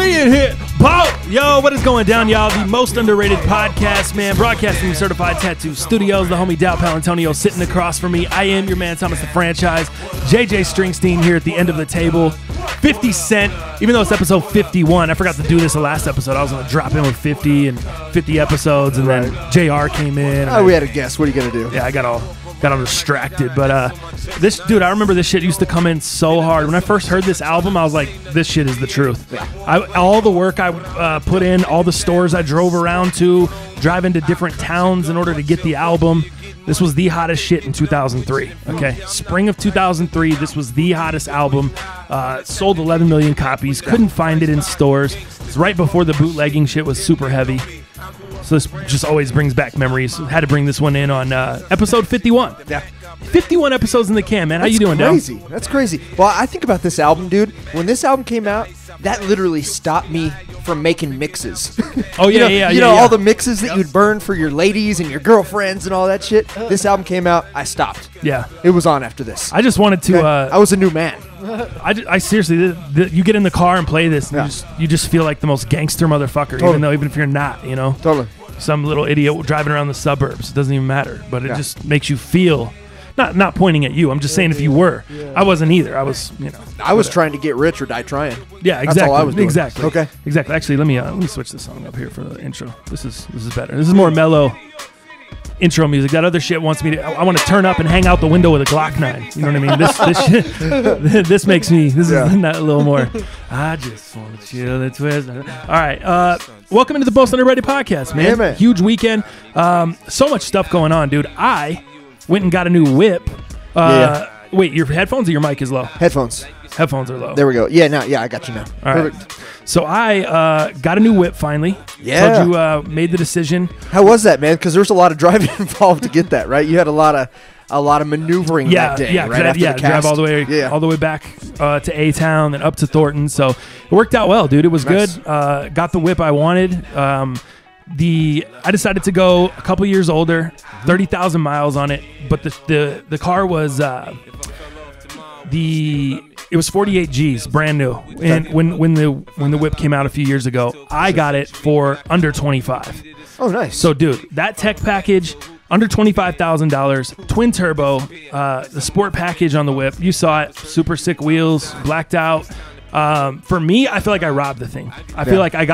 We in here. Yo, what is going down, y'all? The most underrated podcast, man. Broadcasting from Certified Tattoo Studios. The homie Dow Palantonio sitting across from me. I am your man, Thomas the Franchise. JJ Stringstein here at the end of the table. 50 Cent, even though it's episode 51. I forgot to do this the last episode. I was going to drop in with 50 and 50 episodes, and then JR came in. We had a guest. What are you going to do? Yeah, I got all distracted. But this dude, I remember this shit used to come in so hard. When I first heard this album, I was like, this shit is the truth. Yeah. All the work I put in, all the stores I drove around to, driving to different towns in order to get the album. This was the hottest shit in 2003. Okay, spring of 2003. This was the hottest album. Sold 11 million copies. Couldn't find it in stores. It's right before the bootlegging shit was super heavy. So this just always brings back memories. Had to bring this one in on episode 51. Yeah. 51 episodes in the can, man. How you doing, crazy. Dale? That's crazy. Well, I think about this album, dude. When this album came out, that literally stopped me from making mixes. Oh, yeah, You know, all the mixes that you'd burn for your ladies and your girlfriends and all that shit. This album came out, I stopped. Yeah. It was on after this. I just wanted to... I was a new man. I seriously, you get in the car and play this, and you just feel like the most gangster motherfucker, Totally. even if you're not, you know? Totally. Some little idiot driving around the suburbs. It doesn't even matter, but it just makes you feel... Not pointing at you. I'm just saying if you were. Yeah. I wasn't either. I was, I was trying to get rich or die trying. Yeah, exactly. That's all I was doing. Exactly. Okay. Exactly. Actually, let me switch the song up here for the intro. This is better. This is more mellow intro music. That other shit wants me to. I want to turn up and hang out the window with a Glock 9. You know what I mean? This shit. This makes me. This is not a little more. I just want to chill and twist. All right. Welcome into the Most Underrated Podcast, man. Yeah, man. Huge weekend. So much stuff going on, dude. I went and got a new whip. Wait, your headphones or your mic is low? Headphones. Headphones are low. There we go. Yeah, I got you now. All right. Perfect. So I got a new whip finally. Yeah. Told you made the decision. How was that, man? Because there's a lot of driving involved to get that, right? You had a lot of maneuvering that day, right? After the cast. Drive all the way back to A-Town, then up to Thornton. So it worked out well, dude. It was nice. good. Got the whip I wanted. I decided to go a couple years older, 30,000 miles on it, but the car was it was 48 G's, brand new. And when the whip came out a few years ago, I got it for under 25. Oh, nice. So, dude, that tech package, under $25,000, twin turbo, the sport package on the whip. You saw it, super sick wheels, blacked out. For me, I feel like I robbed the thing. I feel like I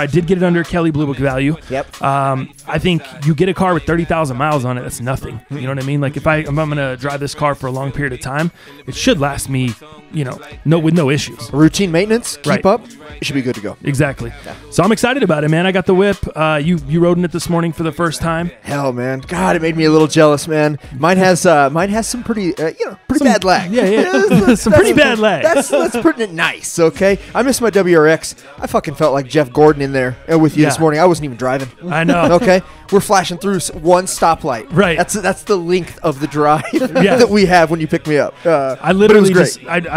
did get it under Kelly Blue Book value. Yep. I think you get a car with 30,000 miles on it, that's nothing. You know what I mean? Like if I'm going to drive this car for a long period of time, it should last me, with no issues. Routine maintenance, keep up, it should be good to go. Exactly. Yeah. So I'm excited about it, man. I got the whip. You rode in it this morning for the first time. Hell, man. God, it made me a little jealous, man. Mine has some pretty bad lag. Yeah. Some pretty bad lag. That's pretty nice, okay? I miss my WRX. I fucking felt like Jeff Gordon in there with you this morning. I wasn't even driving. I know. Okay? We're flashing through one stoplight. Right. That's the length of the drive that we have when you pick me up. I literally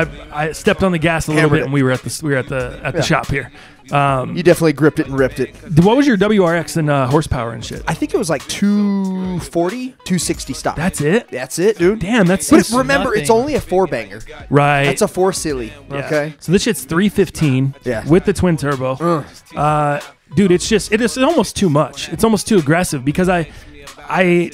I stepped on the gas a little bit, and we were at the shop here. You definitely gripped it and ripped it. What was your WRX and horsepower and shit? I think it was like 240, 260 stock. That's it? That's it, dude. Damn, that's But remember, it's only a 4-banger. Right. That's a 4-silly, okay? So this shit's 315 with the twin turbo. Dude, it's almost too much. It's almost too aggressive because I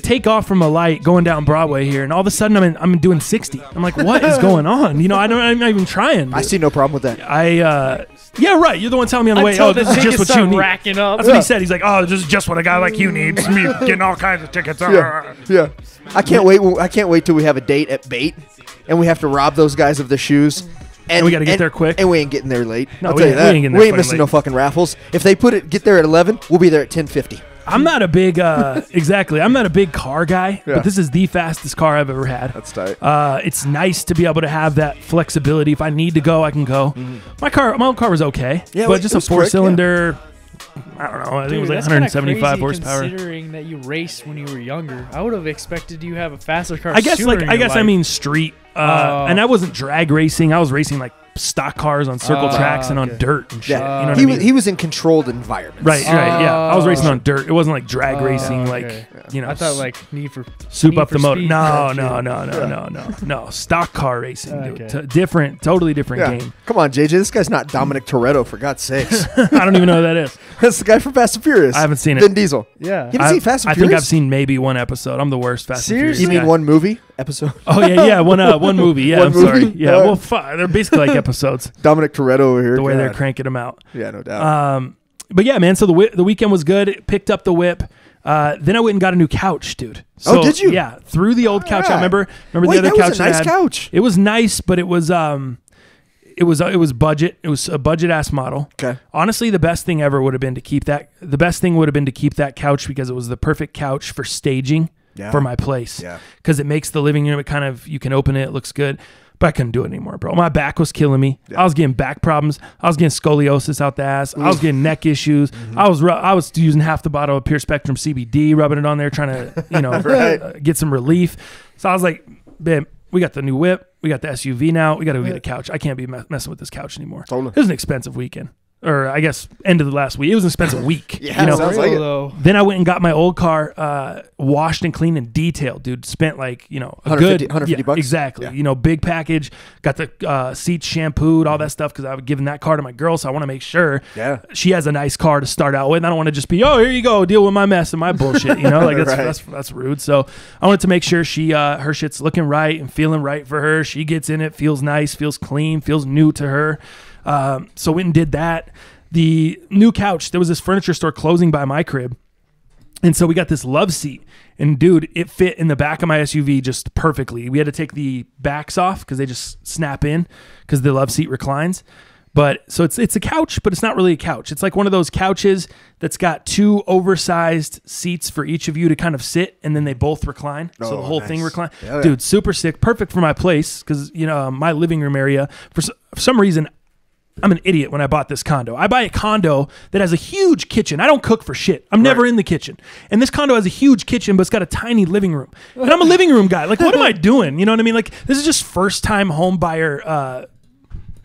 take off from a light going down Broadway here, and all of a sudden I'm doing 60. I'm like, what is going on? I'm not even trying. I see no problem with that. Yeah, right. You're the one telling me on the way, this is just what you need. Racking up. That's what he said. He's like, this is just what a guy like you needs. Me getting all kinds of tickets. Yeah. I can't wait till we have a date at Bait, and we have to rob those guys of their shoes. And we got to get there quick. And we ain't getting there late. No, I'll tell you that. We ain't missing late. no fucking raffles. If they get there at 11, we'll be there at 10:50. I'm not a big exactly. I'm not a big car guy, but this is the fastest car I've ever had. That's tight. It's nice to be able to have that flexibility. If I need to go, I can go. My old car was okay, but just a 4-cylinder. I don't know. I think it was like 175 horsepower. Considering that you raced when you were younger, I would have expected you have a faster car. I guess I mean street, and I wasn't drag racing. I was racing like stock cars on circle tracks and on dirt and shit. Yeah. You know what I mean? He was in controlled environments. Right. Yeah. I was racing Oh. on dirt. It wasn't like drag racing, okay. like you know. I thought like Need for soup Need up for the motor. Speed No, type shit. no. Stock car racing, dude. Okay. Totally different Yeah. game. Come on, JJ. This guy's not Dominic Toretto, for God's sakes. I don't even know who that is. That's the guy from Fast and Furious. I haven't seen it. Vin Diesel. Yeah. You haven't seen Fast and I Furious? think I've seen maybe one episode. I'm the worst Fast and Furious. Seriously? You mean guy. one movie episode? Oh yeah, one movie. Yeah, One I'm sorry. movie? Yeah, well, they're basically like episodes. Dominic Toretto over here. The way they're God. cranking them out. Yeah, no doubt. But yeah, man. So the weekend was good. Picked up the whip. Then I went and got a new couch, dude. So, Oh, did you? Yeah, through the old couch. I Alright. remember Wait, the other that couch. was a I nice had. couch. It was nice, but it was budget. It was a budget ass model. Okay. Honestly, the best thing ever would have been to keep that. The best thing would have been to keep that couch because it was the perfect couch for staging for my place. Yeah. Because it makes the living room. It kind of you can open it. It looks good. But I couldn't do it anymore, bro. My back was killing me. Yeah. I was getting back problems. I was getting scoliosis out the ass. I was getting neck issues. Mm-hmm. I was using half the bottle of Pure Spectrum CBD, rubbing it on there, trying to Right. get some relief. So I was like, babe, we got the new whip. We got the SUV now. We got to go get a couch. I can't be messing with this couch anymore. Totally. It was an expensive weekend. Or I guess end of the last week. It was an expensive week. Yeah, you know? sounds like it. Though. Then I went and got my old car washed and cleaned and detailed, dude. Spent like, a 150 good 150 bucks? Exactly. Yeah. Big package. Got the seats shampooed, all that stuff because I've given that car to my girl, so I want to make sure she has a nice car to start out with. I don't want to just be, oh, here you go, deal with my mess and my bullshit. Like that's rude. So I wanted to make sure she her shit's looking right and feeling right for her. She gets in it, feels nice, feels clean, feels new to her. So went and did that. The new couch, there was this furniture store closing by my crib. And so we got this love seat. And dude, it fit in the back of my SUV just perfectly. We had to take the backs off because they just snap in because the love seat reclines. But so it's a couch, but it's not really a couch. It's like one of those couches that's got two oversized seats for each of you to kind of sit, and then they both recline. So the whole thing reclines. Yeah. Dude, super sick. Perfect for my place because, my living room area. For some reason, I'm an idiot when I bought this condo. I buy a condo that has a huge kitchen. I don't cook for shit. I'm never in the kitchen. And this condo has a huge kitchen, but it's got a tiny living room. And I'm a living room guy. Like, what am I doing? You know what I mean? Like, this is just first-time home buyer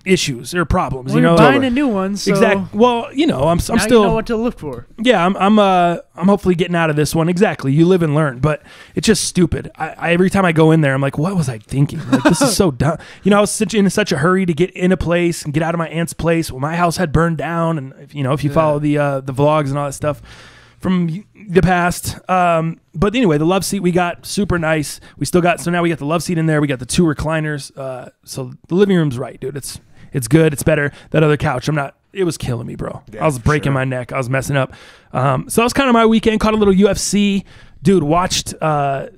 issues or problems. Well, you're buying a new one, so exactly. Well, I'm now still. you know what to look for. Yeah, I'm hopefully getting out of this one. Exactly. You live and learn, but it's just stupid. I every time I go in there, I'm like, what was I thinking? Like, this is so dumb. I was in such a hurry to get in a place and get out of my aunt's place. Well, my house had burned down, and if you follow the vlogs and all that stuff from the past. But anyway, the love seat we got super nice. So now we got the love seat in there. We got the two recliners. So the living room's right, dude. It's good. It's better. That other couch, it was killing me, bro. Yeah, I was breaking my neck. I was messing up. So that was kind of my weekend. Caught a little UFC. Dude, watched the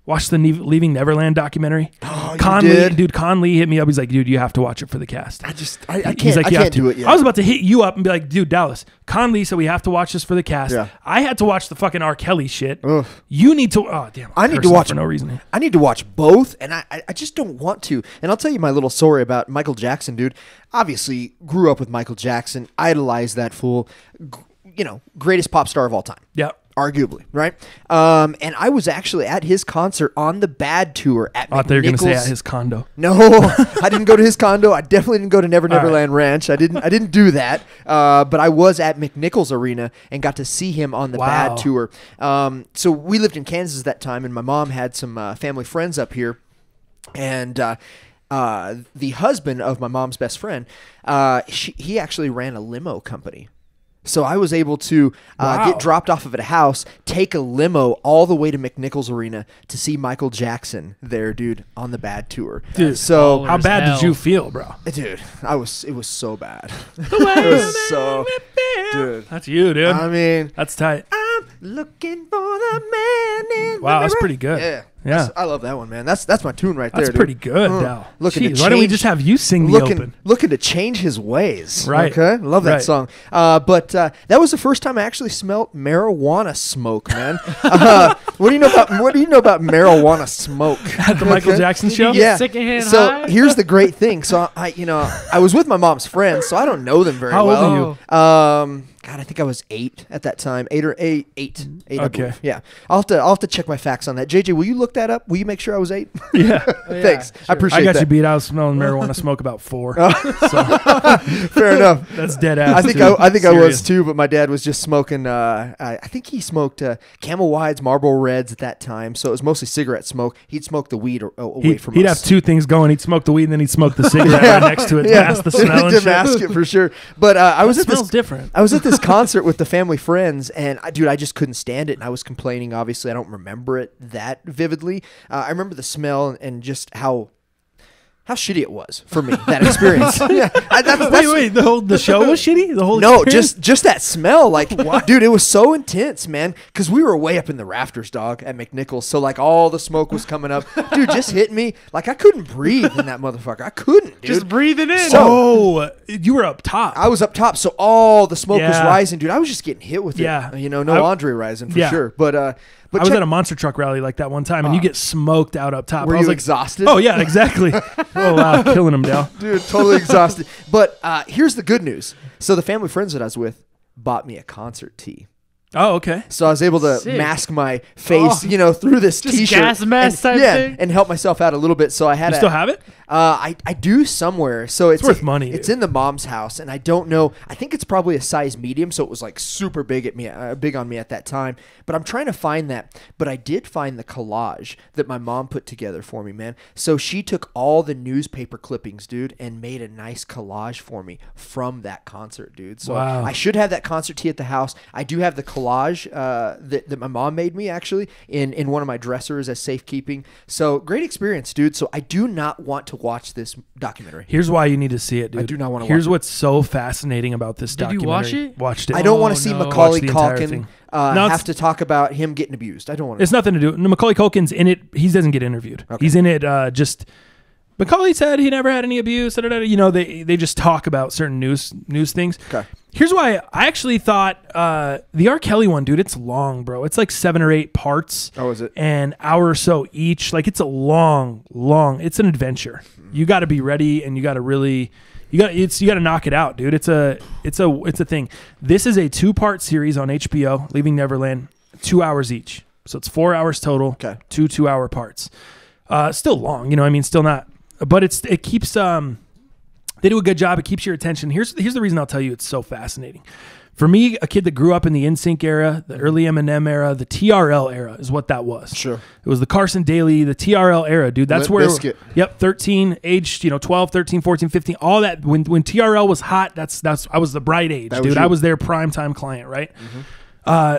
Leaving Neverland documentary. Oh, Conley, you did? Dude, Conley hit me up. He's like, dude, you have to watch it for the cast. I He's can't, like, I "You have can't to." do it yet. I was about to hit you up and be like, dude, Dallas, Conley said we have to watch this for the cast. Yeah. I had to watch the fucking R. Kelly shit. Ugh. You need to. Oh, damn. I need to cursing watch for no reason. I need to watch both, and I just don't want to. And I'll tell you my little story about Michael Jackson, dude. Obviously, grew up with Michael Jackson, idolized that fool. Greatest pop star of all time. Yeah. Arguably, right? And I was actually at his concert on the Bad tour at I thought they were going to say McNichols. at his condo. No, I didn't go to his condo. I definitely didn't go to Neverland Ranch. I didn't do that. But I was at McNichols Arena and got to see him on the Bad tour. So we lived in Kansas at that time, and my mom had some family friends up here, and the husband of my mom's best friend, he actually ran a limo company. So I was able to get dropped off at a house, take a limo all the way to McNichols Arena to see Michael Jackson there, dude, on the Bad tour. Dude, so how bad did you feel, bro? dude, it was so bad. It was so, dude. That's you, dude. I mean, That's tight. I'm looking for the man in Wow, the that's mirror. pretty good. Yeah. Yeah. I love that one, man. That's my tune right there. That's dude. pretty good, Dal. Looking to Jeez, why don't we change- just have you sing the open? Looking to change his ways. Right. Okay. Love that Right. song. But that was the first time I actually smelled marijuana smoke, man. What do you know about marijuana smoke? At the Michael Jackson show? get Yeah. secondhand So high? here's the great thing. So I was with my mom's friends, so I don't know them very How well. old are you? God, I think I was 8 at that time. 8, eight, I Okay. believe. Yeah. I'll have to check my facts on that. JJ, will you look that up? Will you make sure I was 8? Yeah. Thanks. Sure. I appreciate I got that. you beat. I was smelling marijuana smoke about 4. Fair enough. That's dead ass. I think I was Serious. too, but my dad was just smoking. I think he smoked Camel Wides, Marlboro Reds at that time, so it was mostly cigarette smoke. He'd smoke the weed away from us. He'd have 2 things going. He'd smoke the weed and then he'd smoke the cigarette right next to it to mask the smell and to shit. mask it for sure. But I was It at this. smells different. I was at this concert with the family friends, and dude, I just couldn't stand it, and I was complaining. Obviously, I don't remember it that vividly. I remember the smell and just how shitty it was for me, that experience. Yeah, Wait, the show was shitty? The whole no, experience? just that smell. Like, dude, it was so intense, man. Because we were way up in the rafters, dog, at McNichols. So, like, all the smoke was coming up. Dude, just hit me. Like, I couldn't breathe in that motherfucker. I couldn't, dude. Just breathing in. So, you were up top. I was up top, so all the smoke was Yeah. rising, dude. I was just getting hit with it. Yeah. You know, no Andre rising for sure. But I was at a monster truck rally like that one time, and you get smoked out up top. Were I was you like, exhausted? Oh, yeah, exactly. Oh, wow, killing him, Dale. Dude, totally exhausted. But here's the good news. So the family friends that I was with bought me a concert tee. Oh, okay. So I was able to Sick. mask my face, through this Just T-shirt. gas mask type thing? and help myself out a little bit. So I had You still have it? I do somewhere. So it's worth money, It's dude. in the mom's house, and I don't know. I think it's probably a size medium, so it was like super big big on me at that time. But I'm trying to find that. But I did find the collage that my mom put together for me, man. So she took all the newspaper clippings, dude, and made a nice collage for me from that concert, dude. So Wow. I should have that concert tee at the house. I do have the collage that my mom made me actually in one of my dressers as safekeeping. So great experience, dude. So I do not want to watch this documentary. Here's why you need to see it, dude. I do not wanna Here's watch it. what's so fascinating about this Did you documentary. watch it? Watched it. I don't want Oh, to see no. Macaulay Watch the entire Culkin thing. No, it's- have to talk about him getting abused. I don't want to. It's nothing to do. No, Macaulay Culkin's in it. He doesn't get interviewed. Okay. He's in it just. Macaulay said he never had any abuse. They just talk about certain news things. Okay. Here's why I actually thought the R. Kelly one, dude. It's long, bro. It's like 7 or 8 parts. Oh, is it? An hour or so each. Like it's a long. It's an adventure. You got to be ready, and you got to really. You got to knock it out, dude. It's a thing. This is a 2-part series on HBO, Leaving Neverland, 2 hours each. So it's 4 hours total. Okay. 2 2-hour parts. Still long, still not. But it keeps they do a good job. It keeps your attention. Here's the reason I'll tell you it's so fascinating. For me, a kid that grew up in the NSYNC era, the early Eminem era, the TRL era is what that was. Sure. It was the Carson Daly, the TRL era, dude. That's Limp where Bizkit. Yep, 13, aged, 12, 13, 14, 15, all that when TRL was hot, that's I was the bright age, That was dude. you. I was their primetime client, right?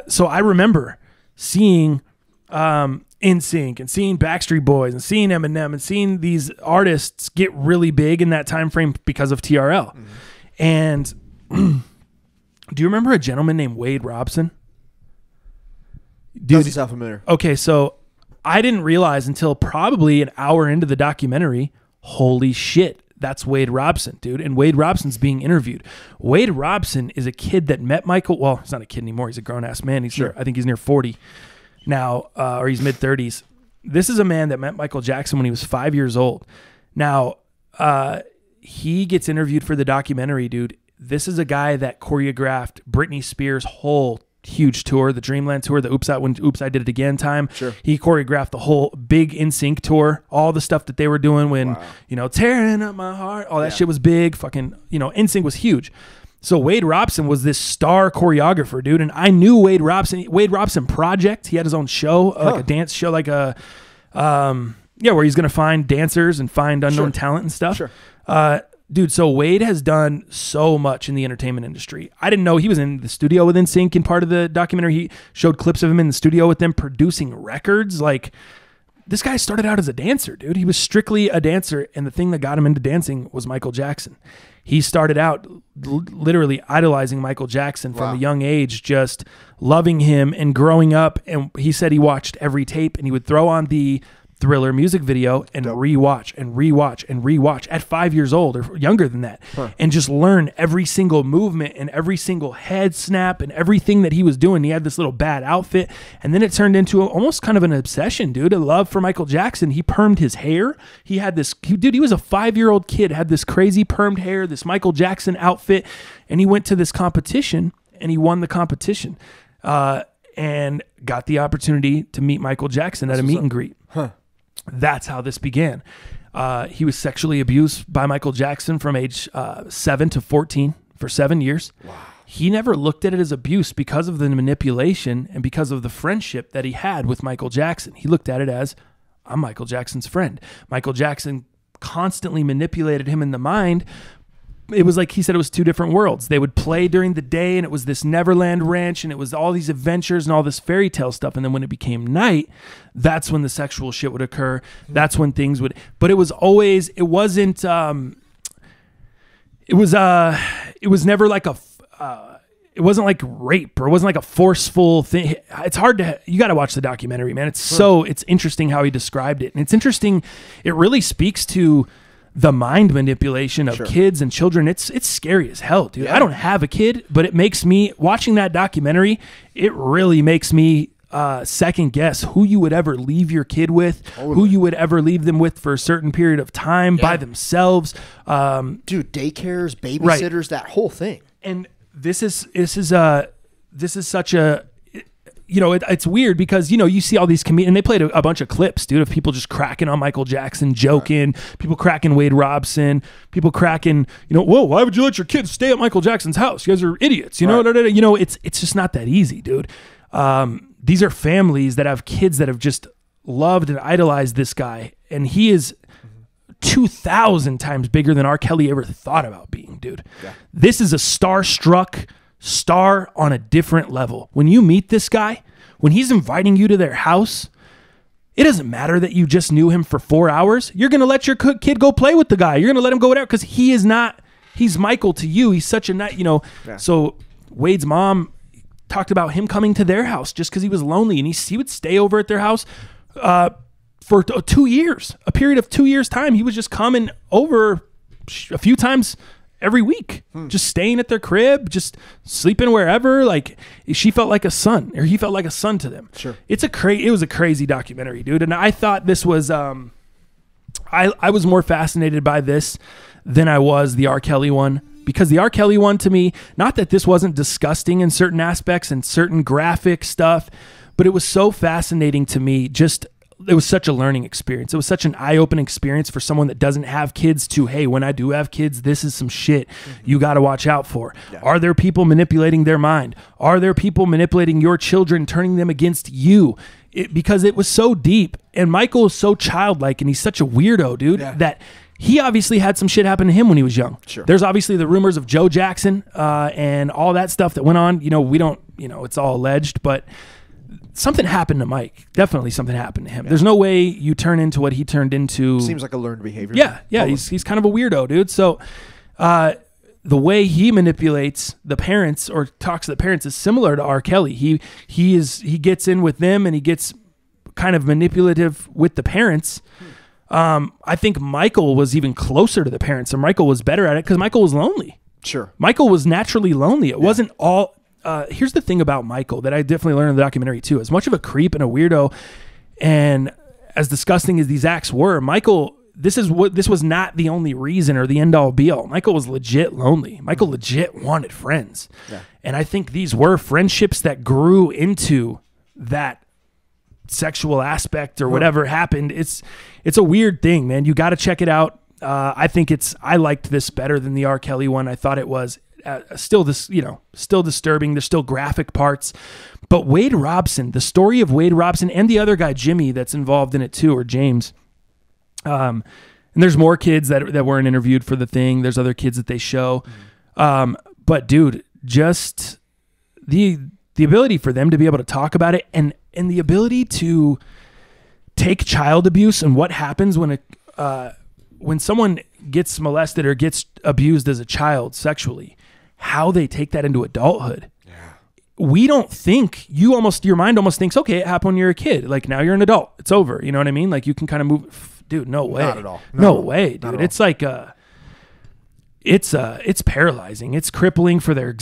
So I remember seeing NSYNC and seeing Backstreet Boys and seeing Eminem and seeing these artists get really big in that time frame because of TRL. And do you remember a gentleman named Wade Robson? Doesn't sound familiar. Okay, so I didn't realize until probably an hour into the documentary, holy shit, that's Wade Robson, dude. And Wade Robson's being interviewed. Wade Robson is a kid that met Michael. Well, he's not a kid anymore. He's a grown-ass man. I think he's near 40 now, or he's mid-30s. This is a man that met Michael Jackson when he was 5 years old. Now, he gets interviewed for the documentary, dude. This is a guy that choreographed Britney Spears' whole huge tour, the Dreamland tour, the Oops, I Did It Again time. Sure. He choreographed the whole big NSYNC tour, all the stuff that they were doing when, tearing up my heart, all that shit was big. Fucking, NSYNC was huge. So Wade Robson was this star choreographer, dude, and I knew Wade Robson Project. He had his own show, like a dance show, like a where he's gonna find dancers and find unknown talent and stuff. Sure. Dude, so Wade has done so much in the entertainment industry. I didn't know he was in the studio with NSYNC in part of the documentary. He showed clips of him in the studio with them producing records. Like, this guy started out as a dancer, dude. He was strictly a dancer, and the thing that got him into dancing was Michael Jackson. He started out literally idolizing Michael Jackson from a young age, just loving him and growing up. And he said he watched every tape, and he would throw on the Thriller music video and rewatch and rewatch and rewatch at 5 years old or younger than that, and just learn every single movement and every single head snap and everything that he was doing. He had this little bad outfit, and then it turned into almost kind of an obsession, dude, a love for Michael Jackson. He permed his hair. He had this, he was a 5-year-old kid, had this crazy permed hair, this Michael Jackson outfit, and he went to this competition and he won the competition, and got the opportunity to meet Michael Jackson at a meet and greet. Huh. That's how this began. He was sexually abused by Michael Jackson from age 7 to 14 for 7 years. Wow. He never looked at it as abuse because of the manipulation and because of the friendship that he had with Michael Jackson. He looked at it as, I'm Michael Jackson's friend. Michael Jackson constantly manipulated him in the mind. It was like he said it was two different worlds. They would play during the day, and it was this Neverland ranch, and it was all these adventures and all this fairy tale stuff. And then when it became night, that's when the sexual shit would occur. That's when things would. But it was always. It wasn't. It was never like a. It wasn't like rape, or it wasn't like a forceful thing. It's hard to. You got to watch the documentary, man. It's It's interesting how he described it, and it's interesting. It really speaks to the mind manipulation of kids and children. It's scary as hell, dude. I don't have a kid, but it makes me, watching that documentary, it really makes me second guess who you would ever leave your kid with, who you would ever leave them with for a certain period of time by themselves. Dude, daycares, babysitters, that whole thing. And this is such a, it's weird because, you see all these comedians, and they played a bunch of clips, dude, of people just cracking on Michael Jackson, joking, people cracking Wade Robson, people cracking, whoa, why would you let your kids stay at Michael Jackson's house? You guys are idiots, it's just not that easy, dude. These are families that have kids that have just loved and idolized this guy, and he is 2,000 times bigger than R. Kelly ever thought about being, dude. Yeah. This is a starstruck star on a different level. When you meet this guy, when he's inviting you to their house, it doesn't matter that you just knew him for 4 hours. You're going to let your kid go play with the guy. You're going to let him go out because he's Michael to you. He's such a nice, So Wade's mom talked about him coming to their house just because he was lonely, and he would stay over at their house for 2 years, a period of 2 years' time. He was just coming over a few times every week, just staying at their crib, just sleeping wherever. Like, she felt like a son, or he felt like a son to them. Sure. It was a crazy documentary, dude. And I thought this was, I was more fascinated by this than I was the R. Kelly one, because the R. Kelly one, to me, not that this wasn't disgusting in certain aspects and certain graphic stuff, but it was so fascinating to me. It was such a learning experience. It was such an eye-opening experience for someone that doesn't have kids to, hey, when I do have kids, this is some shit you got to watch out for. Yeah. Are there people manipulating their mind? Are there people manipulating your children, turning them against you? Because it was so deep. And Michael is so childlike, and he's such a weirdo, dude, that he obviously had some shit happen to him when he was young. Sure. There's obviously the rumors of Joe Jackson and all that stuff that went on. We don't, it's all alleged, but something happened to Mike. Definitely something happened to him. Yeah. There's no way you turn into what he turned into. Seems like a learned behavior. Yeah. He's kind of a weirdo, dude. So the way he manipulates the parents or talks to the parents is similar to R. Kelly. He gets in with them, and he gets kind of manipulative with the parents. I think Michael was even closer to the parents, and Michael was better at it because Michael was lonely. Sure. Michael was naturally lonely. It wasn't all... here's the thing about Michael that I definitely learned in the documentary too. As much of a creep and a weirdo, and as disgusting as these acts were, Michael, this was not the only reason or the end all be all. Michael was legit lonely. Michael legit wanted friends. Yeah. And I think these were friendships that grew into that sexual aspect or whatever happened. It's a weird thing, man. You got to check it out. I liked this better than the R. Kelly one. I thought it was still disturbing. There's still graphic parts, but Wade Robson, the story of Wade Robson and the other guy, Jimmy, that's involved in it too, or James. And there's more kids that weren't interviewed for the thing. There's other kids that they show. But dude, just the ability for them to be able to talk about it, and the ability to take child abuse and what happens when someone gets molested or gets abused as a child sexually, how they take that into adulthood. Yeah. We don't think, your mind almost thinks, okay, it happened when you're a kid. Like, now you're an adult. It's over. You know what I mean? Like, you can kind of move. Dude, no way. Not at all. No way, dude. It's like it's paralyzing. It's crippling for their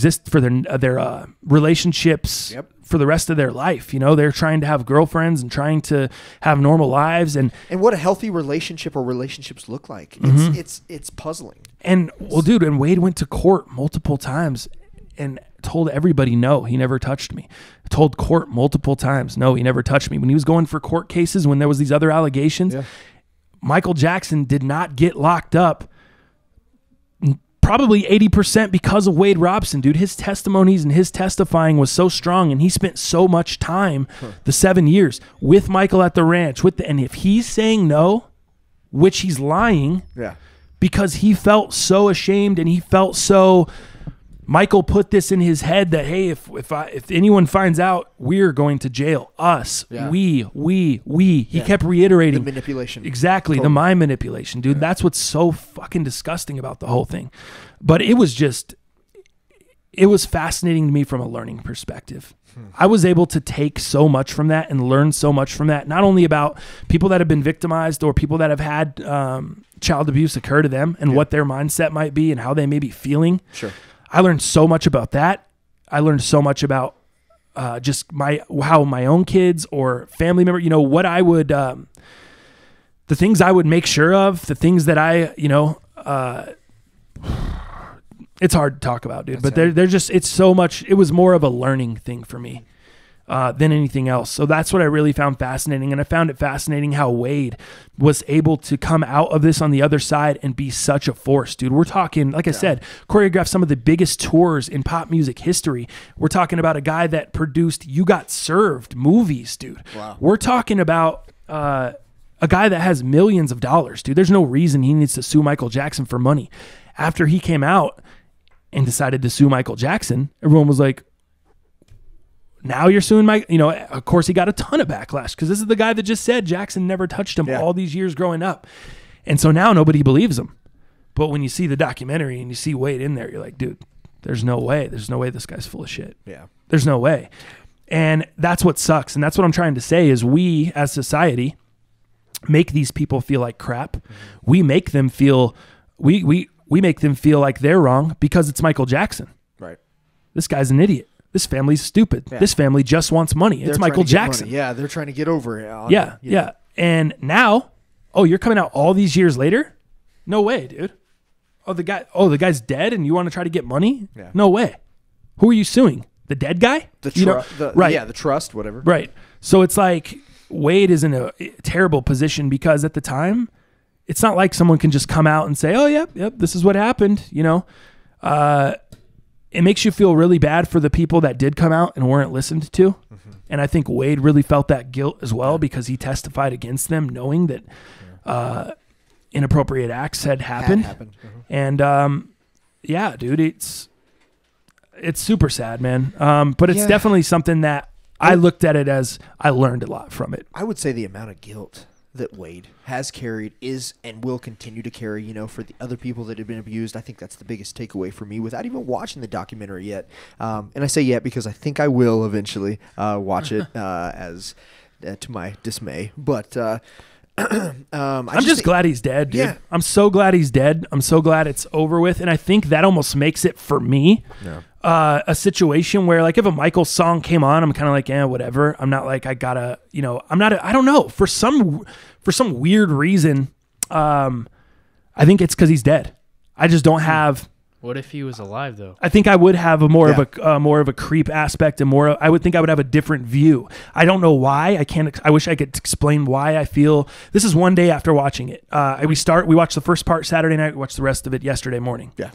relationships. Yep. For the rest of their life. They're trying to have girlfriends and trying to have normal lives, and what a healthy relationship or relationships look like. It's puzzling. And well, dude, and Wade went to court multiple times, and told everybody, no, he never touched me. Told court multiple times, no, he never touched me. When he was going for court cases, when there was these other allegations, Michael Jackson did not get locked up. Probably 80% because of Wade Robson, dude. His testimonies and his testifying was so strong, and he spent so much time, the 7 years, with Michael at the ranch. And if he's saying no, which he's lying, because he felt so ashamed and he felt so. Michael put this in his head that, hey, if anyone finds out, we're going to jail. Us, we. He kept reiterating the manipulation. Exactly, the mind manipulation, dude. That's what's so fucking disgusting about the whole thing. But it was fascinating to me from a learning perspective. I was able to take so much from that and learn so much from that, not only about people that have been victimized or people that have had child abuse occur to them and what their mindset might be and how they may be feeling. Sure. I learned so much about that. I learned so much about just how my own kids or family member, what I would, the things I would make sure of, the things that I, it's hard to talk about, dude. But they're just, it's so much. It was more of a learning thing for me than anything else. So that's what I really found fascinating. And I found it fascinating how Wade was able to come out of this on the other side and be such a force, dude. We're talking, like I said, choreographed some of the biggest tours in pop music history. We're talking about a guy that produced You Got Served movies, dude. Wow. We're talking about a guy that has millions of dollars, dude. There's no reason he needs to sue Michael Jackson for money. After he came out and decided to sue Michael Jackson, everyone was like, now you're suing Mike. Of course he got a ton of backlash because this is the guy that just said Jackson never touched him all these years growing up. And so now nobody believes him. But when you see the documentary and you see Wade in there, you're like, dude, there's no way. There's no way this guy's full of shit. Yeah. There's no way. And that's what sucks. And that's what I'm trying to say is we as society make these people feel like crap. We make them feel, we make them feel like they're wrong because it's Michael Jackson. Right. This guy's an idiot. This family's stupid. Yeah. This family just wants money. It's Michael Jackson. Yeah, they're trying to get over it. Yeah. And now, you're coming out all these years later? No way, dude. The guy's dead and you want to try to get money? Yeah. No way. Who are you suing? The dead guy? Right. Yeah, the trust, whatever. Right. So it's like Wade is in a terrible position because at the time, it's not like someone can just come out and say, oh, yep, this is what happened, It makes you feel really bad for the people that did come out and weren't listened to. Mm-hmm. And I think Wade really felt that guilt as well because he testified against them knowing that inappropriate acts had happened. Mm-hmm. And dude, it's super sad, man. But it's definitely something that I looked at it as I learned a lot from it. I would say the amount of guilt that Wade has carried is and will continue to carry, for the other people that have been abused. I think that's the biggest takeaway for me without even watching the documentary yet. And I say yet because I think I will eventually watch it as to my dismay. But I'm just glad he's dead, dude. Yeah. I'm so glad he's dead. I'm so glad it's over with. And I think that almost makes it for me a situation where like if a Michael song came on, I'm kind of like, whatever. I'm not like, I gotta, I don't know. For some weird reason, I think it's because he's dead. I just don't have. What if he was alive though? I think I would have a more of a creep aspect and I would think I would have a different view. I don't know why. I wish I could explain why I feel. This is one day after watching it. We watched the first part Saturday night. We watched the rest of it yesterday morning. Yeah.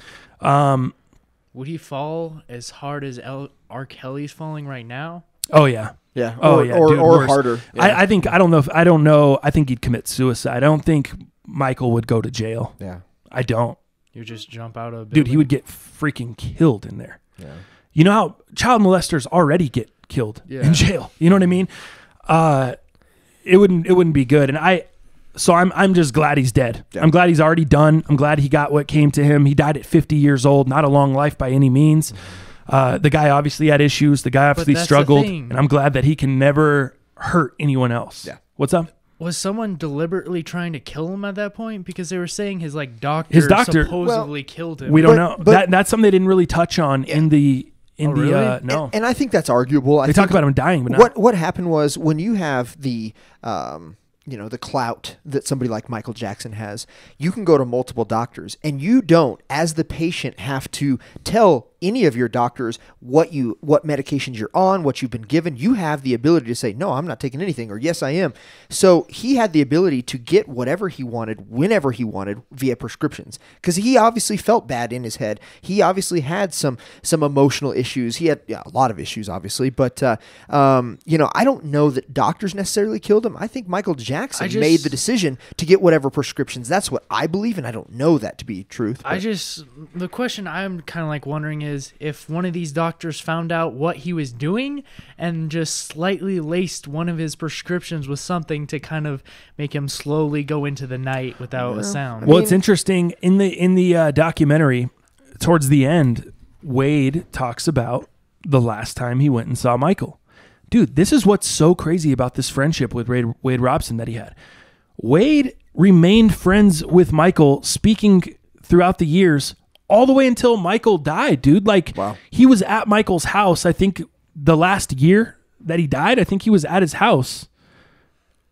Would he fall as hard as R. Kelly's falling right now? Oh yeah. Yeah. Or harder. Yeah. I don't know. I think he'd commit suicide. I don't think Michael would go to jail. Yeah. I don't. You just jump out of a building? Dude, he would get freaking killed in there. Yeah. You know how child molesters already get killed in jail. You know what I mean? It wouldn't be good. And I'm just glad he's dead. Yeah. I'm glad he's already done. I'm glad he got what came to him. He died at 50 years old, not a long life by any means. The guy obviously had issues. The guy obviously struggled. And I'm glad that he can never hurt anyone else. Yeah. What's up? Was someone deliberately trying to kill him at that point? Because they were saying his doctor supposedly killed him. We don't know. That's something they didn't really touch on in the really? No. And I think that's arguable. They talk about him dying, but what happened was when you have the the clout that somebody like Michael Jackson has, you can go to multiple doctors and you don't, as the patient, have to tell any of your doctors what medications you're on, what you've been given. You have the ability to say, no, I'm not taking anything, or yes, I am. So he had the ability to get whatever he wanted, whenever he wanted, via prescriptions, because he obviously felt bad in his head. He obviously had some emotional issues. He had a lot of issues, obviously, but I don't know that doctors necessarily killed him. I think Michael Jackson made the decision to get whatever prescriptions. That's what I believe, and I don't know that to be truth. The question I'm kind of like wondering is if one of these doctors found out what he was doing and just slightly laced one of his prescriptions with something to kind of make him slowly go into the night without a sound. Well, it's interesting in the documentary towards the end, Wade talks about the last time he went and saw Michael. Dude, this is what's so crazy about this friendship with Wade Robson that he had. Wade remained friends with Michael, speaking throughout the years, all the way until Michael died, dude. Like, wow. He was at Michael's house, I think, the last year that he died. I think he was at his house.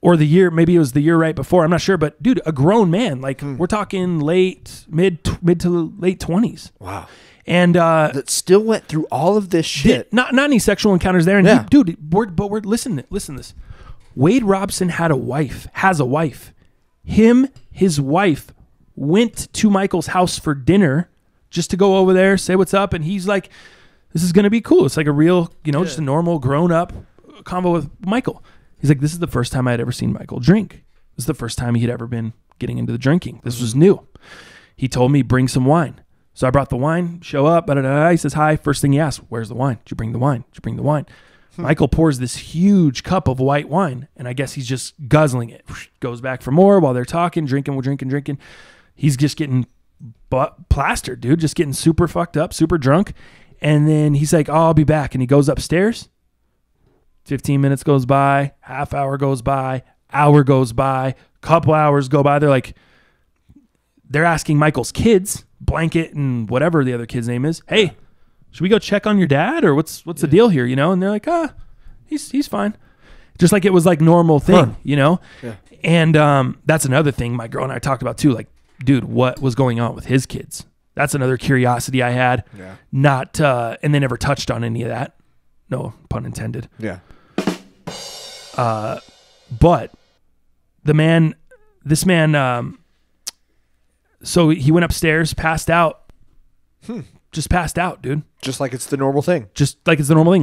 Or the year, maybe it was the year right before. I'm not sure. But, dude, a grown man. Like, we're talking mid to late 20s. Wow. And that still went through all of this shit. Not any sexual encounters there. And yeah. Listen to this. Wade Robson has a wife. His wife went to Michael's house for dinner just to go over there, say what's up. And he's like, this is going to be cool. It's like a real, just a normal grown up convo with Michael. He's like, this is the first time I had ever seen Michael drink. This is the first time he had ever been getting into the drinking. This was new. He told me, bring some wine. So I brought the wine, show up, he says hi. First thing he asks, where's the wine? Did you bring the wine? Michael pours this huge cup of white wine, and I guess he's just guzzling it. Goes back for more while they're talking, drinking. He's just getting plastered, dude, just getting super fucked up, super drunk. And then he's like, I'll be back. And he goes upstairs. 15 minutes goes by, half hour goes by, hour goes by, couple hours go by. They're asking Michael's kids, Blanket and whatever the other kid's name is, hey, should we go check on your dad, or what's the deal here, And they're like, he's fine. Just like it was like normal thing, Yeah. And that's another thing my girl and I talked about too. Like, dude, what was going on with his kids? That's another curiosity I had. Yeah. Not and they never touched on any of that. No pun intended. Yeah. But this man, so he went upstairs, passed out. Just passed out, dude. Just like it's the normal thing.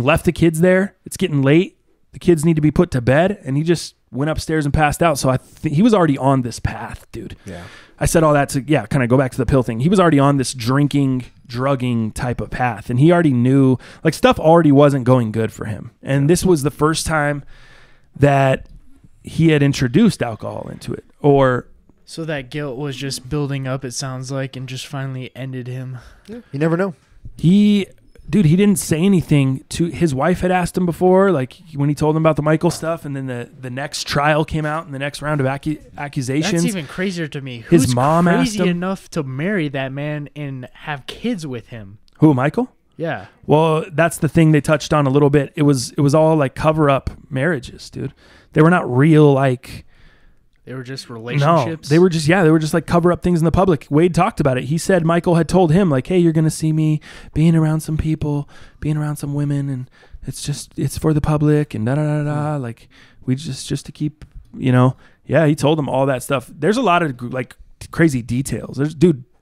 Left the kids there. It's getting late. The kids need to be put to bed. And he just went upstairs and passed out. So I think he was already on this path, dude. Yeah. I said all that to, kind of go back to the pill thing. He was already on this drinking, drugging type of path. And he already knew, like, stuff already wasn't going good for him. And this was the first time that he had introduced alcohol into it. So that guilt was just building up, it sounds like, and just finally ended him. Yeah. You never know. He didn't say anything to his wife. Had asked him before, like when he told him about the Michael stuff, and then the next trial came out and the next round of accusations. That's even crazier to me. His mom crazy asked him enough to marry that man and have kids with him. Who, Michael? Yeah. Well, that's the thing they touched on a little bit. It was all like cover up marriages, dude. They were not real, like. They were just relationships? No, they were just like cover up things in the public. Wade talked about it. He said Michael had told him, like, hey, you're going to see me being around some people, being around some women, and it's for the public, and da-da-da-da. Like, we just to keep, Yeah, he told him all that stuff. There's a lot of, like, crazy details. There's,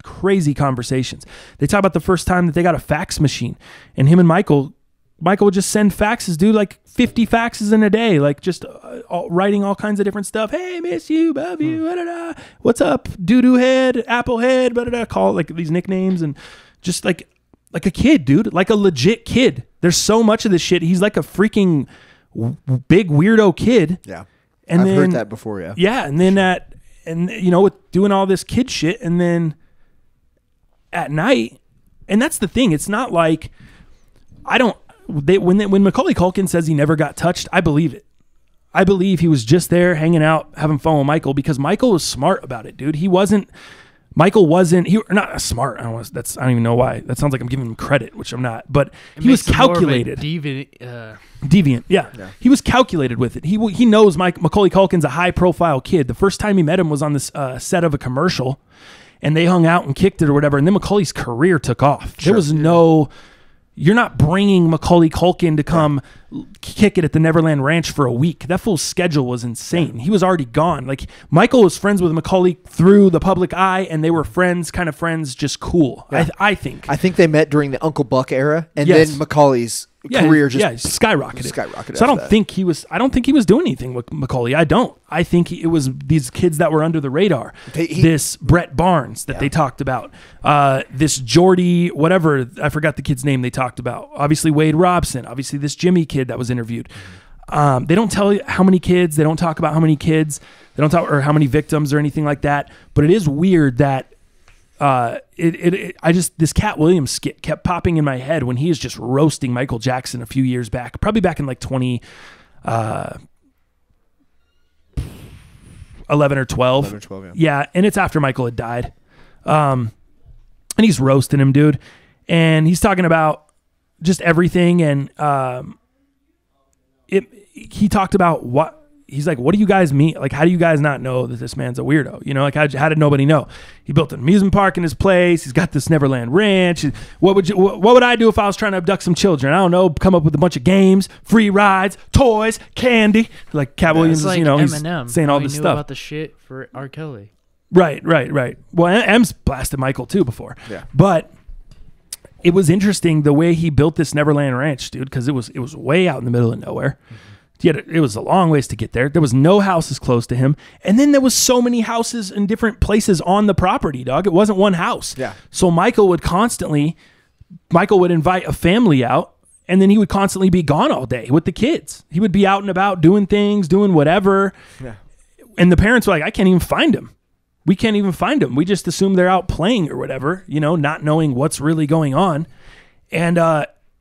crazy conversations. They talk about the first time that they got a fax machine, and him and Michael would just send faxes, dude, like 50 faxes in a day, like just writing all kinds of different stuff. Hey, miss you, love you, da-da-da. What's up, doo-doo head, apple head, da-da-da. Call it like these nicknames, and just like a kid, dude, like a legit kid. There's so much of this shit. He's like a freaking big weirdo kid. Yeah, and I've heard that before. Yeah, yeah, and then with doing all this kid shit, and then at night, and that's the thing. It's not like when Macaulay Culkin says he never got touched, I believe it. I believe he was just there hanging out, having fun with Michael, because Michael was smart about it, dude. Michael wasn't not smart. I don't even know why. That sounds like I'm giving him credit, which I'm not. But he was calculated. Deviant, yeah. He was calculated with it. He knows Macaulay Culkin's a high profile kid. The first time he met him was on this set of a commercial, and they hung out and kicked it or whatever. And then Macaulay's career took off. Sure. There was no You're not bringing Macaulay Culkin to come kick it at the Neverland Ranch for a week. That fool's schedule was insane. He was already gone. Like, Michael was friends with Macaulay through the public eye, and they were friends, just cool. Yeah. I think. I think they met during the Uncle Buck era, and then Macaulay's career just skyrocketed. So I don't think he was doing anything with Macaulay. I don't. I think it was these kids that were under the radar. This Brett Barnes that they talked about. This Jordy, whatever, I forgot the kid's name they talked about. Obviously Wade Robson. Obviously this Jimmy kid that was interviewed. They don't tell you how many kids. They don't talk about how many kids. They don't talk or how many victims or anything like that. But it is weird that this Cat Williams skit kept popping in my head when he is just roasting Michael Jackson a few years back, probably back in like 2011 or 12. 11 or 12, yeah. And it's after Michael had died. And he's roasting him, dude. And he's talking about just everything. And he talked about he's like, what do you guys mean? Like, how do you guys not know that this man's a weirdo? You know, like, how did nobody know? He built an amusement park in his place. He's got this Neverland Ranch. What would I do if I was trying to abduct some children? I don't know. Come up with a bunch of games, free rides, toys, candy. Like, Cat Williams, like he's Eminem, saying all this stuff about the shit for R. Kelly. Right. Well, M's blasted Michael too before. Yeah. But it was interesting the way he built this Neverland Ranch, dude, because it was way out in the middle of nowhere. Mm-hmm. Yet it was a long ways to get there. There was no houses close to him. And then there was so many houses in different places on the property, dog. It wasn't one house. Yeah. So Michael would invite a family out, and then he would constantly be gone all day with the kids. He would be out and about doing things, doing whatever. Yeah. And the parents were like, I can't even find him. We can't even find them. We just assume they're out playing or whatever, you know, not knowing what's really going on. And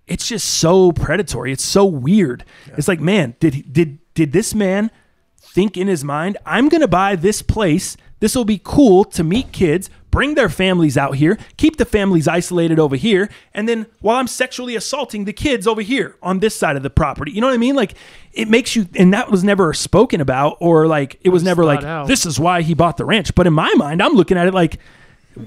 it's just so predatory. It's so weird. Yeah. It's like, man, did this man think in his mind, I'm going to buy this place. This will be cool to meet kids, bring their families out here, keep the families isolated over here, and then while I'm sexually assaulting the kids over here on this side of the property. You know what I mean? Like, it makes you, and that was never spoken about, or like, it was never like, this is why he bought the ranch. But in my mind, I'm looking at it like,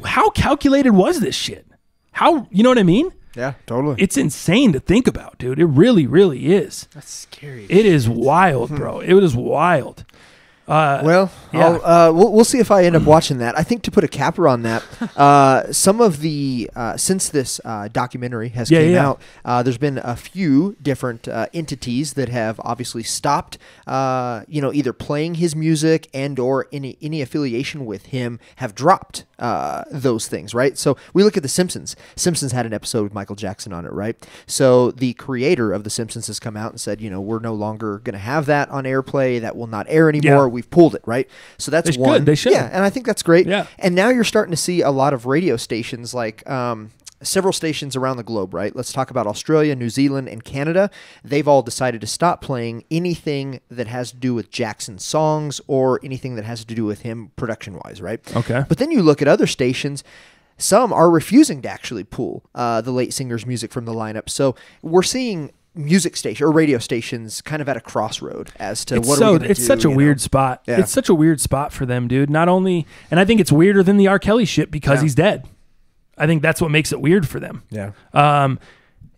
how calculated was this shit? How, you know what I mean? Yeah, totally. It's insane to think about, dude. It really, really is. That's scary. It is wild, bro. It is wild. We'll see if I end up watching that. I think to put a capper on that, some of the since this documentary has came out, there's been a few different entities that have obviously stopped, either playing his music and or any affiliation with him have dropped those things, right? So we look at The Simpsons. Simpsons had an episode with Michael Jackson on it, right? So the creator of The Simpsons has come out and said, we're no longer going to have that on airplay. That will not air anymore. We've pulled it, right? So that's one. Good. They should. Yeah, and I think that's great. Yeah. And now you're starting to see a lot of radio stations, like several stations around the globe, right? Let's talk about Australia, New Zealand, and Canada. They've all decided to stop playing anything that has to do with Jackson's songs or anything that has to do with him production-wise, right? Okay. But then you look at other stations. Some are refusing to actually pull the late singer's music from the lineup. So we're seeing music station or radio stations kind of at a crossroad as to what are we going to do. It's such a weird spot. Yeah. It's such a weird spot for them, dude. Not only, and I think it's weirder than the R. Kelly shit because he's dead. I think that's what makes it weird for them. Yeah.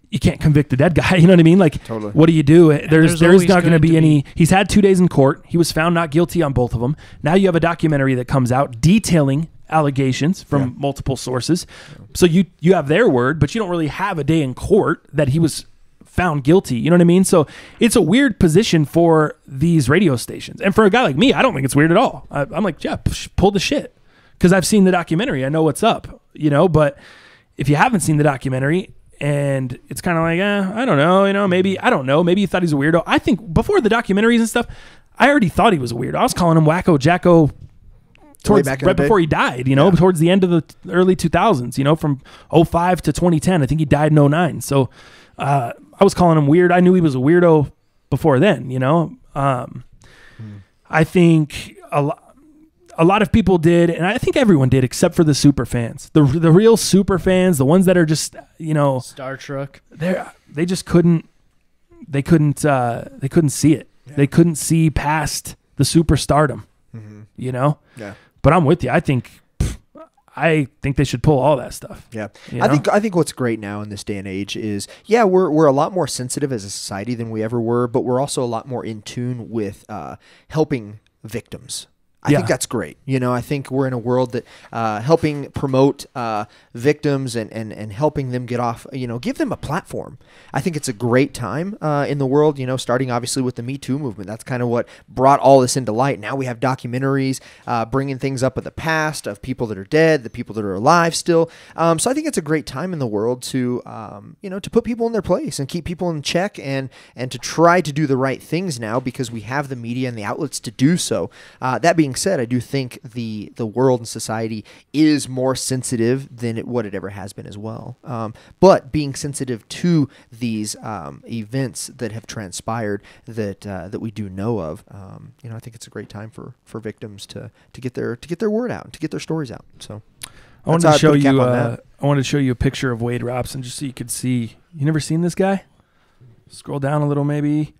You can't convict a dead guy. You know what I mean? Like, totally. What do you do? There's not going to be any. He's had 2 days in court. He was found not guilty on both of them. Now you have a documentary that comes out detailing allegations from multiple sources. So you have their word, but you don't really have a day in court that he was found guilty. You know what I mean? So it's a weird position for these radio stations. And for a guy like me, I don't think it's weird at all. I'm like, pull the shit. Because I've seen the documentary. I know what's up, but if you haven't seen the documentary and it's kind of like, I don't know, maybe, I don't know. Maybe you thought he's a weirdo. I think before the documentaries and stuff, I already thought he was a weirdo. I was calling him Wacko Jacko right before he died, towards the end of the early 2000s, from 05 to 2010. I think he died in 09. So I was calling him weird. I knew he was a weirdo before then, I think a lot of people did, and I think everyone did, except for the super fans. The real super fans, the ones that are just, starstruck. They just couldn't. They couldn't see it. Yeah. They couldn't see past the superstardom. Mm-hmm. Yeah. But I'm with you. I think I think they should pull all that stuff. Yeah. You I know? think what's great now in this day and age is, yeah, we're a lot more sensitive as a society than we ever were, but we're also a lot more in tune with helping victims. I think that's great. You know, I think we're in a world that helping promote victims and helping them get off, you know, give them a platform. I think it's a great time in the world, you know, starting obviously with the Me Too movement. That's kind of what brought all this into light. Now we have documentaries bringing things up of the past, of people that are dead, the people that are alive still. So I think it's a great time in the world to, you know, to put people in their place and keep people in check and to try to do the right things now because we have the media and the outlets to do so. That being said, I do think the world and society is more sensitive than what it ever has been as well. But being sensitive to these events that have transpired that we do know of, you know, I think it's a great time for victims to get their word out and to get their stories out. So I wanted to show you. I wanted to show you a picture of Wade Robson just so you could see. You never seen this guy? Scroll down a little, maybe.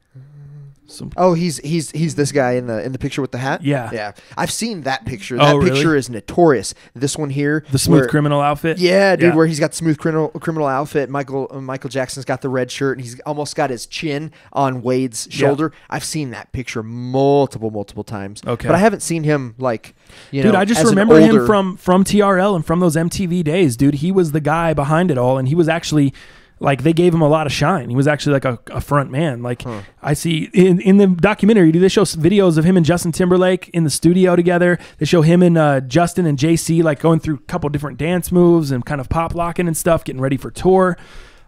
He's this guy in the picture with the hat. Yeah. I've seen that picture. That picture is notorious. This one here, the smooth criminal outfit. Yeah, dude, where he's got the smooth criminal outfit. Michael Jackson's got the red shirt, and he's almost got his chin on Wade's shoulder. I've seen that picture multiple times. Okay, but I haven't seen him like, you know. Dude, I just remember him from TRL and from those MTV days. Dude, he was the guy behind it all, and he was actually. Like, they gave him a lot of shine. He was actually like a front man. Like, I see in the documentary, they show videos of him and Justin Timberlake in the studio together. They show him and Justin and JC like going through a couple different dance moves and kind of pop locking and stuff, getting ready for tour.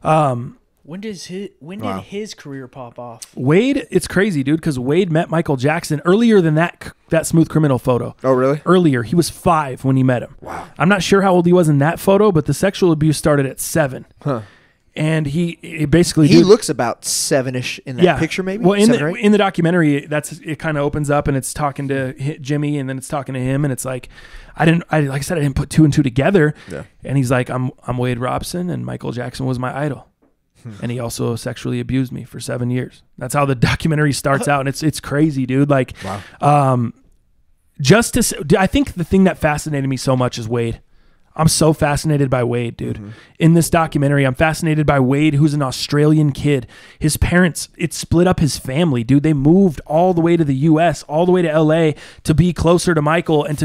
When did his career pop off? Wade, it's crazy, dude, because Wade met Michael Jackson earlier than that Smooth Criminal photo. Oh, really? Earlier. He was 5 when he met him. Wow. I'm not sure how old he was in that photo, but the sexual abuse started at 7. Huh. And he basically looks about 7ish in that picture, maybe. Well, in the documentary, it kind of opens up and it's talking to Jimmy, and then it's talking to him, and it's like, like I said, I didn't put 2 and 2 together. Yeah. And he's like, I'm Wade Robson, and Michael Jackson was my idol, and he also sexually abused me for 7 years. That's how the documentary starts out, and it's crazy, dude. Like, wow. I think the thing that fascinated me so much is Wade. I'm so fascinated by Wade, dude. Mm-hmm. In this documentary, I'm fascinated by Wade, who's an Australian kid. His parents, it split up his family, dude. They moved all the way to the U.S., all the way to L.A. to be closer to Michael and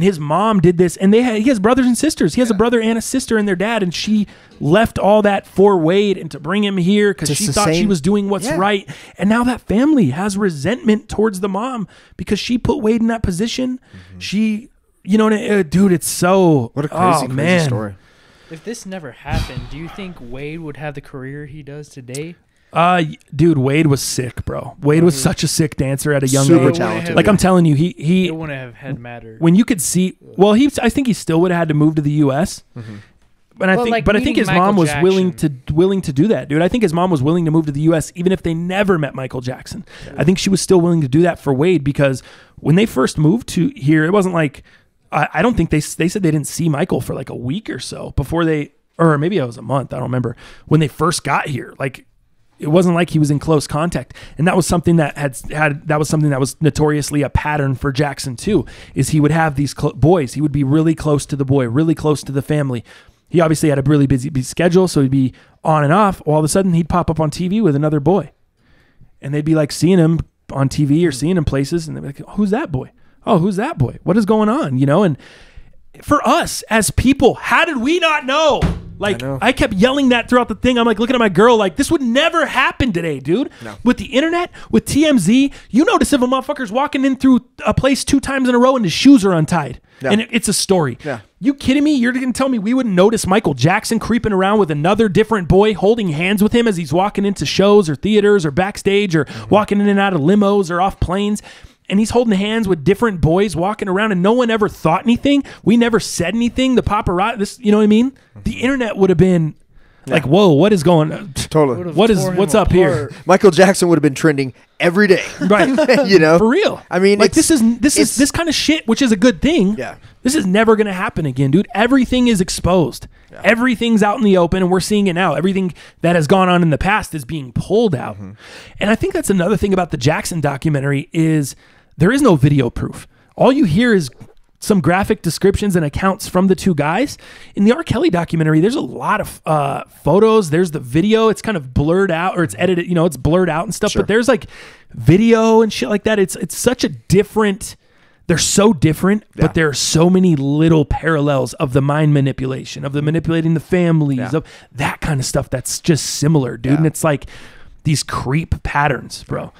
his mom did this. And he has brothers and sisters. He has a brother and a sister and their dad, and she left all that for Wade and to bring him here because she thought she was doing what's right. And now that family has resentment towards the mom because she put Wade in that position. Mm-hmm. You know, dude, it's so... What a crazy story. If this never happened, do you think Wade would have the career he does today? Dude, Wade was sick, bro. Wade was such a sick dancer at a young age. Super talented. Like, I'm telling you, he... It wouldn't have had mattered. When you could see... Well, I think he still would have had to move to the U.S., But I think his mom was willing to do that, dude. I think his mom was willing to move to the U.S. even if they never met Michael Jackson. Yeah. I think she was still willing to do that for Wade because when they first moved to here, it wasn't like... I don't think they said they didn't see Michael for like a week or so before or maybe it was a month. I don't remember when they first got here. Like, it wasn't like he was in close contact. And that was something that that was notoriously a pattern for Jackson too, is he would have these boys. He would be really close to the boy, really close to the family. He obviously had a really busy schedule, so he'd be on and off. All of a sudden he'd pop up on TV with another boy. And they'd be like seeing him on TV or seeing him places, and they'd be like, who's that boy? Oh, who's that boy? What is going on? You know, and for us as people, how did we not know? Like, I kept yelling that throughout the thing. I'm like looking at my girl like, this would never happen today, dude. No. With the internet, with TMZ, you notice if a motherfucker's walking in through a place 2 times in a row and his shoes are untied. Yeah. And it's a story. Yeah. You kidding me? You're going to tell me we wouldn't notice Michael Jackson creeping around with another different boy, holding hands with him as he's walking into shows or theaters or backstage or walking in and out of limos or off planes? And he's holding hands with different boys walking around, and no one ever thought anything. We never said anything. The paparazzi, you know what I mean? The internet would have been like, whoa, what is going on? Totally. What's up here? Michael Jackson would have been trending every day. Right. You know? For real. I mean, like, this kind of shit, which is a good thing. Yeah. This is never going to happen again, dude. Everything is exposed. Yeah. Everything's out in the open, and we're seeing it now. Everything that has gone on in the past is being pulled out. Mm-hmm. And I think that's another thing about the Jackson documentary is there is no video proof. All you hear is some graphic descriptions and accounts from the two guys. In the R. Kelly documentary, there's a lot of photos. There's the video. It's kind of blurred out, or it's edited, you know, it's blurred out and stuff. Sure. But there's like video and shit like that. It's such a different, they're so different, but there are so many little parallels of the mind manipulation, of the manipulating the families, of that kind of stuff that's just similar, dude. And it's like these creep patterns, bro.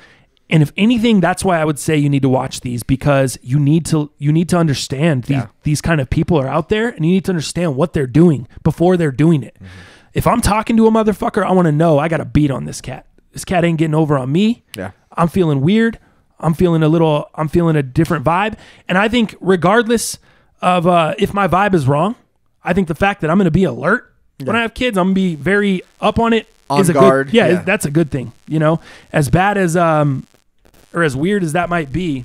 And if anything, that's why I would say you need to watch these, because you need to understand these kind of people are out there, and you need to understand what they're doing before they're doing it. Mm-hmm. If I'm talking to a motherfucker, I want to know I got a beat on this cat. This cat ain't getting over on me. Yeah. I'm feeling weird. I'm feeling a different vibe. And I think regardless of if my vibe is wrong, I think the fact that I'm going to be alert when I have kids, I'm going to be very up on it. On guard. That's a good thing. You know, as bad as or as weird as that might be,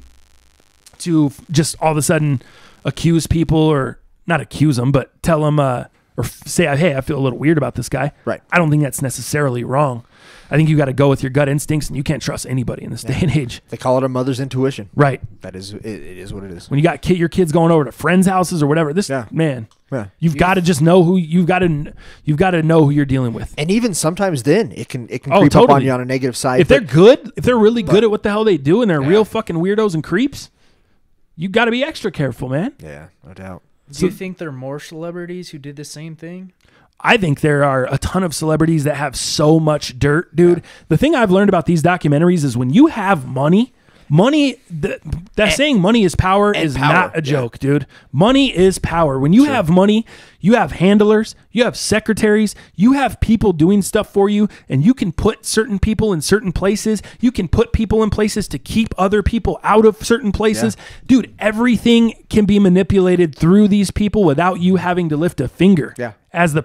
to just all of a sudden accuse people, or not accuse them, but tell them or say, hey, I feel a little weird about this guy. Right. I don't think that's necessarily wrong. I think you got to go with your gut instincts, and you can't trust anybody in this day and age. They call it a mother's intuition. Right. That is, it is what it is. When you got your kids going over to friends' houses or whatever, you've got to just know who you've got to know who you're dealing with. And even sometimes then it can creep up on you on a negative side. If they're good, if they're really good at what the hell they do, and they're real fucking weirdos and creeps, you got to be extra careful, man. Yeah, no doubt. Do you think there are more celebrities who did the same thing? I think there are a ton of celebrities that have so much dirt, dude. The thing I've learned about these documentaries is when you have money, saying money is power is not a joke, dude. Money is power. When you have money, you have handlers, you have secretaries, you have people doing stuff for you, and you can put certain people in certain places. You can put people in places to keep other people out of certain places. Dude, everything can be manipulated through these people without you having to lift a finger. As the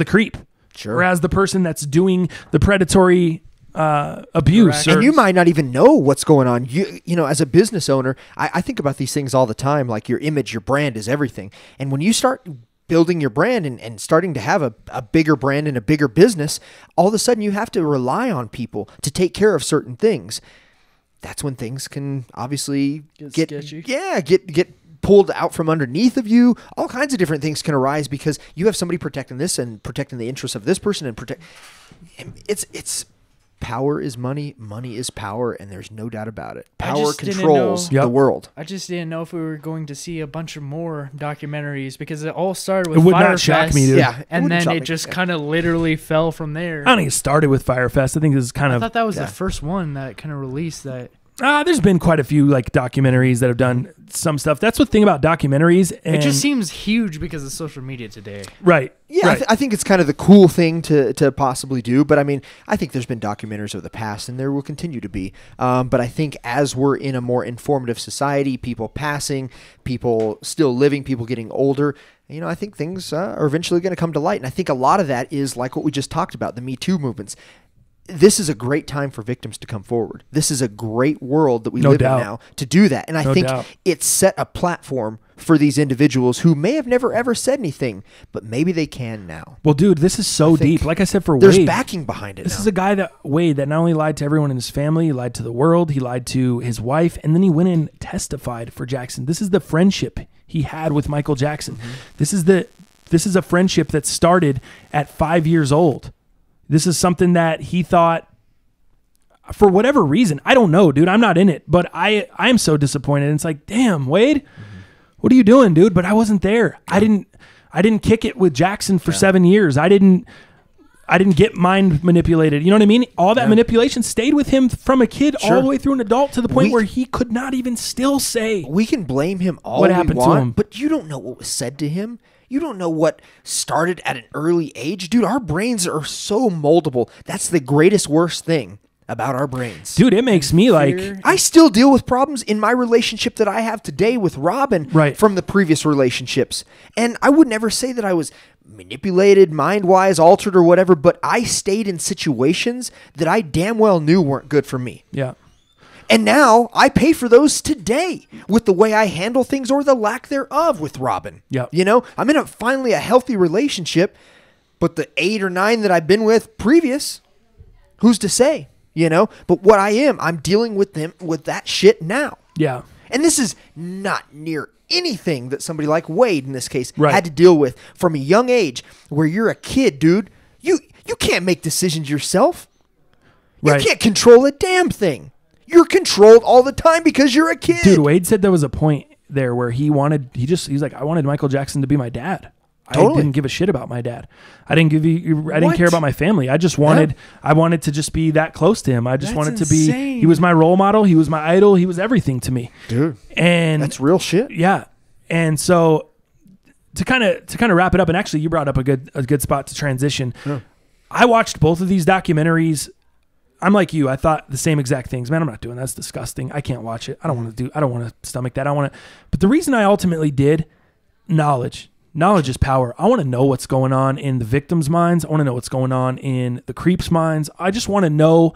creep, or as the person that's doing the predatory abuse. And you might not even know what's going on. You know, as a business owner, I think about these things all the time. Like, your image, your brand is everything. And when you start building your brand and starting to have a bigger brand and a bigger business, all of a sudden you have to rely on people to take care of certain things. That's when things can obviously get sketchy. Get pulled out from underneath of you. All kinds of different things can arise because you have somebody protecting this and protecting the interests of this person, and it's power is money, money is power, and there's no doubt about it. Power controls the world. I just didn't know if we were going to see a bunch of more documentaries, because it all started with It would not shock me, dude. Yeah, and then it just kind of literally fell from there. I don't think it started with Firefest. I think this is kind of... I thought that was the first one that kind of released that. There's been quite a few like documentaries that have done some stuff. That's the thing about documentaries. And it just seems huge because of social media today. Right. Yeah, right. I think it's kind of the cool thing to possibly do. But I mean, I think there's been documentaries of the past, and there will continue to be. But I think as we're in a more informative society, people passing, people still living, people getting older, you know, I think things are eventually going to come to light. And I think a lot of that is like what we just talked about, the Me Too movements. This is a great time for victims to come forward. This is a great world that we live in now to do that. And I think it's set a platform for these individuals who may have never ever said anything, but maybe they can now. Well, dude, this is so deep. Like I said, for there's Wade, backing behind it. This is a guy Wade that not only lied to everyone in his family, he lied to the world, he lied to his wife, and then he went and testified for Jackson. This is the friendship he had with Michael Jackson. Mm-hmm. This is a friendship that started at 5 years old. This is something that he thought, for whatever reason, I don't know, dude. I'm not in it, but I am so disappointed. And it's like, damn, Wade, what are you doing, dude? But I wasn't there. Yeah. I didn't kick it with Jackson for 7 years. I didn't get mind manipulated. You know what I mean? All that manipulation stayed with him from a kid all the way through an adult, to the point where he could not even still say. We can blame him all what happened to him, but you don't know what was said to him. You don't know what started at an early age. Dude, our brains are so moldable. That's the worst thing about our brains. Dude, it makes me like... I still deal with problems in my relationship that I have today with Robin from the previous relationships. And I would never say that I was manipulated, mind-wise, altered, or whatever, but I stayed in situations that I damn well knew weren't good for me. Yeah. And now I pay for those today with the way I handle things, or the lack thereof, with Robin. Yeah. You know, I'm in finally a healthy relationship, but the 8 or 9 that I've been with previous, who's to say, you know? But what I'm dealing with them with that shit now. Yeah. And this is not near anything that somebody like Wade in this case Right. had to deal with from a young age, where you're a kid, dude. You can't make decisions yourself. You Right. can't control a damn thing. You're controlled all the time because you're a kid. Dude, Wade said there was a point there where he's like, I wanted Michael Jackson to be my dad. Totally. I didn't give a shit about my dad. I didn't What? care about my family. I just wanted, I wanted to just be that close to him. I just wanted to be, insane. he was my role model. He was my idol. He was everything to me. Dude, And that's real shit. yeah. And so to kind of wrap it up, and actually you brought up a good spot to transition. Yeah. I watched both of these documentaries. I'm like you. I thought the same exact things. Man, I'm not doing that. That's disgusting. I can't watch it. I don't want to stomach that. But the reason I ultimately did, knowledge is power. I want to know what's going on in the victims' minds. I want to know what's going on in the creeps' minds. I just want to know.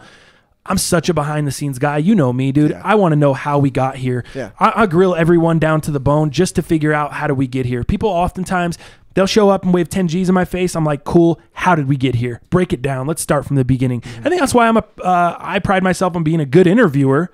I'm such a behind the scenes guy. You know me, dude. Yeah. I want to know how we got here. Yeah. I grill everyone down to the bone just to figure out how do we get here. People oftentimes, they'll show up and wave 10 G's in my face. I'm like, cool. How did we get here? Break it down. Let's start from the beginning. I think that's why I pride myself on being a good interviewer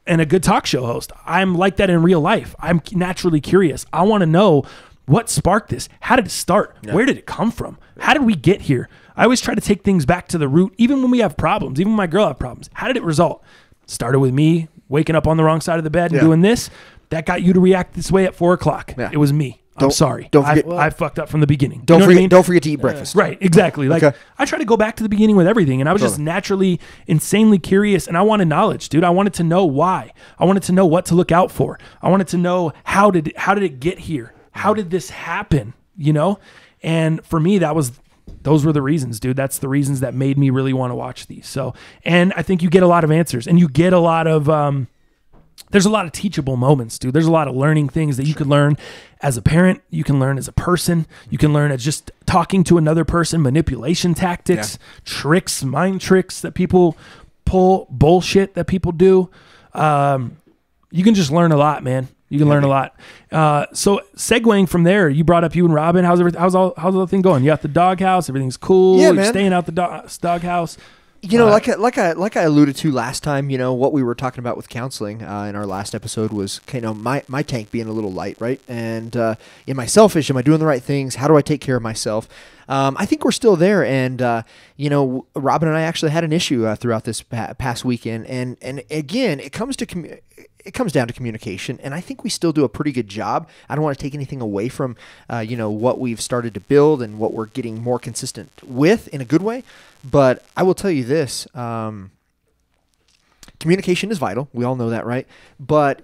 and a good talk show host. I'm like that in real life. I'm naturally curious. I want to know what sparked this. How did it start? Yeah. Where did it come from? How did we get here? I always try to take things back to the root, even when we have problems, even when my girl have problems. How did it result? Started with me waking up on the wrong side of the bed and doing this. That got you to react this way at 4:00. Yeah. It was me. I'm sorry. Don't forget- I fucked up from the beginning. Don't You know forget. what I mean? Don't forget to eat breakfast. Right, exactly. Like Okay. I try to go back to the beginning with everything, and I was just naturally insanely curious, and I wanted knowledge, dude. I wanted to know why. I wanted to know what to look out for. I wanted to know how did it get here? How did this happen? You know? And for me, those were the reasons, dude. That's the reasons that made me really want to watch these. So, and I think you get a lot of answers, and you get a lot of there's a lot of teachable moments, dude. There's a lot of learning things that you can learn as a parent. You can learn as a person. You can learn as just talking to another person, manipulation tactics, tricks, mind tricks that people pull, bullshit that people do. You can just learn a lot, man. You can learn a lot. So segueing from there, you brought up you and Robin. How's the thing going? You got the doghouse. Everything's cool. Yeah, You're man. staying out the doghouse. You know, like I alluded to last time, you know, what we were talking about with counseling in our last episode was, you know, my tank being a little light, right? And am I selfish? Am I doing the right things? How do I take care of myself? I think we're still there. And, you know, Robin and I actually had an issue throughout this past weekend. And again, it comes down to communication, and I think we still do a pretty good job. I don't want to take anything away from, you know, what we've started to build and what we're getting more consistent with in a good way. But I will tell you this, communication is vital. We all know that, right? But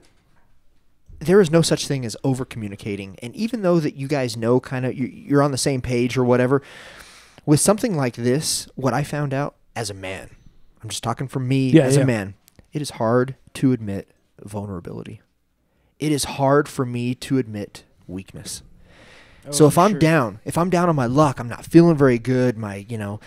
there is no such thing as over communicating. And even though that you guys know kind of you're on the same page or whatever, with something like this, what I found out as a man, I'm just talking from me as a man, it is hard to admit vulnerability. It is hard for me to admit weakness. So if I'm down on my luck, I'm not feeling very good, my, you know,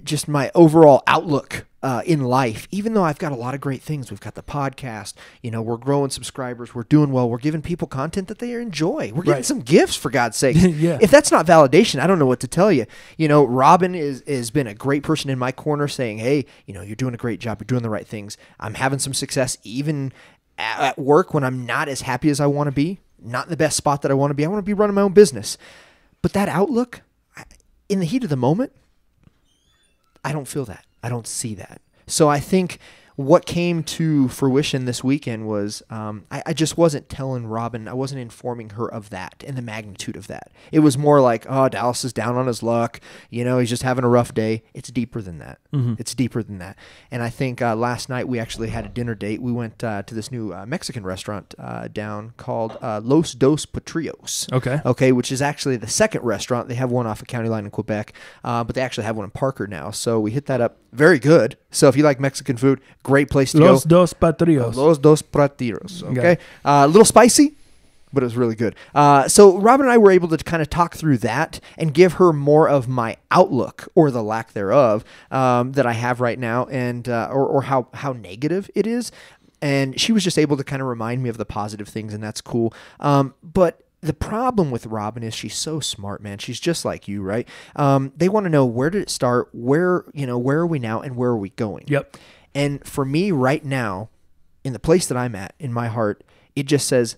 just my overall outlook in life, even though I've got a lot of great things. We've got the podcast, you know, we're growing subscribers, we're doing well, we're giving people content that they enjoy. We're getting some gifts, for God's sake. Yeah. If that's not validation, I don't know what to tell you. You know, Robin has been a great person in my corner saying, hey, you know, you're doing a great job, you're doing the right things. I'm having some success even at work when I'm not as happy as I want to be. Not in the best spot that I want to be. I want to be running my own business. But that outlook, in the heat of the moment, I don't feel that. I don't see that. So I think what came to fruition this weekend was I just wasn't telling Robin, I wasn't informing her of that and the magnitude of that. It was more like, oh, Dallas is down on his luck. You know, he's just having a rough day. It's deeper than that. Mm-hmm. It's deeper than that. And I think last night we actually had a dinner date. We went to this new Mexican restaurant down called Los Dos Patrios. Okay, which is actually the second restaurant. They have one off a county line in Quebec, but they actually have one in Parker now. So we hit that up. Very good. So if you like Mexican food, great place to Los go. Dos Patrios. Los Dos Patrios. Okay. A little spicy, but it was really good. So Robin and I were able to kind of talk through that and give her more of my outlook, or the lack thereof, that I have right now, and or how negative it is. And she was just able to kind of remind me of the positive things, and that's cool. But the problem with Robin is she's so smart, man. She's just like you, right? They want to know, where did it start? Where are we now, and where are we going? Yep. And for me right now, in the place that I'm at in my heart, it just says,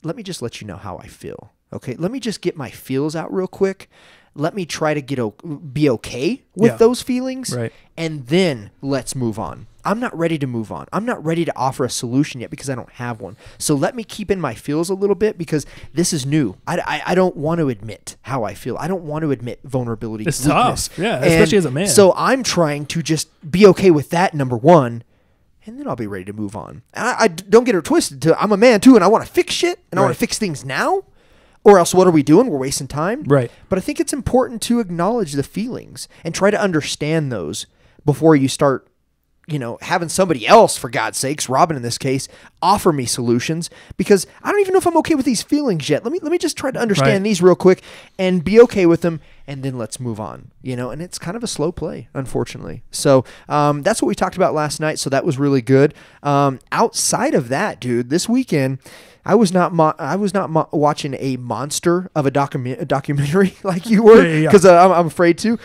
let me just let you know how I feel. Okay, let me just get my feels out real quick. Let me try to be okay with those feelings, right, and then let's move on. I'm not ready to move on. I'm not ready to offer a solution yet because I don't have one. So let me keep in my feels a little bit because this is new. I don't want to admit how I feel. I don't want to admit vulnerability. It's weakness. tough, yeah, especially as a man. So I'm trying to just be okay with that, number one, and then I'll be ready to move on. I don't get it twisted. I'm a man too, and I want to fix shit, and I want to fix things now. Or else what are we doing? We're wasting time. Right. But I think it's important to acknowledge the feelings and try to understand those before you start, having somebody else, for God's sakes, Robin in this case, offer me solutions, because I don't even know if I'm okay with these feelings yet. Let me just try to understand these real quick and be okay with them, and then let's move on. And it's kind of a slow play, unfortunately. So that's what we talked about last night. So that was really good. Outside of that, dude, this weekend, I was not watching a monster of a documentary like you were, because I'm afraid to.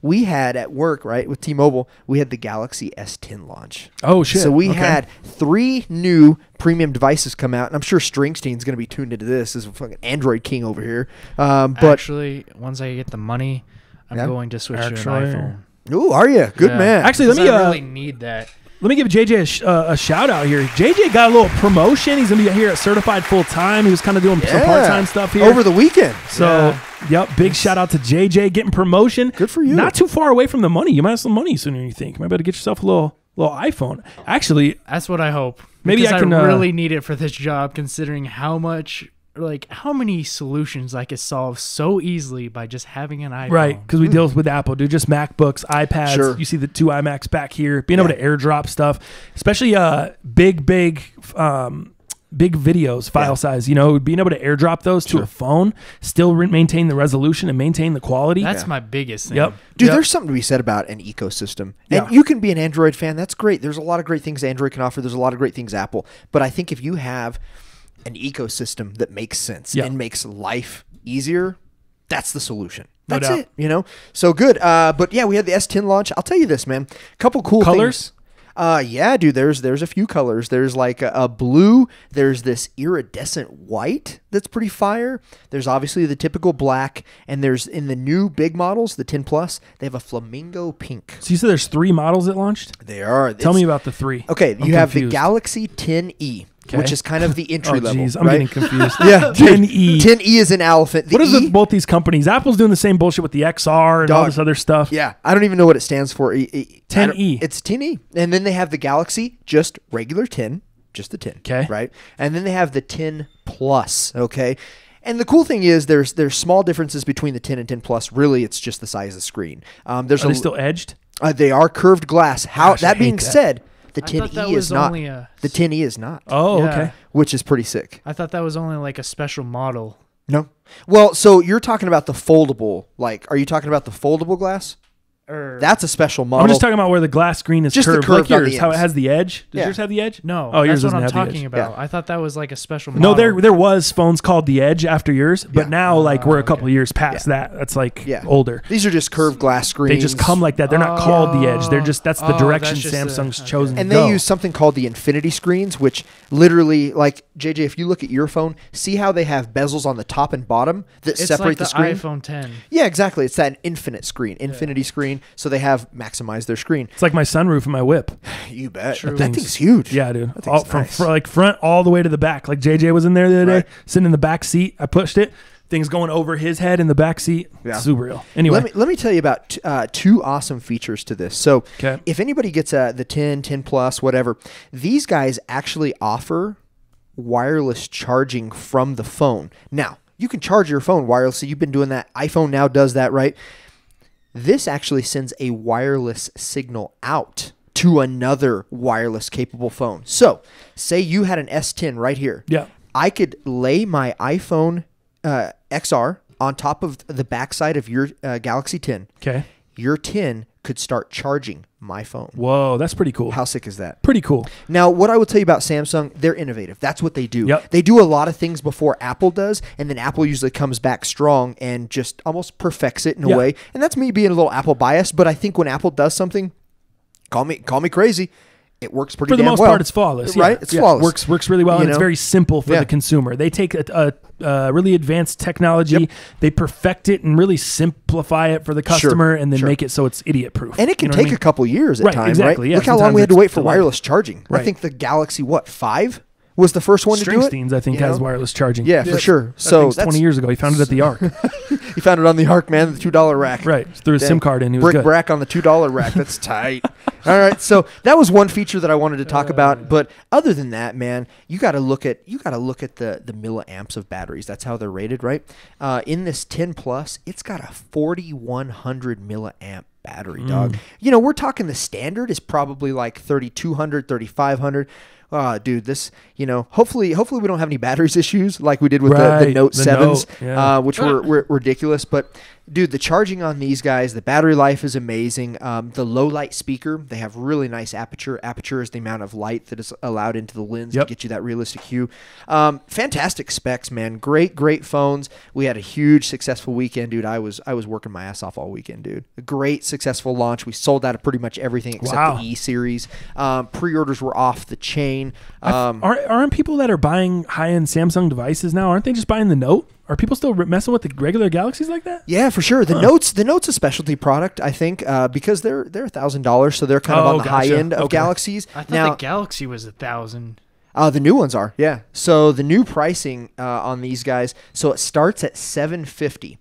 We had at work, right, with T-Mobile, we had the Galaxy S10 launch. Oh shit! So we had 3 new premium devices come out, and I'm sure Stringstein's going to be tuned into this as a fucking Android king over here. But actually, once I get the money, I'm going to switch to an iPhone. Ooh, are you? Good man. Actually, I really need that. Let me give JJ a shout out here. JJ got a little promotion. He's going to be here at Certified Full Time. He was kind of doing some part-time stuff here. Over the weekend. So, big shout out to JJ getting promotion. Good for you. Not too far away from the money. You might have some money sooner than you think. You might be able to get yourself a little iPhone. Actually, that's what I hope. Maybe I can really need it for this job, considering how many solutions I could solve so easily by just having an iPhone. Right, because we deal with Apple, dude. Just MacBooks, iPads. Sure. You see the 2 iMacs back here. Being able to airdrop stuff, especially big videos, file size. Being able to airdrop those to a phone, still maintain the resolution and maintain the quality. That's my biggest thing. Yep. Dude, there's something to be said about an ecosystem. And you can be an Android fan. That's great. There's a lot of great things Android can offer. There's a lot of great things Apple. But I think if you have an ecosystem that makes sense and makes life easier, that's the solution. That's it, So good. But yeah, we had the S10 launch. I'll tell you this, man. Couple cool colors. Yeah, dude. There's a few colors. There's like a blue. There's this iridescent white that's pretty fire. There's obviously the typical black, and there's in the new big models, the 10 Plus, they have a flamingo pink. So you said there's 3 models that launched? They are. Tell me about the 3. Okay, you have the Galaxy 10e. which is kind of the entry level. I'm getting confused. Yeah, 10e. 10e is an elephant. What is with both these companies? Apple's doing the same bullshit with the XR and all this other stuff. Yeah, I don't even know what it stands for. 10e. It's 10e, and then they have the Galaxy, just regular 10, just the 10. Okay, right, and then they have the 10 Plus. Okay. And the cool thing is there's small differences between the 10 and 10 Plus. Really, it's just the size of the screen. Are they still edged? They are curved glass. That being said, the 10e is not. The 10e is not. Oh, okay. Which is pretty sick. I thought that was only like a special model. No. Well, so you're talking about the foldable. Are you talking about the foldable glass? That's a special model. I'm just talking about where the glass screen is just curved. The curve like yours, how it has the edge. Does yours have the edge? No. Oh, yours that's what doesn't I'm have talking the about. Yeah. I thought that was like a special model. No, there was phones called the Edge after yours, but now we're a couple of years past that. That's older. These are just curved glass screens. They just come like that. They're not called the Edge. They're just that's the direction Samsung's chosen. And to go. they use something called the infinity screens, which literally, like JJ, if you look at your phone, see how they have bezels on the top and bottom that separate the screen. It's like the iPhone 10. Yeah, exactly. It's that infinity screen. So they have maximized their screen. It's like my sunroof and my whip. You bet. True. That thing's huge. Yeah, dude. From front all the way to the back. Like JJ was in there the other day, sitting in the back seat. I pushed it. Things going over his head in the back seat. Yeah. Super real. Anyway. Let me tell you about 2 awesome features to this. So if anybody gets the 10 Plus, whatever, these guys actually offer wireless charging from the phone. Now, you can charge your phone wirelessly. You've been doing that. iPhone now does that, right? This actually sends a wireless signal out to another wireless capable phone. So, say you had an S10 right here. Yeah. I could lay my iPhone XR on top of the backside of your Galaxy 10. Okay. Your 10 could start charging my phone. Whoa, that's pretty cool. How sick is that? Pretty cool. Now, what I will tell you about Samsung, they're innovative. That's what they do. Yep. They do a lot of things before Apple does, and then Apple usually comes back strong and just almost perfects it in a way. And that's me being a little Apple biased, but I think when Apple does something, call me crazy, it works pretty for the damn most well. part. It's flawless, right? Yeah. It's flawless. Works really well, You and it's know? very simple for Yeah. the consumer. They take a really advanced technology, Yep. they perfect it and really simplify it for the customer, and then make it so it's idiot proof. And it can take a couple years at Right, times, exactly, right? yeah. Look how long Sometimes we had to it's wait for delayed. wireless charging. I Right. think the Galaxy 5 was the first one to do it. Stringsteen's, I think, You has know? wireless charging. Yeah, for sure. So So that's 20 years ago. He found it at the Arc. He found it on the Arc, man, the $2 rack. Right. Threw his Dang. SIM card in. He was Brick good. brack on the $2 rack. That's tight. All right, so that was one feature that I wanted to talk about. But other than that, man, you got to look at the milliamps of batteries. That's how they're rated, right? In this 10 Plus, it's got a 4,100 milliamp battery, dog. You know, we're talking the standard is probably like 3,200, 3,500. Dude, this, you know, hopefully we don't have any batteries issues like we did with the Note 7s, which were ridiculous. But, dude, the charging on these guys, the battery life is amazing. The low light speaker, they have really nice aperture. Aperture is the amount of light that is allowed into the lens to get you that realistic hue. Fantastic specs, man. Great phones. We had a huge successful weekend, dude. I was working my ass off all weekend, dude. A great successful launch. We sold out of pretty much everything except the E series. Pre-orders were off the chain. Aren't people that are buying high-end Samsung devices now, aren't they just buying the Note? Are people still messing with the regular Galaxies like that? Yeah, for sure. The Note's a specialty product, I think, because they're $1,000, so they're kind of on the high end of Galaxies. I thought the Galaxy was 1,000. The new ones are, yeah. So the new pricing on these guys, so it starts at $750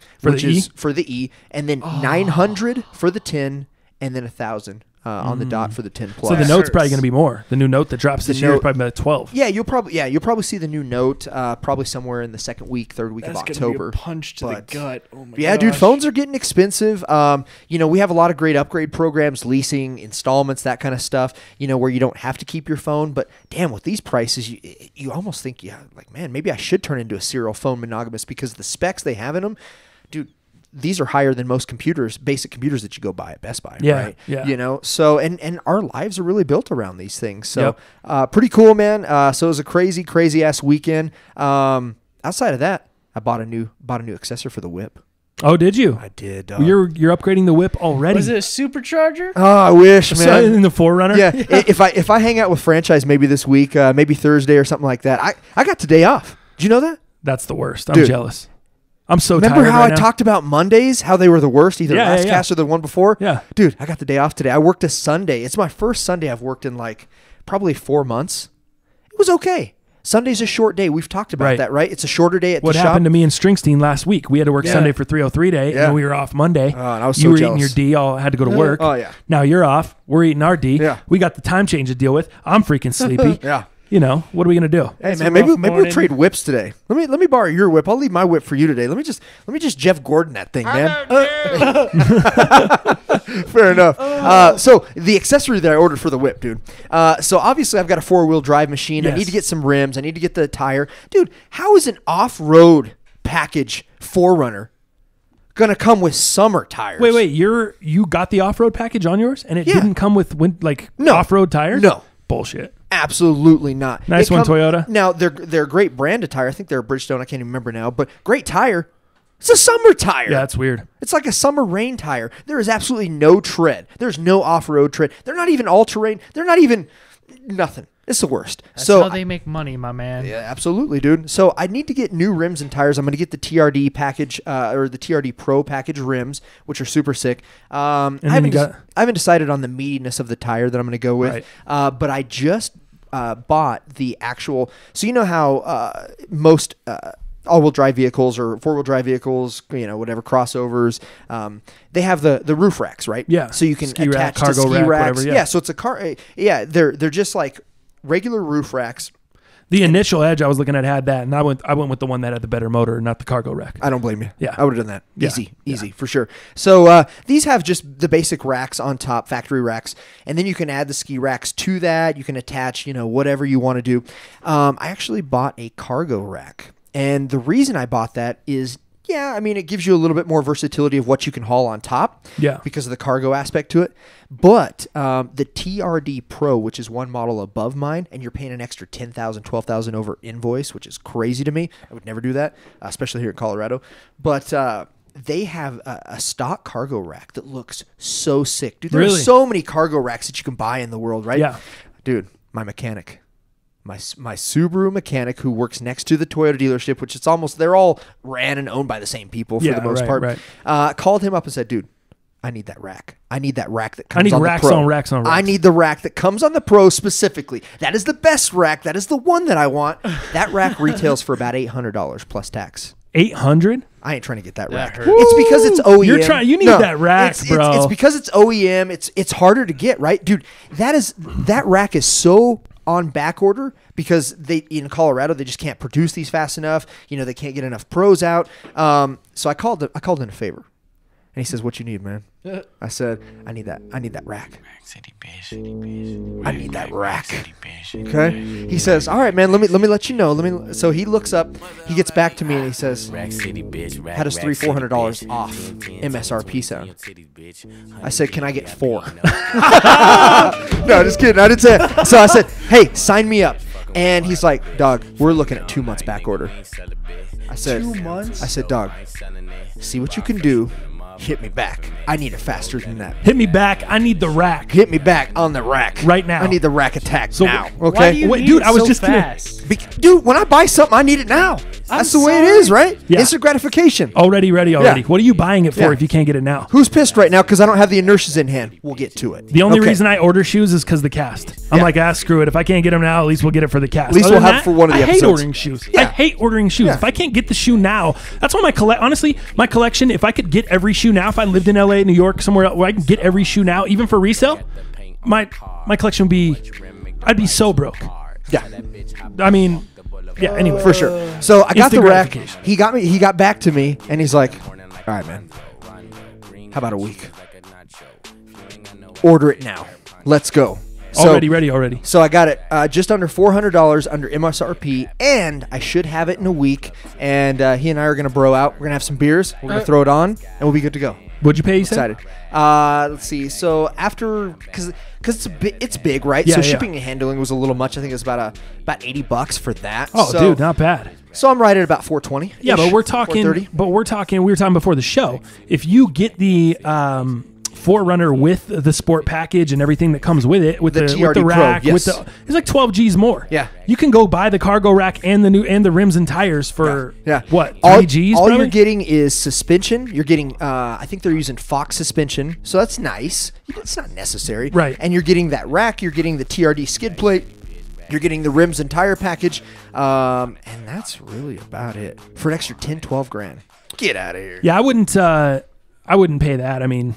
for the E, and then $900 for the 10, and then $1,000 on the dot for the 10 Plus. So the Note's probably going to be more. The new Note that drops this year is probably about 12. Yeah, you'll probably see the new Note probably somewhere in the third week of October. Gonna be a punch to the gut. Oh my yeah, gosh. dude, phones are getting expensive. You know, we have a lot of great upgrade programs, leasing, installments, that kind of stuff. You know, where you don't have to keep your phone. But damn, with these prices, you almost think, like, man, maybe I should turn into a serial phone monogamous because the specs they have in them, dude. These are higher than most basic computers that you go buy at Best Buy, right? Yeah. You know, so and our lives are really built around these things. So pretty cool, man. So it was a crazy ass weekend. Outside of that, I bought a new accessor for the whip. Oh, did you? I did. You're upgrading the whip already. Was it a supercharger? Oh, I wish, man. So in the Forerunner? Yeah. if I hang out with Franchise maybe this week, maybe Thursday or something like that, I got today off. Did you know that? That's the worst. I'm Dude. jealous. I'm so Remember tired how right I now. talked about Mondays, how they were the worst, either last cast or the one before? Yeah. Dude, I got the day off today. I worked a Sunday. It's my first Sunday I've worked in like probably 4 months. It was okay. Sunday's a short day. We've talked about that, right? It's a shorter day at the shop. What happened to me and Springsteen last week? We had to work Sunday for 303 day, and we were off Monday. And I was so you were jealous. eating your D. I had to go to work. Oh, yeah. Now you're off. We're eating our D. Yeah. We got the time change to deal with. I'm freaking sleepy. Yeah. You know, what are we going to do? Hey, It's man, a maybe rough we'll morning. trade whips today. Let me borrow your whip. I'll leave my whip for you today. Let me just Jeff Gordon that thing, man. Fair enough. So the accessory that I ordered for the whip, dude. So obviously I've got a 4-wheel drive machine. I Yes. need to get some rims. I need to get the tire. Dude, how is an off-road package Forerunner gonna come with summer tires? Wait, you got the off-road package on yours, and it didn't come with No. off-road tires? No. Bullshit. Absolutely not. Nice one, Toyota. Now they're a great brand of tire. I think they're a Bridgestone. I can't even remember now, but great tire. It's a summer tire. Yeah, that's weird. It's like a summer rain tire. There is absolutely no tread. There's no off-road tread. They're not even all-terrain. They're not even nothing. It's the worst. That's so how they make money, my man. yeah, absolutely, dude. So I need to get new rims and tires. I'm going to get the TRD package or the TRD Pro package rims, which are super sick. I haven't decided on the meatiness of the tire that I'm going to go with, but I just bought the actual. So you know how most all-wheel drive vehicles or four-wheel drive vehicles, you know, whatever crossovers, they have the roof racks, right? Yeah. So you can Ski rack, attach to cargo ski rack, racks. whatever, yeah. So it's a car. Yeah, they're just like regular roof racks. The initial Edge I was looking at had that, and I went with the one that had the better motor, not the cargo rack. I don't blame you. Yeah. I would have done that. Yeah. Easy for sure. So these have just the basic racks on top, factory racks, and then you can add the ski racks to that. You can attach, you know, whatever you want to do. I actually bought a cargo rack, and the reason I bought that is, yeah, I mean, it gives you a little bit more versatility of what you can haul on top. Yeah. Because of the cargo aspect to it. But the TRD Pro, which is one model above mine, and you're paying an extra $10,000, $12,000 over invoice, which is crazy to me. I would never do that, especially here in Colorado. But they have a stock cargo rack that looks so sick. Dude, there are Really? so many cargo racks that you can buy in the world, right? Yeah. dude, my mechanic. My Subaru mechanic who works next to the Toyota dealership, which it's almost, they're all ran and owned by the same people for the most part. Right. Called him up and said, dude, I need that rack. I need that rack that comes on the Pro. I need racks on racks. I need the rack that comes on the Pro specifically. That is the best rack. That is the one that I want. That rack retails for about $800 plus tax. 800? I ain't trying to get that rack. It's because it's OEM. You need that rack, bro. It's because it's OEM. It's harder to get, right? Dude, that rack is so on back order because they in Colorado they just can't produce these fast enough. They can't get enough pros out. So I called in a favor. And he says, "What you need, man?" I said, "I need that rack. I need that rack." Okay. He says, "All right, man. Let me let you know. So he looks up. He gets back to me and he says, "How does $300-$400 off MSRP sound?" I said, "Can I get 4?" No, just kidding. I didn't say it. So I said, "Hey, sign me up." And he's like, "Dog, we're looking at 2 months back order." I said, 2 months? I said, "Dog, see what you can do. Hit me back. I need it faster than that. Hit me back. I need the rack. Hit me back on the rack right now. I need the rack attack now." Okay, why do you need dude, it I was so just fast? Dude, when I buy something, I need it now. That's the way it is, right? Yeah. Instant gratification. Already ready. Yeah. What are you buying it for Yeah. if you can't get it now? Who's pissed right now because I don't have the inertias in hand? We'll get to it. The only reason I order shoes is because the cast. I'm like, screw it. If I can't get them now, at least we'll get it for the cast. At least Other we'll than have it for one of the I hate episodes. ordering shoes. Yeah. I hate ordering shoes. Yeah. If I can't get the shoe now, that's why honestly, my collection, if I could get every shoe now, if I lived in LA, New York, somewhere else where I can get every shoe now, even for resale, my collection would be, I'd be so broke. Yeah. I mean, yeah, anyway. For sure. So I got Instant the rack. gratification. He got back to me and he's like, "All right, man. How about a week? Order it now. Let's go." Already. So I got it just under $400 under MSRP, and I should have it in a week. And he and I are gonna bro out. We're gonna have some beers. We're gonna throw it on, and we'll be good to go. What'd you pay? You said? Excited. Let's see. So after, because it's big, right? Yeah, so yeah. shipping and handling was a little much. I think it was about $80 for that. Oh, so, dude, not bad. So I'm right at about $420. Yeah, but we're talking. We were talking before the show. If you get the Forerunner with the sport package and everything that comes with it, with the TRD rack, Pro, yes. it's like 12 G's more. Yeah. You can go buy the cargo rack and the rims and tires for what, 3 G's? All probably? you're getting is suspension. You're getting, I think they're using Fox suspension, so that's nice. It's not necessary, right? And you're getting that rack. You're getting the TRD skid plate. You're getting the rims and tire package, and that's really about it for an extra 10, 12 grand. Get out of here. Yeah, I wouldn't pay that. I mean,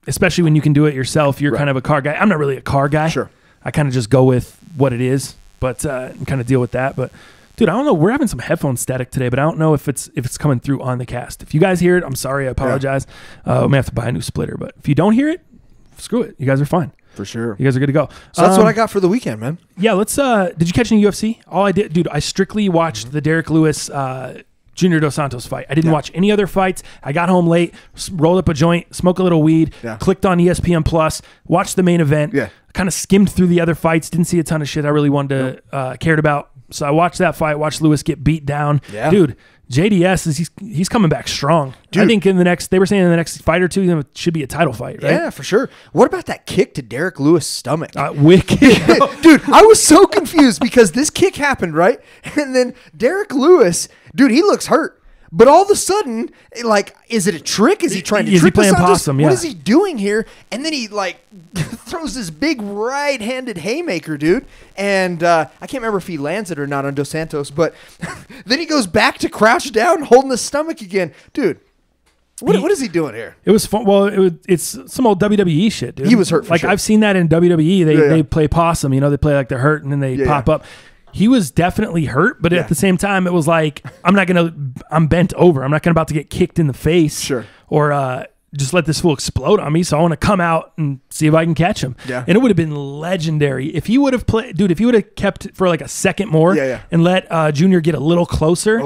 especially when you can do it yourself. You're kind of a car guy. I'm not really a car guy. Sure. I kind of just go with what it is, but kind of deal with that. But dude, I don't know. We're having some headphone static today, but I don't know if it's coming through on the cast. If you guys hear it, I'm sorry. I apologize. I may have to buy a new splitter, but if you don't hear it, screw it. You guys are fine. For sure. You guys are good to go. So that's what I got for the weekend, man. Yeah, let's did you catch any UFC? All I did, dude, I strictly watched the Derek Lewis Junior Dos Santos fight. I didn't watch any other fights. I got home late, rolled up a joint, smoked a little weed, clicked on ESPN Plus, watched the main event, kind of skimmed through the other fights, didn't see a ton of shit I really wanted to cared about. So I watched that fight, watched Lewis get beat down. Yeah. Dude, JDS he's coming back strong. Dude. I think they were saying in the next fight or two it should be a title fight, right? Yeah, for sure. What about that kick to Derek Lewis' stomach? Wicked. Dude, I was so confused because this kick happened, right? And then Derek Lewis, dude, he looks hurt. But all of a sudden, like, is it a trick? Is he trying to trick Is he playing us? possum? Yeah. What is he doing here? And then he, like, throws this big right-handed haymaker, dude. And I can't remember if he lands it or not on Dos Santos, but then he goes back to crouch down, holding the stomach again. Dude, what is he doing here? It was fun. Well, it's some old WWE shit, dude. He was hurt for sure. I've seen that in WWE. They play possum. You know, they play like they're hurt and then they pop up. He was definitely hurt, but at the same time, it was like, I'm bent over. I'm not about to get kicked in the face. Sure. Or just let this fool explode on me. So I want to come out and see if I can catch him. Yeah. And it would have been legendary if he would have played, dude. If he would have kept it for like a second more, and let Junior get a little closer,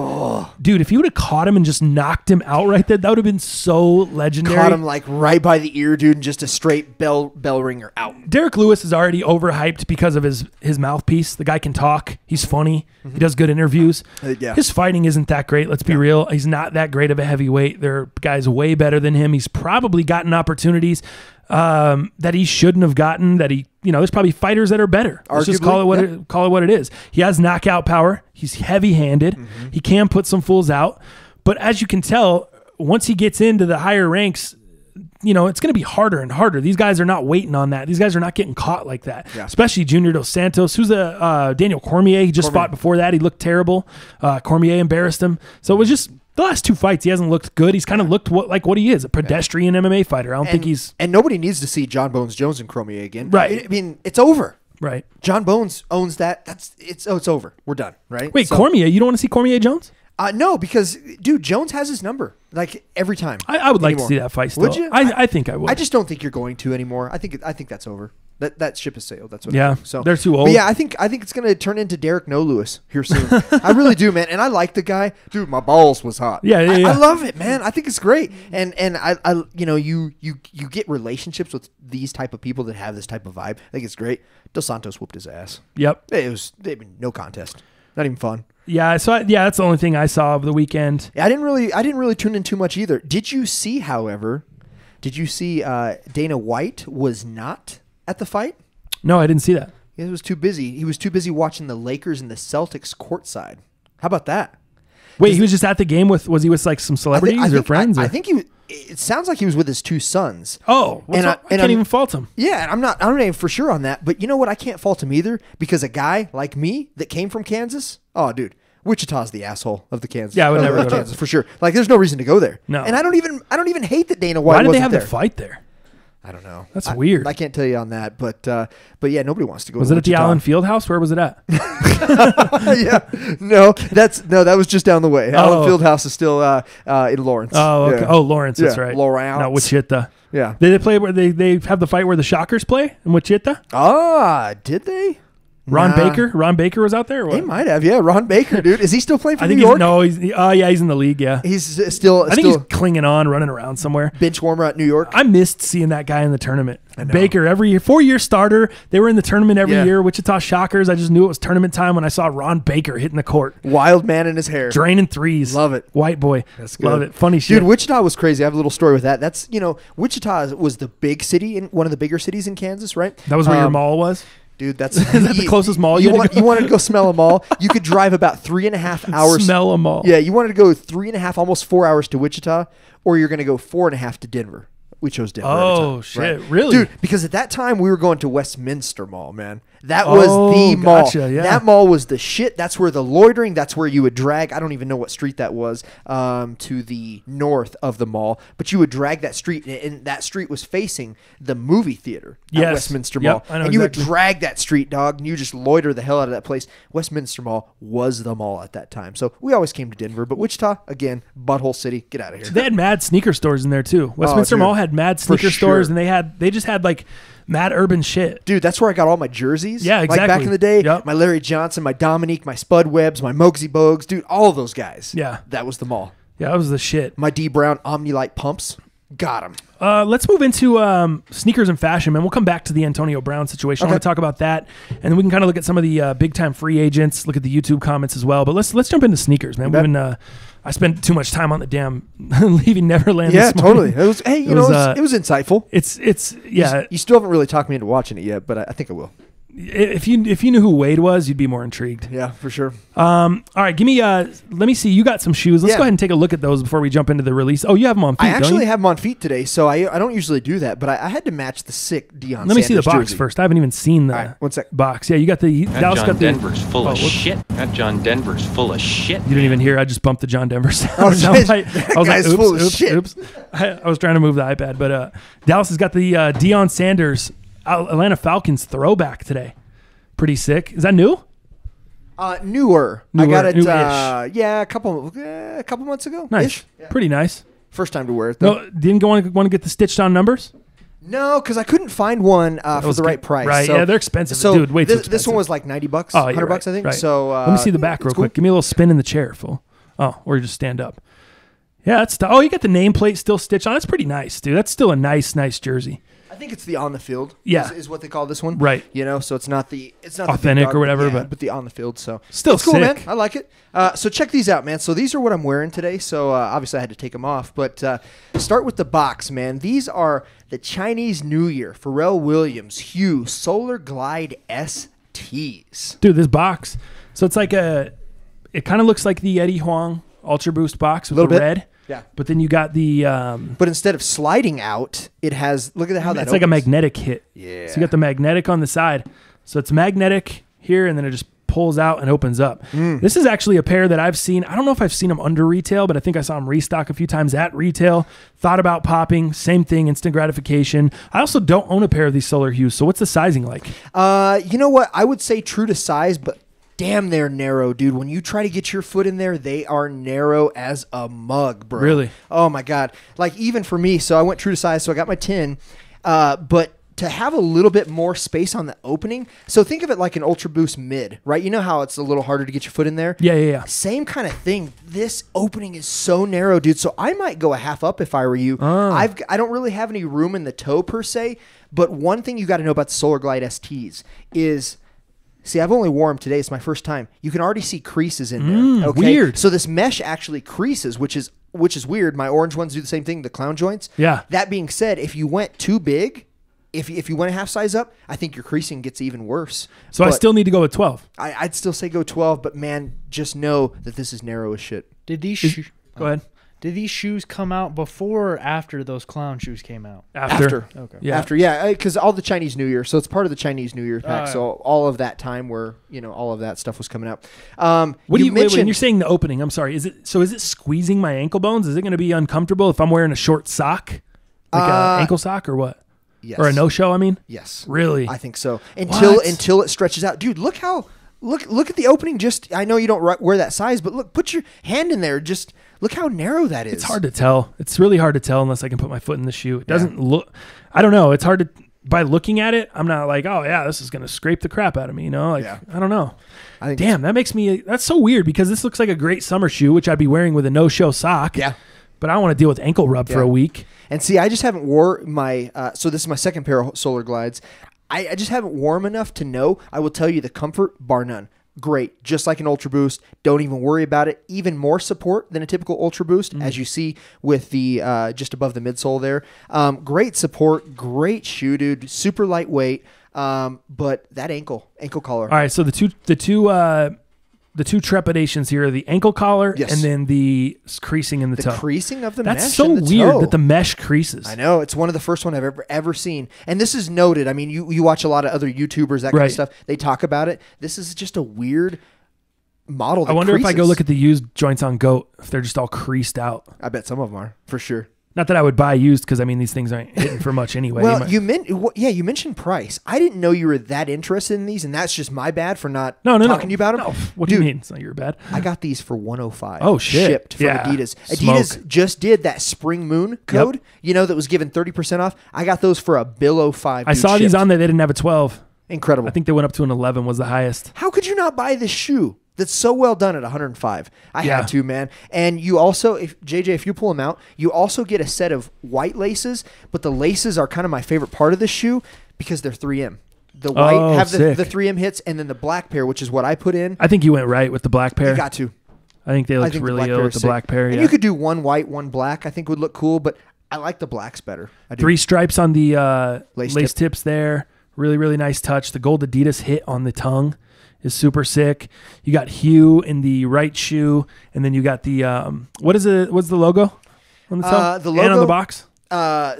dude. If he would have caught him and just knocked him out right there, that would have been so legendary. Caught him like right by the ear, dude, and just a straight bell ringer out. Derek Lewis is already overhyped because of his mouthpiece. The guy can talk. He's funny. He does good interviews. His fighting isn't that great. Let's be real. He's not that great of a heavyweight. There are guys way better than him. He's probably gotten opportunities that he shouldn't have gotten, that he, there's probably fighters that are better. Let's just call it what it is. He has knockout power. He's heavy-handed. Mm-hmm. He can put some fools out. But as you can tell, once he gets into the higher ranks, it's going to be harder and harder. These guys are not waiting on that. These guys are not getting caught like that, especially Junior Dos Santos. Who's Daniel Cormier? He just fought before that. He looked terrible. Cormier embarrassed him. So it was just the last two fights, he hasn't looked good. He's kind of looked like what he is, a pedestrian MMA fighter. I don't think he's... And nobody needs to see John Bones Jones and Cormier again. Right. I mean, it's over. Right. John Bones owns that. It's over. We're done, right? Wait, Cormier? You don't want to see Cormier Jones? No, because, dude, Jones has his number, like, every time. I would like to see that fight still. Would you? I think I would. I just don't think you're going to anymore. I think that's over. That ship has sailed. That's what I think. So they're too old. But yeah, I think it's going to turn into Derek No Lewis here soon. I really do, man. And I like the guy. Dude, my balls was hot. Yeah. I love it, man. I think it's great. And I you get relationships with these type of people that have this type of vibe. I think it's great. Dos Santos whooped his ass. Yep. It was no contest. Not even fun. Yeah, so that's the only thing I saw of the weekend. I didn't really tune in too much either. Did you see, however, Dana White was not at the fight? No, I didn't see that. He was too busy. He was too busy watching the Lakers and the Celtics courtside. How about that? Wait, he was just at the game was he with like some celebrities or friends? I think it sounds like he was with his two sons. Oh, I can't even fault him. Yeah, I'm not even for sure on that. But you know what? I can't fault him either, because a guy like me that came from Kansas, oh, dude, Wichita's the asshole of the Kansas. Yeah, I would never go to Kansas for sure. Like, there's no reason to go there. No, and I don't even hate that Dana White. Why did they have there. the fight there? I don't know. That's weird. I can't tell you on that, but yeah, nobody wants to go. Was to it at the Allen Fieldhouse? Where was it at? Yeah, no, that was just down the way. Allen Fieldhouse is still in Lawrence. Oh, okay. Yeah. Oh, Lawrence. That's right. Lawrence. Not Wichita. Yeah. Did they play where they have the fight where the Shockers play in Wichita? Ah, did they? Ron Baker was out there? Or what? He might have, yeah. Ron Baker, dude. Is he still playing for New York? York? He's in the league, yeah. He's still... I think he's clinging on, running around somewhere. Bench warmer at New York. I missed seeing that guy in the tournament. Baker, every year, 4-year starter. They were in the tournament every year. Wichita Shockers. I just knew it was tournament time when I saw Ron Baker hitting the court. Wild man in his hair. Draining threes. Love it. White boy. That's good. Love it. Funny shit. Dude, Wichita was crazy. I have a little story with that. That's, Wichita was the big city, one of the bigger cities in Kansas, right? That was where your mall was? Dude, that's... Is that the closest mall you wanted to go smell a mall? You could drive about 3.5 hours. Smell a mall. Yeah, you wanted to go 3.5, almost 4 hours to Wichita, or you're going to go 4.5 to Denver. We chose Denver. Oh, shit. Right? Really? Dude, because at that time, we were going to Westminster Mall, man. That was the mall. Gotcha, yeah. That mall was the shit. That's where the loitering, that's where you would drag, I don't even know what street that was, to the north of the mall, but you would drag that street, and that street was facing the movie theater at Westminster Mall. I know and you exactly. would drag that street, dog, and you just loiter the hell out of that place. Westminster Mall was the mall at that time. So we always came to Denver, but Wichita, again, butthole city, get out of here. They had mad sneaker stores in there too. Westminster Mall had mad sneaker stores, and they just had like mad urban shit. Dude, that's where I got all my jerseys. Yeah, exactly. Like back in the day, Yep. my Larry Johnson, my Dominique, my Spud Webbs, my Muggsy Bogues, dude, all of those guys. Yeah. That was the mall. Yeah, that was the shit. My D Brown Omni-Light pumps, got them. Let's move into sneakers and fashion, man. We'll come back to the Antonio Brown situation. I want to talk about that, and then we can kind of look at some of the big-time free agents, look at the YouTube comments as well. But let's jump into sneakers, man. We've been... I spent too much time on the damn leaving Neverland. Yeah, this morning. totally. It was insightful. It's yeah. You still haven't really talked me into watching it yet, but I think I will. If you knew who Wade was, you'd be more intrigued. Yeah, for sure. All right, give me. Let me see. You got some shoes. Let's go ahead and take a look at those before we jump into the release. Oh, you have them on feet. I actually don't you? have them on feet today, so I don't usually do that, but I had to match the sick Deion. Let me see the box jersey first. I haven't even seen the 1 sec. box. Yeah, you got the. That Dallas John got the, Denver's full of shit. That John Denver's full of shit. You didn't even hear. I just bumped the John Denver sound. Oh, shit. I was That guy's full of shit. Oops. I was trying to move the iPad, but Dallas has got the Deion Sanders Atlanta Falcons throwback today. Pretty sick. Is that new? Newer. I got it. New-ish. Yeah, a couple months ago. Nice. Yeah. Pretty nice. First time to wear it, though. No, didn't want to get the stitched on numbers? No, because I couldn't find one for the right price. Right, so, yeah, they're expensive. So dude, way too expensive. This one was like $90, Oh, $100, right, I think. Right. So let me see the back real quick. Give me a little spin in the chair, fool. Oh, or you just stand up. Yeah, that's. Oh, you got the nameplate still stitched on. That's pretty nice, dude. That's still a nice jersey. I think it's the on the field. Yeah. Is what they call this one. Right. You know, so it's not the authentic or whatever, but the on the field. So still it's cool, sick. man. I like it. So check these out, man. So these are what I'm wearing today. So obviously I had to take them off, but start with the box, man. These are the Chinese New Year Pharrell Williams Hue Solar Glide STs. Dude, this box. So it's like it kind of looks like the Eddie Huang Ultra Boost box with the red. Yeah. But then you got the but instead of sliding out, it has look at how that it's like a magnetic hit. Yeah. So you got the magnetic on the side. So it's magnetic here and then it just pulls out and opens up. This is actually a pair that I've seen. I don't know if I've seen them under retail, but I think I saw them restock a few times at retail. Thought about popping. Same thing, instant gratification. I also don't own a pair of these Solar Hues. So what's the sizing like? You know what? I would say true to size, but damn, they're narrow, dude. When you try to get your foot in there, they are narrow as a mug, bro. Really? Oh, my God. Like, even for me, so I went true to size, so I got my 10. But to have a little bit more space on the opening, so think of it like an Ultra Boost mid, right? You know how it's a little harder to get your foot in there? Yeah. Same kind of thing. This opening is so narrow, dude. So I might go a half up if I were you. I don't really have any room in the toe, per se. But one thing you got to know about the Solar Glide STs is... See, I've only worn them today. It's my first time. You can already see creases in there. Okay? Weird. So this mesh actually creases, which is weird. My orange ones do the same thing, the clown joints. Yeah. That being said, if you went too big, if you went a half size up, I think your creasing gets even worse. So I still need to go with 12. I'd still say go 12, but man, just know that this is narrow as shit. Did these Go ahead. Did these shoes come out before or after those clown shoes came out? After. Okay. Yeah. After, yeah, because all the Chinese New Year, so it's part of the Chinese New Year pack. So all of that time where all of that stuff was coming out. What do you mention? When you're saying the opening? I'm sorry. Is it squeezing my ankle bones? Is it going to be uncomfortable if I'm wearing a short sock, like an ankle sock, or what? Yes. Or a no show? I mean, yes. Really? I think so. Until it stretches out, dude. Look at the opening. Just I know you don't wear that size, but look, put your hand in there. Just look how narrow that is. It's hard to tell. It's really hard to tell unless I can put my foot in the shoe. It doesn't look. I don't know. It's hard to. By looking at it, I'm not like, oh yeah, this is gonna scrape the crap out of me. You know, I don't know. Damn, that makes me. That's so weird because this looks like a great summer shoe, which I'd be wearing with a no-show sock. Yeah. But I don't want to deal with ankle rub for a week. And see, I just haven't wore my. So this is my second pair of Solar Glides. I just haven't worn them enough to know. I will tell you the comfort, bar none. Great, just like an Ultra Boost. Don't even worry about it. Even more support than a typical Ultra Boost, as you see with the just above the midsole there. Great support, great shoe, dude. Super lightweight, but that ankle collar. All right, so the two trepidations here are the ankle collar and then the creasing in the toe. The creasing of the mesh. That's so in the weird toe. that the mesh creases. I know. It's one of the first one I've ever seen. And this is noted. I mean, you watch a lot of other YouTubers, that kind of stuff. They talk about it. This is just a weird model that I wonder creases. if I go look at the used joints on GOAT, if they're just all creased out. I bet some of them are, for sure. Not that I would buy used because, I mean, these things aren't hitting for much anyway. Well, you mentioned price. I didn't know you were that interested in these, and that's just my bad for not talking to you about them. No. What do you mean? It's not your bad. I got these for $105. Oh, shit. Shipped from Adidas. Adidas just did that Spring Moon code, that was given 30% off. I got those for $105. I saw these on there. They didn't have a 12. Incredible. I think they went up to an 11 was the highest. How could you not buy this shoe? That's so well done at 105. I had to, man. And you also, if you pull them out, you also get a set of white laces, but the laces are kind of my favorite part of the shoe because they're 3M. The white have the 3M hits, and then the black pair, which is what I put in. I think you went right with the black pair. You got to. I think they look really ill with the black pair. And you could do one white, one black. I think would look cool, but I like the blacks better. I do. 3 stripes on the lace tips there. Really, really nice touch. The gold Adidas hit on the tongue is super sick. You got Hue in the right shoe, and then you got the what's the logo on the toe? The logo and on the box.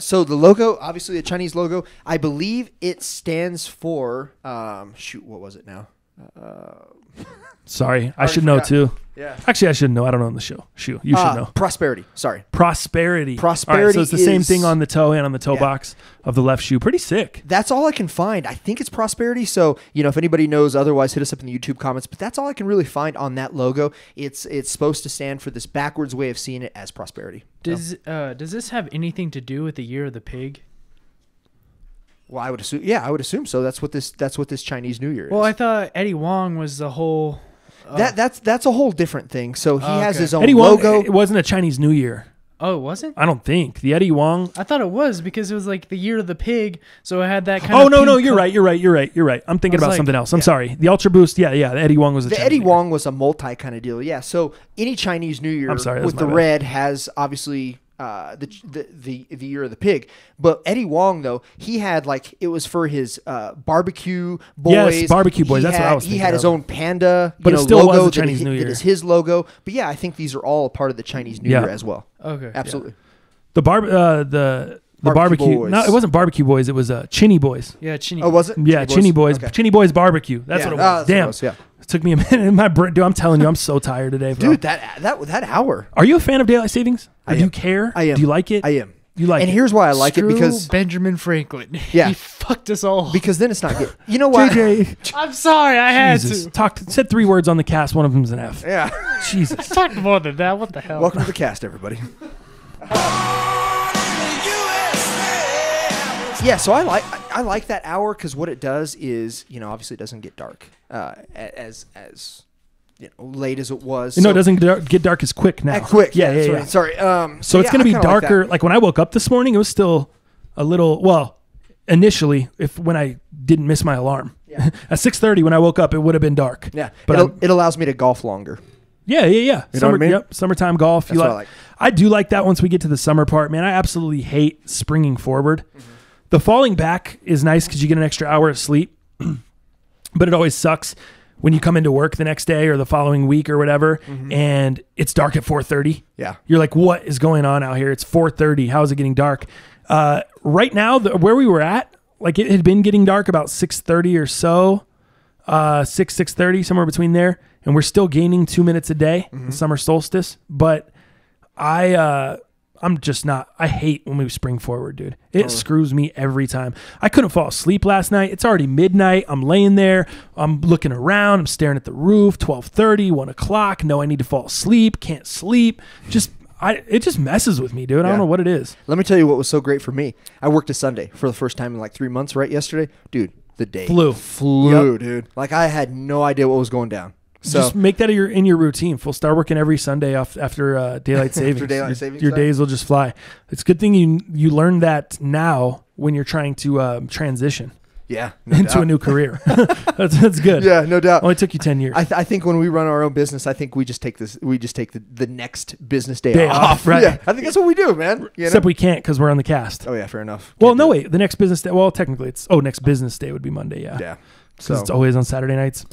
So the logo, obviously a Chinese logo. I believe it stands for what was it now? Sorry, I should know too. Yeah. Actually, I should know. I don't know on the shoe. You should know. Prosperity. Sorry. Prosperity. All right, so it's the same thing on the toe and on the toe box of the left shoe. Pretty sick. That's all I can find. I think it's Prosperity. So, if anybody knows otherwise, hit us up in the YouTube comments. But that's all I can really find on that logo. It's supposed to stand for this backwards way of seeing it as Prosperity. Does this have anything to do with the year of the pig? Well, I would assume. Yeah, I would assume so. That's what this Chinese New Year is. Well, I thought Eddie Wong was the whole. That's a whole different thing. So he has his own Eddie Wong, logo. it wasn't a Chinese New Year. Oh, it wasn't? I don't think. The Eddie Wong. I thought it was because it was like the year of the pig, so it had that kind Oh, of... no, you're right. I'm thinking about something else. I'm sorry. The Ultra Boost, yeah, the Eddie Wong was a The Chinese Eddie New Year. Wong was a multi kind of deal. Yeah, so any Chinese New Year I'm sorry, with the red has obviously the year of the pig. But Eddie Wong, though, he had like, it was for his barbecue boys. Yes, barbecue boys. That's what I was thinking He had his own panda but it still logo was the Chinese New Year. that is his logo. But yeah, I think these are all a part of the Chinese New Year as well. Okay. Absolutely. The barbecue. Boys. No, it wasn't barbecue boys. It was Chinny Boys. Yeah, Chinny. Oh, was it? Yeah, Chinny Boys. Okay. Chinny Boys barbecue. That's what it was. Damn. It took me a minute in my brain. Dude, I'm telling you, I'm so tired today, bro. Dude, that hour. Are you a fan of daylight savings? Or do you care? I am. Do you like it? I am. You like and it? here's why I like Screw it because Benjamin Franklin. Yeah. He fucked us all. because then it's not good. You know what? JJ. I'm sorry, I had Jesus. to. Said 3 words on the cast. One of them's an F. Yeah. Jesus. Talk more than that. What the hell? Welcome to the cast, everybody. Yeah, so I like that hour because what it does is, obviously it doesn't get dark as late as it was. No, it doesn't get dark as quick now. Quick. Yeah. Sorry. So it's going to be darker. Like when I woke up this morning, it was still a little, well, initially, when I didn't miss my alarm. Yeah. At 6:30 when I woke up, it would have been dark. Yeah, But it allows me to golf longer. Yeah. You know what I mean? Yep, summertime golf. That's what I like. I do like that once we get to the summer part, man. I absolutely hate springing forward. Mm-hmm. The falling back is nice because you get an extra hour of sleep, but it always sucks when you come into work the next day or the following week or whatever, and it's dark at 4:30. Yeah. You're like, what is going on out here? It's 4:30. How is it getting dark? Right now, where we were at, like it had been getting dark about 6:30 or so, 6:30, somewhere between there, and we're still gaining 2 minutes a day, the summer solstice, but I'm just not. I hate when we spring forward, dude. It screws me every time. I couldn't fall asleep last night. It's already midnight. I'm laying there. I'm looking around. I'm staring at the roof. 12:30, 1 o'clock. No, I need to fall asleep. Can't sleep. It just messes with me, dude. I don't know what it is. Let me tell you what was so great for me. I worked a Sunday for the first time in like 3 months, right? Yesterday, dude. The day flew, dude. Like I had no idea what was going down. So just make that in your routine. We'll start working every Sunday after daylight savings. Your days will just fly. It's a good thing you learn that now when you're trying to transition. Yeah, into a new career. that's good. Yeah, no doubt. Only took you 10 years. I think when we run our own business, I think we just take the next business day off. Right? Yeah, I think that's what we do, man. Except we can't because we're on the cast. Oh yeah, fair enough. Well, no wait. The next business day. Well, technically next business day would be Monday. Yeah. Yeah. Because it's always on Saturday nights.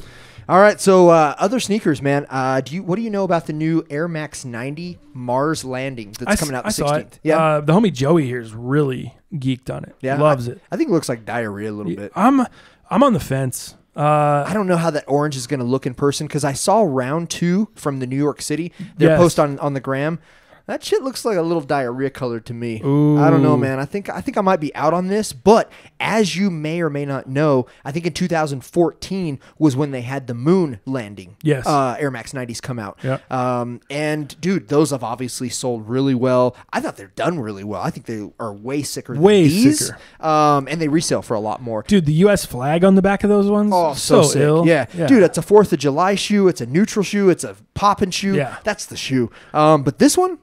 All right, so other sneakers, man. What do you know about the new Air Max 90 Mars Landing that's coming out the 16th? Saw it. Yeah, the homie Joey here is really geeked on it. Yeah, loves it. I think it looks like diarrhea a little bit. I'm on the fence. I don't know how that orange is going to look in person because I saw round 2 from the New York City. Their post on the gram. That shit looks like a little diarrhea colored to me. Ooh. I don't know, man. I think I might be out on this, but as you may or may not know, I think in 2014 was when they had the moon landing. Yes. Air Max 90s come out. Yep. And dude, those have obviously sold really well. I thought they're done really well. I think they are way sicker than these. Sicker. And they resell for a lot more. Dude, the U.S. flag on the back of those ones. Oh, so sick. Ill. Yeah. Dude, it's a 4th of July shoe. It's a neutral shoe. It's a poppin' shoe. Yeah. That's the shoe. But this one,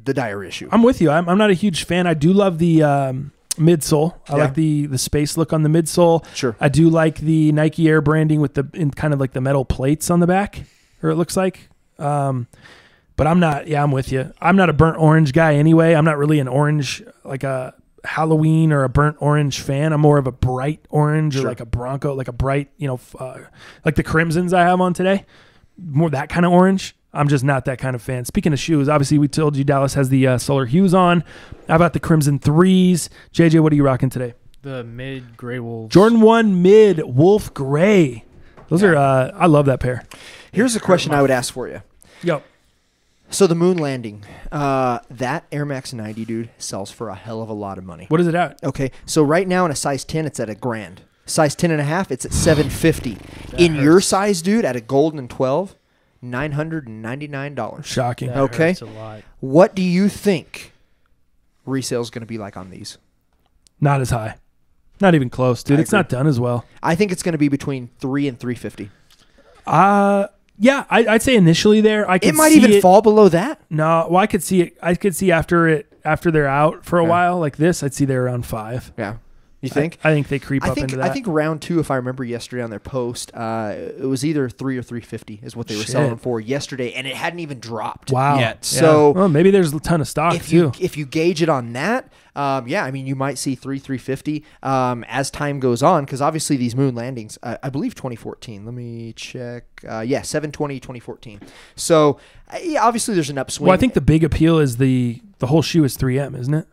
the diarrhea shoe. I'm with you. I'm not a huge fan. I do love the midsole. I like the space look on the midsole. Sure. I do like the Nike Air branding with in kind of like the metal plates on the back, or it looks like. But I'm not. Yeah, I'm with you. I'm not a burnt orange guy anyway. I'm not really an orange, like a Halloween or a burnt orange fan. I'm more of a bright orange or like a Bronco, like a bright, like the crimsons I have on today. More that kind of orange. I'm just not that kind of fan. Speaking of shoes, obviously we told you Dallas has the Solar Hues on. How about the Crimson 3s? JJ, what are you rocking today? The mid gray wolves. Jordan 1 mid wolf gray. Those are, I love that pair. Here's a question I would ask for you. Yep. So the moon landing, that Air Max 90, dude, sells for a hell of a lot of money. What is it at? Okay, so right now in a size 10, it's at $1,000. Size 10.5, it's at $750. In your size, dude, at a golden 12, $999. Shocking. That Okay. hurts a lot. What do you think resale is going to be like on these? Not as high. Not even close, dude. It's not done as well. I think it's going to be between $300 and $350. Yeah, I'd say initially there. It might even fall below that. No, well, I could see it. I could see after they're out for a while like this, I'd see they're around 5. Yeah. You think? I think they creep up into that. I think round 2, if I remember yesterday on their post, it was either 3 or 350 is what they were selling them for yesterday, and it hadn't even dropped yet. So well, maybe there's a ton of stock too. If you gauge it on that, I mean, you might see 350 as time goes on, because obviously these moon landings, I believe 2014. Let me check. 7/20/2014. So obviously there's an upswing. Well, I think the big appeal is the whole shoe is 3M, isn't it?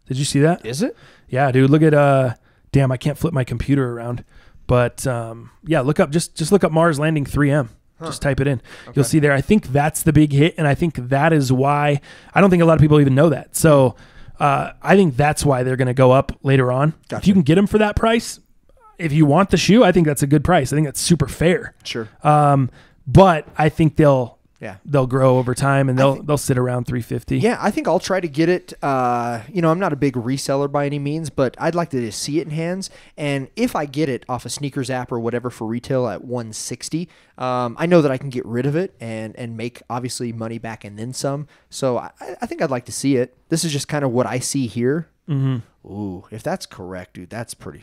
Did you see that? Is it? Yeah, dude. Look at damn, I can't flip my computer around. But look up just look up Mars landing 3M. Just type it in. Okay. You'll see there. I think that's the big hit, and I think that is why I don't think a lot of people even know that. So I think that's why they're going to go up later on. Gotcha. If you can get them for that price, if you want the shoe, I think that's a good price. I think that's super fair. Sure. But I think they'll grow over time, and they'll sit around 350. Yeah, I think I'll try to get it. I'm not a big reseller by any means, but I'd like to just see it in hands. And if I get it off a sneakers app or whatever for retail at 160, I know that I can get rid of it and make obviously money back and then some. So I think I'd like to see it. This is just kind of what I see here. Mm-hmm. Ooh, if that's correct, dude, that's pretty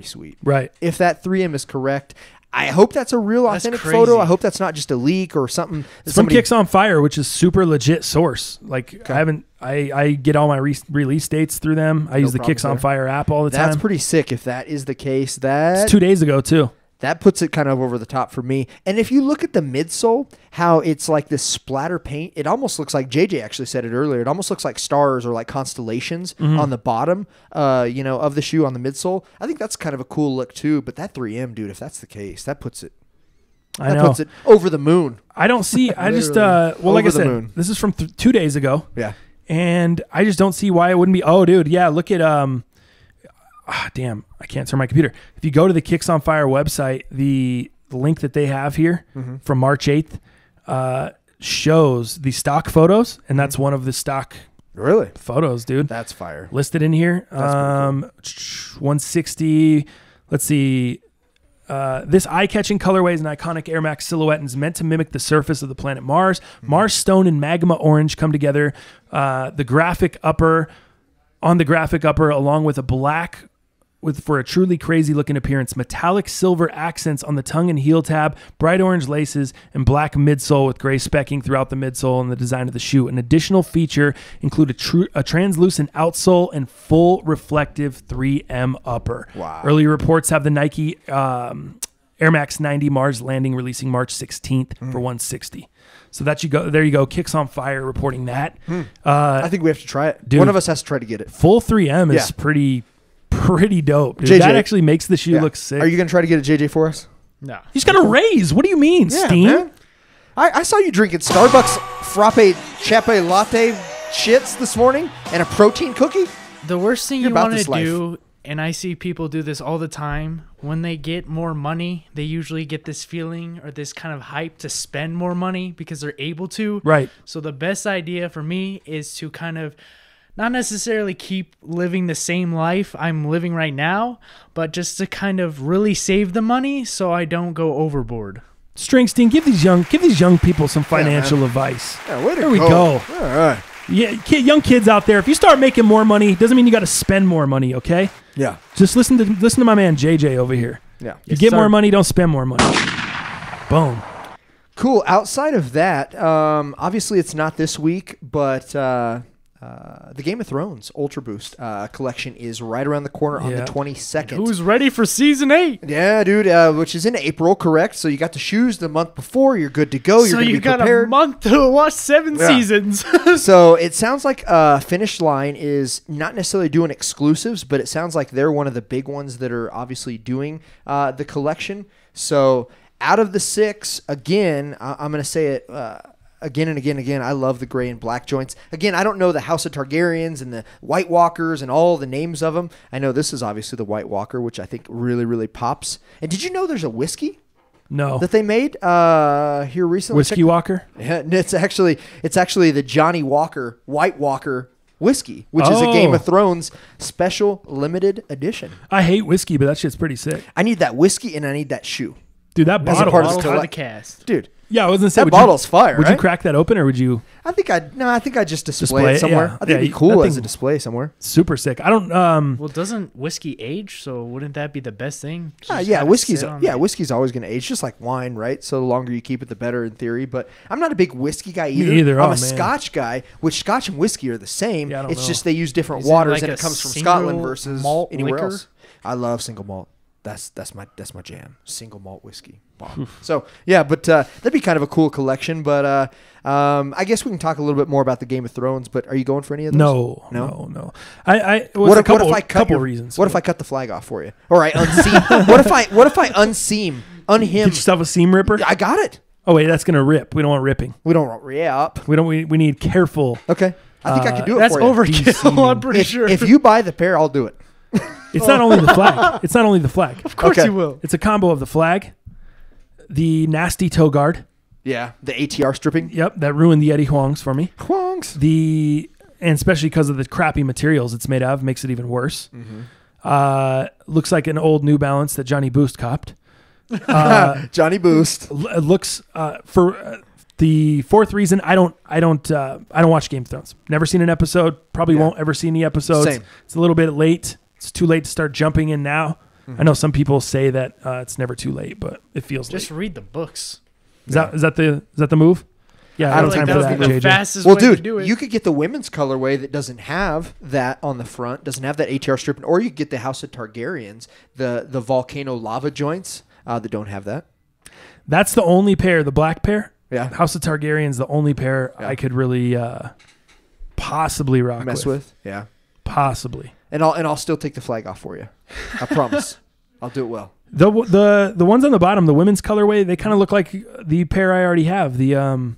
sweet. Right. If that 3M is correct, I hope that's a real authentic photo. I hope that's not just a leak or something. It's from Kicks on Fire, which is super legit source. Like I get all my release dates through them. I use the Kicks on Fire app all the time. That's pretty sick. If that is the case, it's 2 days ago too. That puts it kind of over the top for me. And if you look at the midsole, how it's like this splatter paint, it almost looks like, JJ actually said it earlier, it almost looks like stars or like constellations on the bottom, of the shoe on the midsole. I think that's kind of a cool look too. But that 3M, dude, if that's the case, that puts it over the moon. I don't see, like I said, this is from 2 days ago. Yeah. And I just don't see why it wouldn't be, oh, dude, yeah, look at, damn, I can't turn my computer. If you go to the Kicks on Fire website, the link that they have here from March 8th shows the stock photos, and that's one of the stock photos, dude. That's fire. Listed in here. That's cool. 160. Let's see. This eye-catching colorway is an iconic Air Max silhouette and is meant to mimic the surface of the planet Mars. Mars stone and magma orange come together. The graphic upper, along with a black for a truly crazy looking appearance, metallic silver accents on the tongue and heel tab, bright orange laces, and black midsole with gray specking throughout the midsole and the design of the shoe. An additional feature include a translucent outsole and full reflective 3M upper. Wow. Early reports have the Nike Air Max 90 Mars landing releasing March 16th for 160. So there you go. Kicks on Fire reporting that. I think we have to try it. Dude, one of us has to try to get it. Full 3M is pretty dope, dude. JJ, that actually makes the shoe look sick. Are you going to try to get a JJ for us? No. You just got to raise. What do you mean, Steam? Man. I saw you drinking Starbucks frappe chape latte shits this morning and a protein cookie. The worst thing you want to do, and I see people do this all the time, when they get more money, they usually get this feeling or this kind of hype to spend more money because they're able to. Right. So the best idea for me is to kind of not necessarily keep living the same life I'm living right now, but just to kind of really save the money so I don't go overboard. Stringstein, give these young people some financial advice. Yeah, there we go. All right. Yeah, young kids out there, if you start making more money, doesn't mean you got to spend more money, okay? Yeah. Just listen to my man JJ over here. Yeah. You get more money, don't spend more money. Boom. Cool. Outside of that, obviously it's not this week, but the Game of Thrones Ultra Boost collection is right around the corner on the 22nd. Who's ready for Season 8? Yeah, dude, which is in April, correct? So you got the shoes the month before. You're good to go. So You're you got a month to watch 7 seasons. So it sounds like Finish Line is not necessarily doing exclusives, but it sounds like they're one of the big ones that are obviously doing the collection. So out of the 6, again, I'm going to say it again and again, I love the gray and black joints. Again, I don't know the House of Targaryens and the White Walkers and all the names of them. I know this is obviously the White Walker, which I think really, really pops. And did you know there's a whiskey? No. That they made here recently? Whiskey Walker? Yeah, it's actually the Johnny Walker White Walker whiskey, which is a Game of Thrones special limited edition. I hate whiskey, but that shit's pretty sick. I need that whiskey and I need that shoe. Dude, that bottle part of the cast. Dude. Yeah, I was gonna say That bottle's fire. Would right? you crack that open, or would you? I think I'd just display it it? somewhere. Yeah. I think it'd be cool as a display somewhere. Super sick. I don't. Well, doesn't whiskey age? So wouldn't that be the best thing? Whiskey's always going to age, just like wine, right? So the longer you keep it, the better in theory. But I'm not a big whiskey guy either. I'm a Scotch guy, which Scotch and whiskey are the same. Yeah, it's know. just they use different Is it waters, like and a it comes from single Scotland versus malt anywhere liquor? else. I love single malt. That's my jam. Single malt whiskey. Wow. So yeah, but that'd be kind of a cool collection. But I guess we can talk a little bit more about the Game of Thrones. But are you going for any of those? No. What if I cut reasons? What if I cut the flag off for you? Or I unseam? what if I unseam? Unhim? Get yourself a seam ripper. I got it. Oh wait, that's gonna rip. We don't want ripping. We don't re-up. We don't. We need careful. Okay. I think I can do it That's for you. overkill. I'm pretty sure. If you buy the pair, I'll do it. It's not only the flag. It's not only the flag. Of course Okay. you will. It's a combo of the flag, the nasty toe guard. Yeah. The ATR stripping. Yep, that ruined the Eddie Huangs for me. Huangs. And especially because of the crappy materials it's made of, makes it even worse. Looks like an old New Balance that Johnny Boost copped. Johnny Boost. It looks for the fourth reason. I don't watch Game of Thrones. Never seen an episode. Probably won't ever see any episodes. Same. It's a little bit late. It's too late to start jumping in now. I know some people say that it's never too late, but it feels Just late. read the books. Is that the move? Yeah, I don't time think for that that, would be the JJ. fastest Well, way to dude, do it. you could get the women's colorway that doesn't have that on the front, doesn't have that ATR stripping, or you could get the House of Targaryens, the volcano lava joints that don't have that. That's the only pair, the black pair. Yeah. House of Targaryen's the only pair I could really possibly rock Mess with. Yeah. Possibly. And I'll still take the flag off for you. I promise. I'll do it well. The ones on the bottom, the women's colorway, they kind of look like the pair I already have. The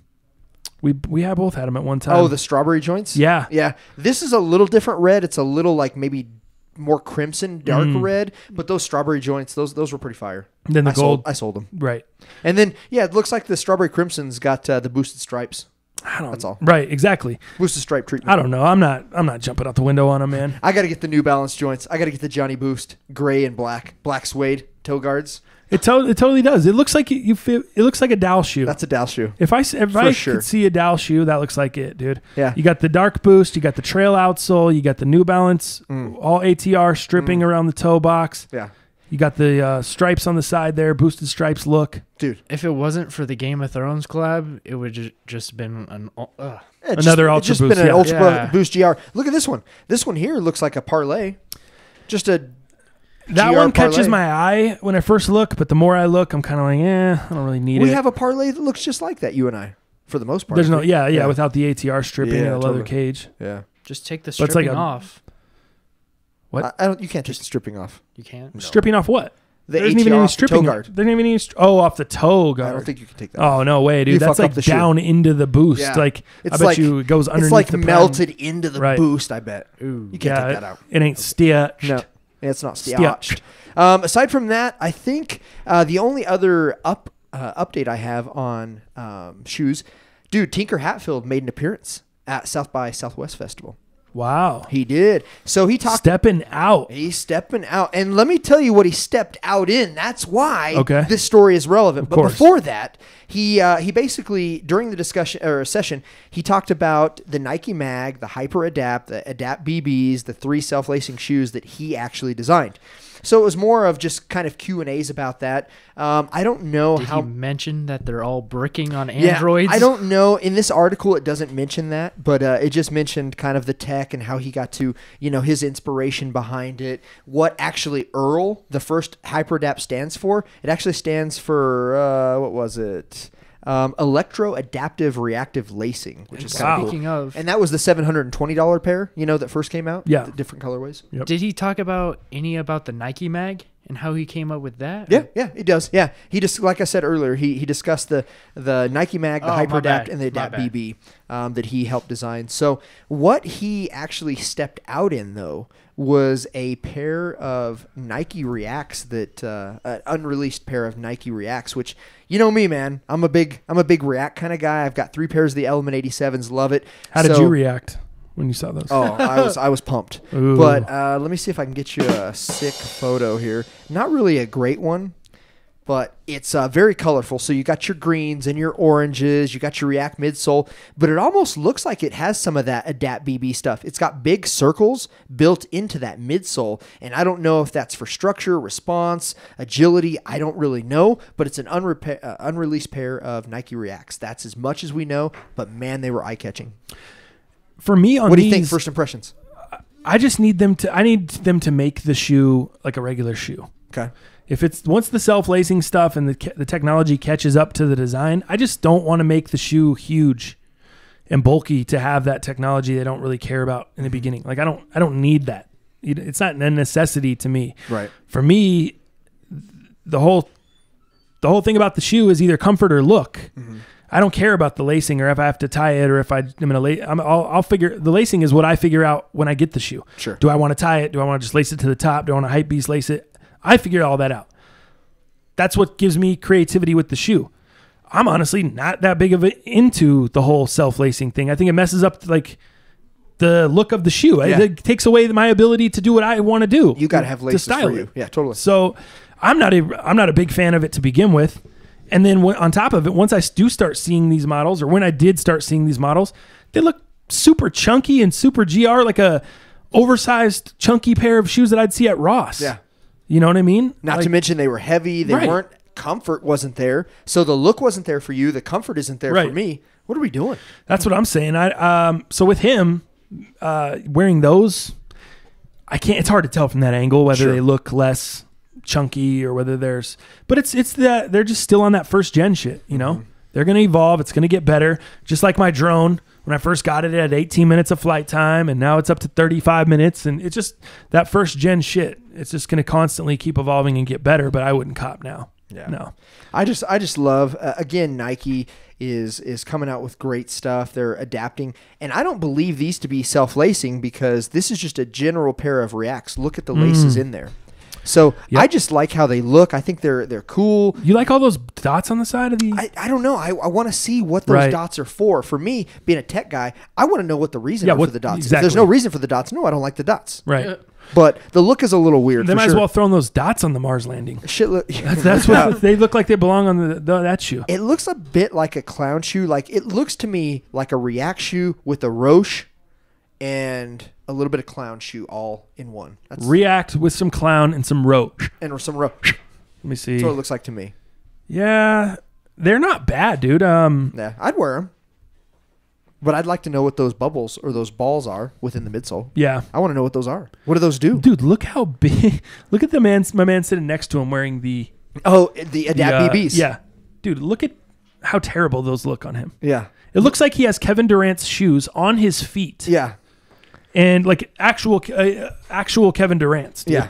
we have both had them at one time. Oh, the strawberry joints? Yeah. Yeah. This is a little different red. It's a little like maybe more crimson, dark red, but those strawberry joints, those were pretty fire. Then the gold. I sold them. Right. And then, yeah, it looks like the strawberry crimson's got the boosted stripes. That's all. Right, exactly. Boosted stripe treatment. I don't know. I'm not jumping out the window on them, man. I got to get the New Balance joints. I got to get the Johnny Boost gray and black suede toe guards. It totally does. It looks like you feel. It looks like a Dow shoe. That's a Dow shoe. If I sure. could see a Dow shoe, that looks like it, dude. Yeah. You got the dark boost. You got the trail outsole. You got the New Balance, all ATR stripping around the toe box. Yeah. You got the stripes on the side there, boosted stripes look. Dude. If it wasn't for the Game of Thrones collab, it would just been an. Another Ultra just Boost, been an yeah. Ultra Boost GR. Look at this one. This one here looks like a parlay. Just a That GR one catches parlay. my eye when I first look, but the more I look, I'm kind of like, I don't really need it. We have a parlay that looks just like that, you and I, for the most part. There's no, without the ATR stripping and the leather totally. cage. Yeah. Just take the But it's stripping like a- off. What? I don't. You can't take the stripping off. You can't. Stripping off what? The There isn't ATR even any off the toe stripping. guard. There isn't even any. Off the toe guard. I don't think you can take that. Oh no way, dude! You That's fuck up like the shoe. down into the boost. Yeah. Like It's I bet like- you it goes underneath It's like the melted into the Right. boost. I bet. Ooh. You can't take that out. It ain't stitched. No, it's not Stitched. stitched. Aside from that, I think the only other update I have on shoes, dude, Tinker Hatfield made an appearance at South by Southwest Festival. Wow. He did. So he talked. Stepping out. He's stepping out. And let me tell you what he stepped out in. That's why this story is relevant. But course. before that, he basically, during the discussion or session, he talked about the Nike Mag, the Hyper Adapt, the Adapt BBs, the 3 self-lacing shoes that he actually designed. So it was more of just kind of Q&As about that. I don't know Did how... he mention that they're all bricking on Androids? I don't know. In this article, it doesn't mention that, but it just mentioned kind of the tech and how he got to, his inspiration behind it. What actually EARL, the first HyperAdapt, stands for. It actually stands for, what was it? Electro-Adaptive Reactive Lacing, which is kind of cool. Speaking of, And that was the $720 pair, that first came out? Yeah. The different colorways? Yep. did he talk about the Nike Mag and how he came up with that? Yeah, he does. Yeah, he just, like I said earlier, he discussed the Nike Mag, the Oh, my HyperAdapt, bad. and the My Adapt bad. BB that he helped design. So what he actually stepped out in, though, was a pair of Nike Reacts an unreleased pair of Nike Reacts, which, you know me, man, I'm a big React kind of guy. I've got 3 pairs of the Element 87s, love it. How did you react when you saw those? Oh, I was pumped. Ooh. But let me see if I can get you a sick photo here. Not really a great one, but it's very colorful. So you got your greens and your oranges, you got your React midsole, but it almost looks like it has some of that Adapt BB stuff. It's got big circles built into that midsole, and I don't know if that's for structure, response, agility. I don't really know, but it's an unreleased pair of Nike Reacts. That's as much as we know, but man, they were eye-catching. For me, on what do you think? First impressions? I just need them to. I need them to make the shoe like a regular shoe. Okay. If it's once the self-lacing stuff and the technology catches up to the design, I just don't want to make the shoe huge and bulky to have that technology they don't really care about in the beginning. Like I don't need that. It's not a necessity to me. Right. For me, the whole thing about the shoe is either comfort or look. Mm-hmm. I don't care about the lacing or if I have to tie it or if I'm going to I'll figure the lacing is what I figure out when I get the shoe. Sure. Do I want to tie it? Do I want to just lace it to the top? Do I want to hype beast lace it? I figure all that out. That's what gives me creativity with the shoe. I'm honestly not that big of into the whole self-lacing thing. I think it messes up like the look of the shoe. Yeah. It takes away my ability to do what I want to do. You got to have laces for you. It. Yeah, totally. So I'm not a big fan of it to begin with. And then on top of it, once I do start seeing these models, or when I did start seeing these models, they look super chunky and super GR, like a oversized chunky pair of shoes that I'd see at Ross. Yeah. You know what I mean? Not to mention they were heavy. They weren't. Comfort wasn't there. So the look wasn't there for you. The comfort isn't there for me. What are we doing? That's what I'm saying. So with him wearing those, I can't. It's hard to tell from that angle whether they look less chunky or whether but it's that they're just still on that first gen shit. You know, they're gonna evolve. It's gonna get better. Just like my drone. When I first got it, it had 18 minutes of flight time, and now it's up to 35 minutes. And it's just that first gen shit. It's just going to constantly keep evolving and get better, but I wouldn't cop now. Yeah. No. I just love, again, Nike is coming out with great stuff. They're adapting. And I don't believe these to be self-lacing because this is just a general pair of Reacts. Look at the laces in there. So I just like how they look. I think they're cool. You like all those dots on the side of the... I don't know. I want to see what those dots are for. For me, being a tech guy, I want to know what the reason for the dots is. If there's no reason for the dots, no, I don't like the dots. Right. But the look is a little weird. They might as well throw those dots on the Mars landing. That's what they look like. They belong on that shoe. It looks a bit like a clown shoe. Like it looks to me like a React shoe with a Roche and a little bit of clown shoe all in one. That's React with some clown and some Roche. Let me see. That's what it looks like to me. Yeah, they're not bad, dude. Yeah, I'd wear them. But I'd like to know what those bubbles or those balls are within the midsole. Yeah. I want to know what those are. What do those do? Dude, look how big. Look at my man sitting next to him wearing the Adapt BBs. Yeah. Dude, look at how terrible those look on him. Yeah. It looks like he has Kevin Durant's shoes on his feet. Yeah. And like actual Kevin Durant's. Dude. Yeah.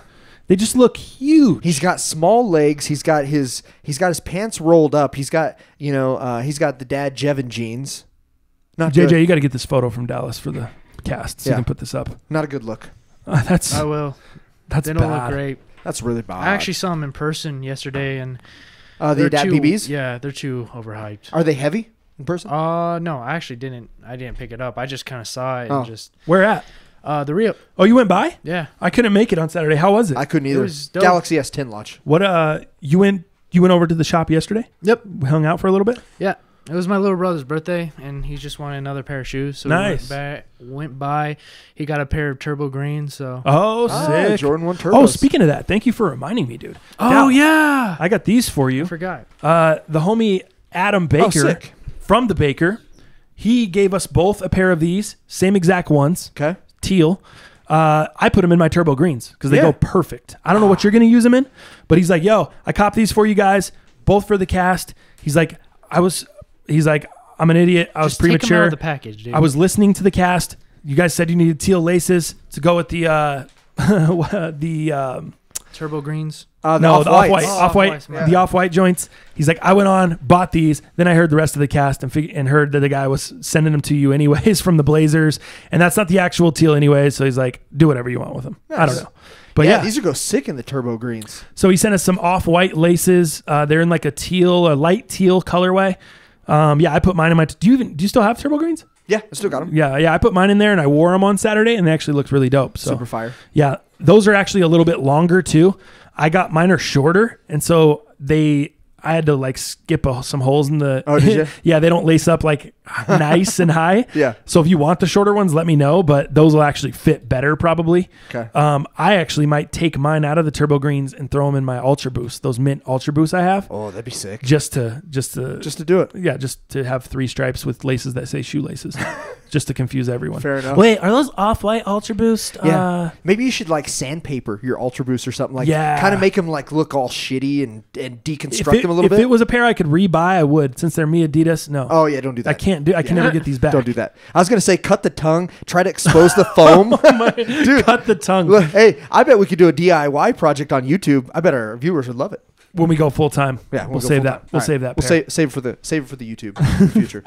They just look huge. He's got small legs. He's got his pants rolled up. He's got, he's got the dad Jevin jeans. Not JJ, good. you got to get this photo from Dallas for the cast so you can put this up. Not a good look. I will. That's they don't bad. look great. That's really bad. I actually saw them in person yesterday, and the Adapt BBs. Yeah, they're too overhyped. Are they heavy in person? No, I actually didn't. I didn't pick it up. I just kind of saw it and just. Where at? The Rio. Oh, you went by? Yeah. I couldn't make it on Saturday. How was it? I couldn't either. It was dope. Galaxy S10 launch. What? You went over to the shop yesterday? Yep. We hung out for a little bit. Yeah. It was my little brother's birthday, and he just wanted another pair of shoes. So nice. We went by. He got a pair of turbo greens. So sick. Jordan 1 turbos. Oh, speaking of that, thank you for reminding me, dude. Oh, yeah. I got these for you. I forgot. The homie Adam Baker from the Baker, he gave us both a pair of these, same exact ones. Okay. Teal. I put them in my turbo greens because they go perfect. I don't know what you're going to use them in, but he's like, yo, I copped these for you guys, both for the cast. He's like, I'm an idiot. I was premature. Take them out of the package, dude. I was listening to the cast. You guys said you needed teal laces to go with the turbo greens. The off-white joints. He's like, I went on, bought these. Then I heard the rest of the cast and heard that the guy was sending them to you anyways from the Blazers, and that's not the actual teal anyways. So he's like, do whatever you want with them. Nice. I don't know. But yeah, these would go sick in the turbo greens. So he sent us some off-white laces. They're in like a light teal colorway. I put mine in my. Do you still have turbo greens? Yeah, I still got them. Yeah. I put mine in there and I wore them on Saturday, and they actually looked really dope. So super fire. Yeah, those are actually a little bit longer too. I got mine are shorter, and so I had to like skip some holes in the. Oh, did you? Yeah, they don't lace up like nice and high. Yeah. So if you want the shorter ones, let me know. But those will actually fit better probably. Okay. I actually might take mine out of the Turbo Greens and throw them in my Ultra Boost. Those mint Ultra Boosts I have. Oh, that'd be sick. Just to do it. Yeah, just to have 3 stripes with laces that say shoelaces, just to confuse everyone. Fair enough. Wait, are those Off-White Ultra Boost? Yeah. Maybe you should like sandpaper your Ultra Boost or something like. Yeah. Kind of make them like look all shitty and deconstruct them a little bit. If it was a pair I could rebuy, I would. Since they're me Adidas, no. Oh yeah, don't do that. I can never get these back. Don't do that. I was gonna say cut the tongue, try to expose the foam. Dude, cut the tongue. Look, hey, I bet we could do a DIY project on YouTube. I bet our viewers would love it. When we go full time, yeah, we'll save that. We'll right. save that. We'll save it for the YouTube in the future.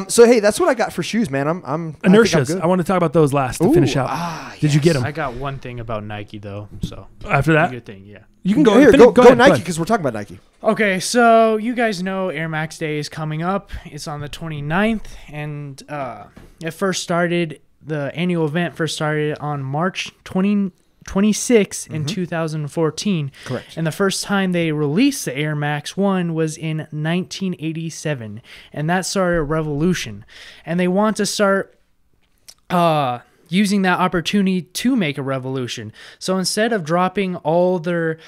So hey, that's what I got for shoes, man. Inertias. I want to talk about those last to finish out. Did you get them? I got one thing about Nike though. So after that, good thing, yeah. You can go here. Go ahead, Nike because we're talking about Nike. Okay, so you guys know Air Max Day is coming up. It's on the 29th, and the annual event first started on March 26 in 2014. Correct. And the first time they released the Air Max 1 was in 1987, and that started a revolution. And they want to start using that opportunity to make a revolution. So instead of dropping all the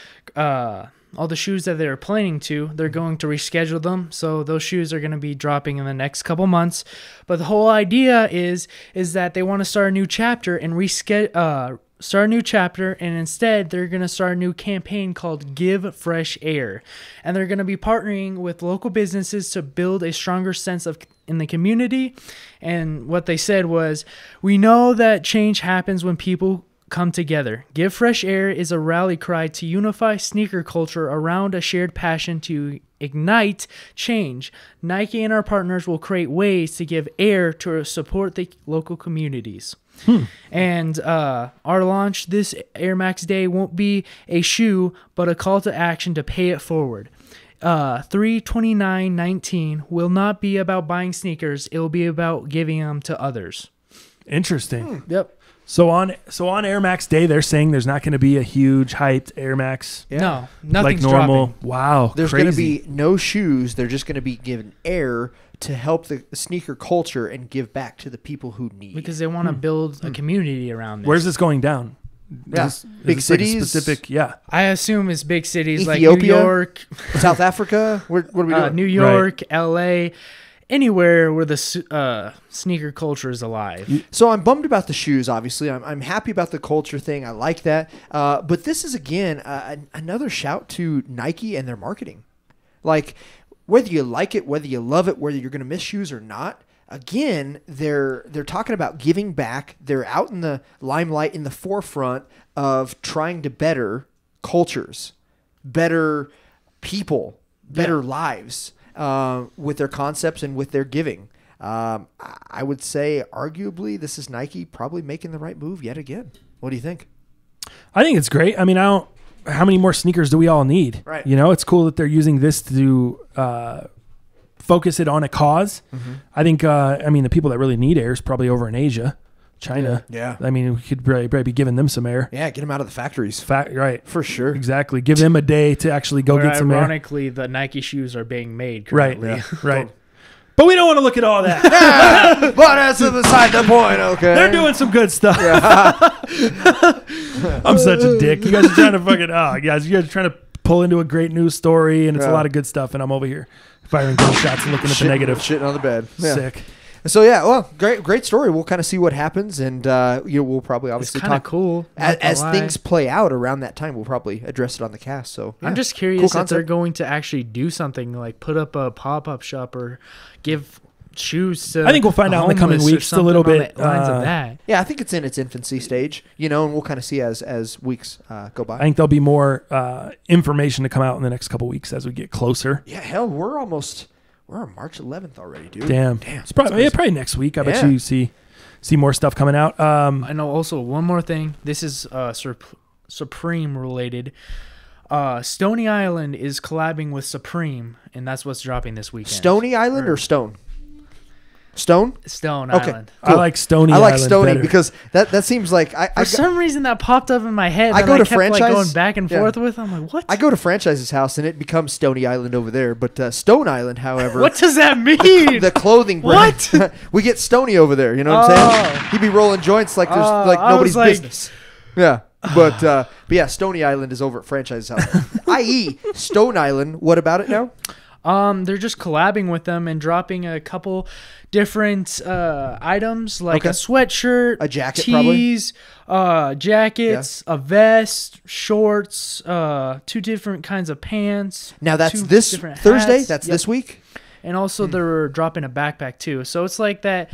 shoes that they're planning to, they're going to reschedule them. So those shoes are going to be dropping in the next couple months. But the whole idea is that they want to start a new chapter and start a new chapter, and instead they're going to start a new campaign called Give Fresh Air. And they're going to be partnering with local businesses to build a stronger sense in the community. And what they said was, we know that change happens when people come together. Give Fresh Air is a rally cry to unify sneaker culture around a shared passion to ignite change. Nike and our partners will create ways to give air to support the local communities. And our launch this Air Max Day won't be a shoe, but a call to action to pay it forward. 3/29/19 will not be about buying sneakers. It will be about giving them to others. Interesting. Yep. So on Air Max Day, they're saying there's not going to be a huge hyped Air Max. Yeah. No, nothing's like normal. dropping. Wow, There's crazy. going to be no shoes. They're just going to be given air to help the sneaker culture and give back to the people who need. Because they want to build a community around this. Where's this going down? Yeah. Big this like a cities? specific, yeah. I assume it's big cities like Ethiopia? New York, South Africa? What are we doing? New York, LA, anywhere where the sneaker culture is alive. So I'm bummed about the shoes, obviously. I'm happy about the culture thing. I like that. But this is, again, another shout to Nike and their marketing. Like, whether you like it, whether you love it, whether you're going to miss shoes or not, again, they're talking about giving back. They're out in the limelight, in the forefront of trying to better cultures, better people, better lives with their concepts and with their giving. I would say, arguably, this is Nike probably making the right move yet again. What do you think? I think it's great. I mean, how many more sneakers do we all need? Right. You know, it's cool that they're using this to focus it on a cause. Mm-hmm. I think, the people that really need air is probably over in Asia, China. Yeah. I mean, we could probably be giving them some air. Yeah, get them out of the factories. Right. For sure. Exactly. Give them a day to actually go get some air. Ironically, the Nike shoes are being made currently. Right. Right. But we don't want to look at all that. But that's beside the point, okay? They're doing some good stuff. Yeah. I'm such a dick. You guys are trying to you guys are trying to pull into a great news story, and it's a lot of good stuff, and I'm over here firing gunshots and looking at the negative. Shitting on the bed. Yeah. Sick. So yeah, well, great story. We'll kind of see what happens, and we'll probably obviously talk cool as things play out around that time. We'll probably address it on the cast. So I'm just curious if they're going to actually do something like put up a pop-up shop or give shoes to. I think we'll find out in the coming weeks a little bit. Lines of that. Yeah, I think it's in its infancy stage, and we'll kind of see as weeks go by. I think there'll be more information to come out in the next couple weeks as we get closer. Yeah, hell, we're on March 11th already, dude. Damn. It's probably next week. I bet you see more stuff coming out. I know. Also, one more thing. This is Supreme related. Stony Island is collabing with Supreme, and that's what's dropping this weekend. Stony Island or Stone? Stone Island. Cool. I like Stony. I like Island Stony better. because that seems like For some reason that popped up in my head. I that go to kept franchise like going back and forth with. I'm like, what? I go to Franchise's house and it becomes Stony Island over there, but Stone Island, however, What does that mean? the clothing brand. What? We get Stony over there. You know what I'm saying? He'd be rolling joints like there's like I nobody's was like- business. Yeah. But yeah, Stony Island is over at Franchise's house. I.e. Stone Island. What about it now? They're just collabing with them and dropping a couple different items like a sweatshirt, A jacket, tees, jackets, a vest, shorts, 2 different kinds of pants. Now that's 2 this different Thursday. hats. That's Yep. this week. And also they're dropping a backpack too. So it's like that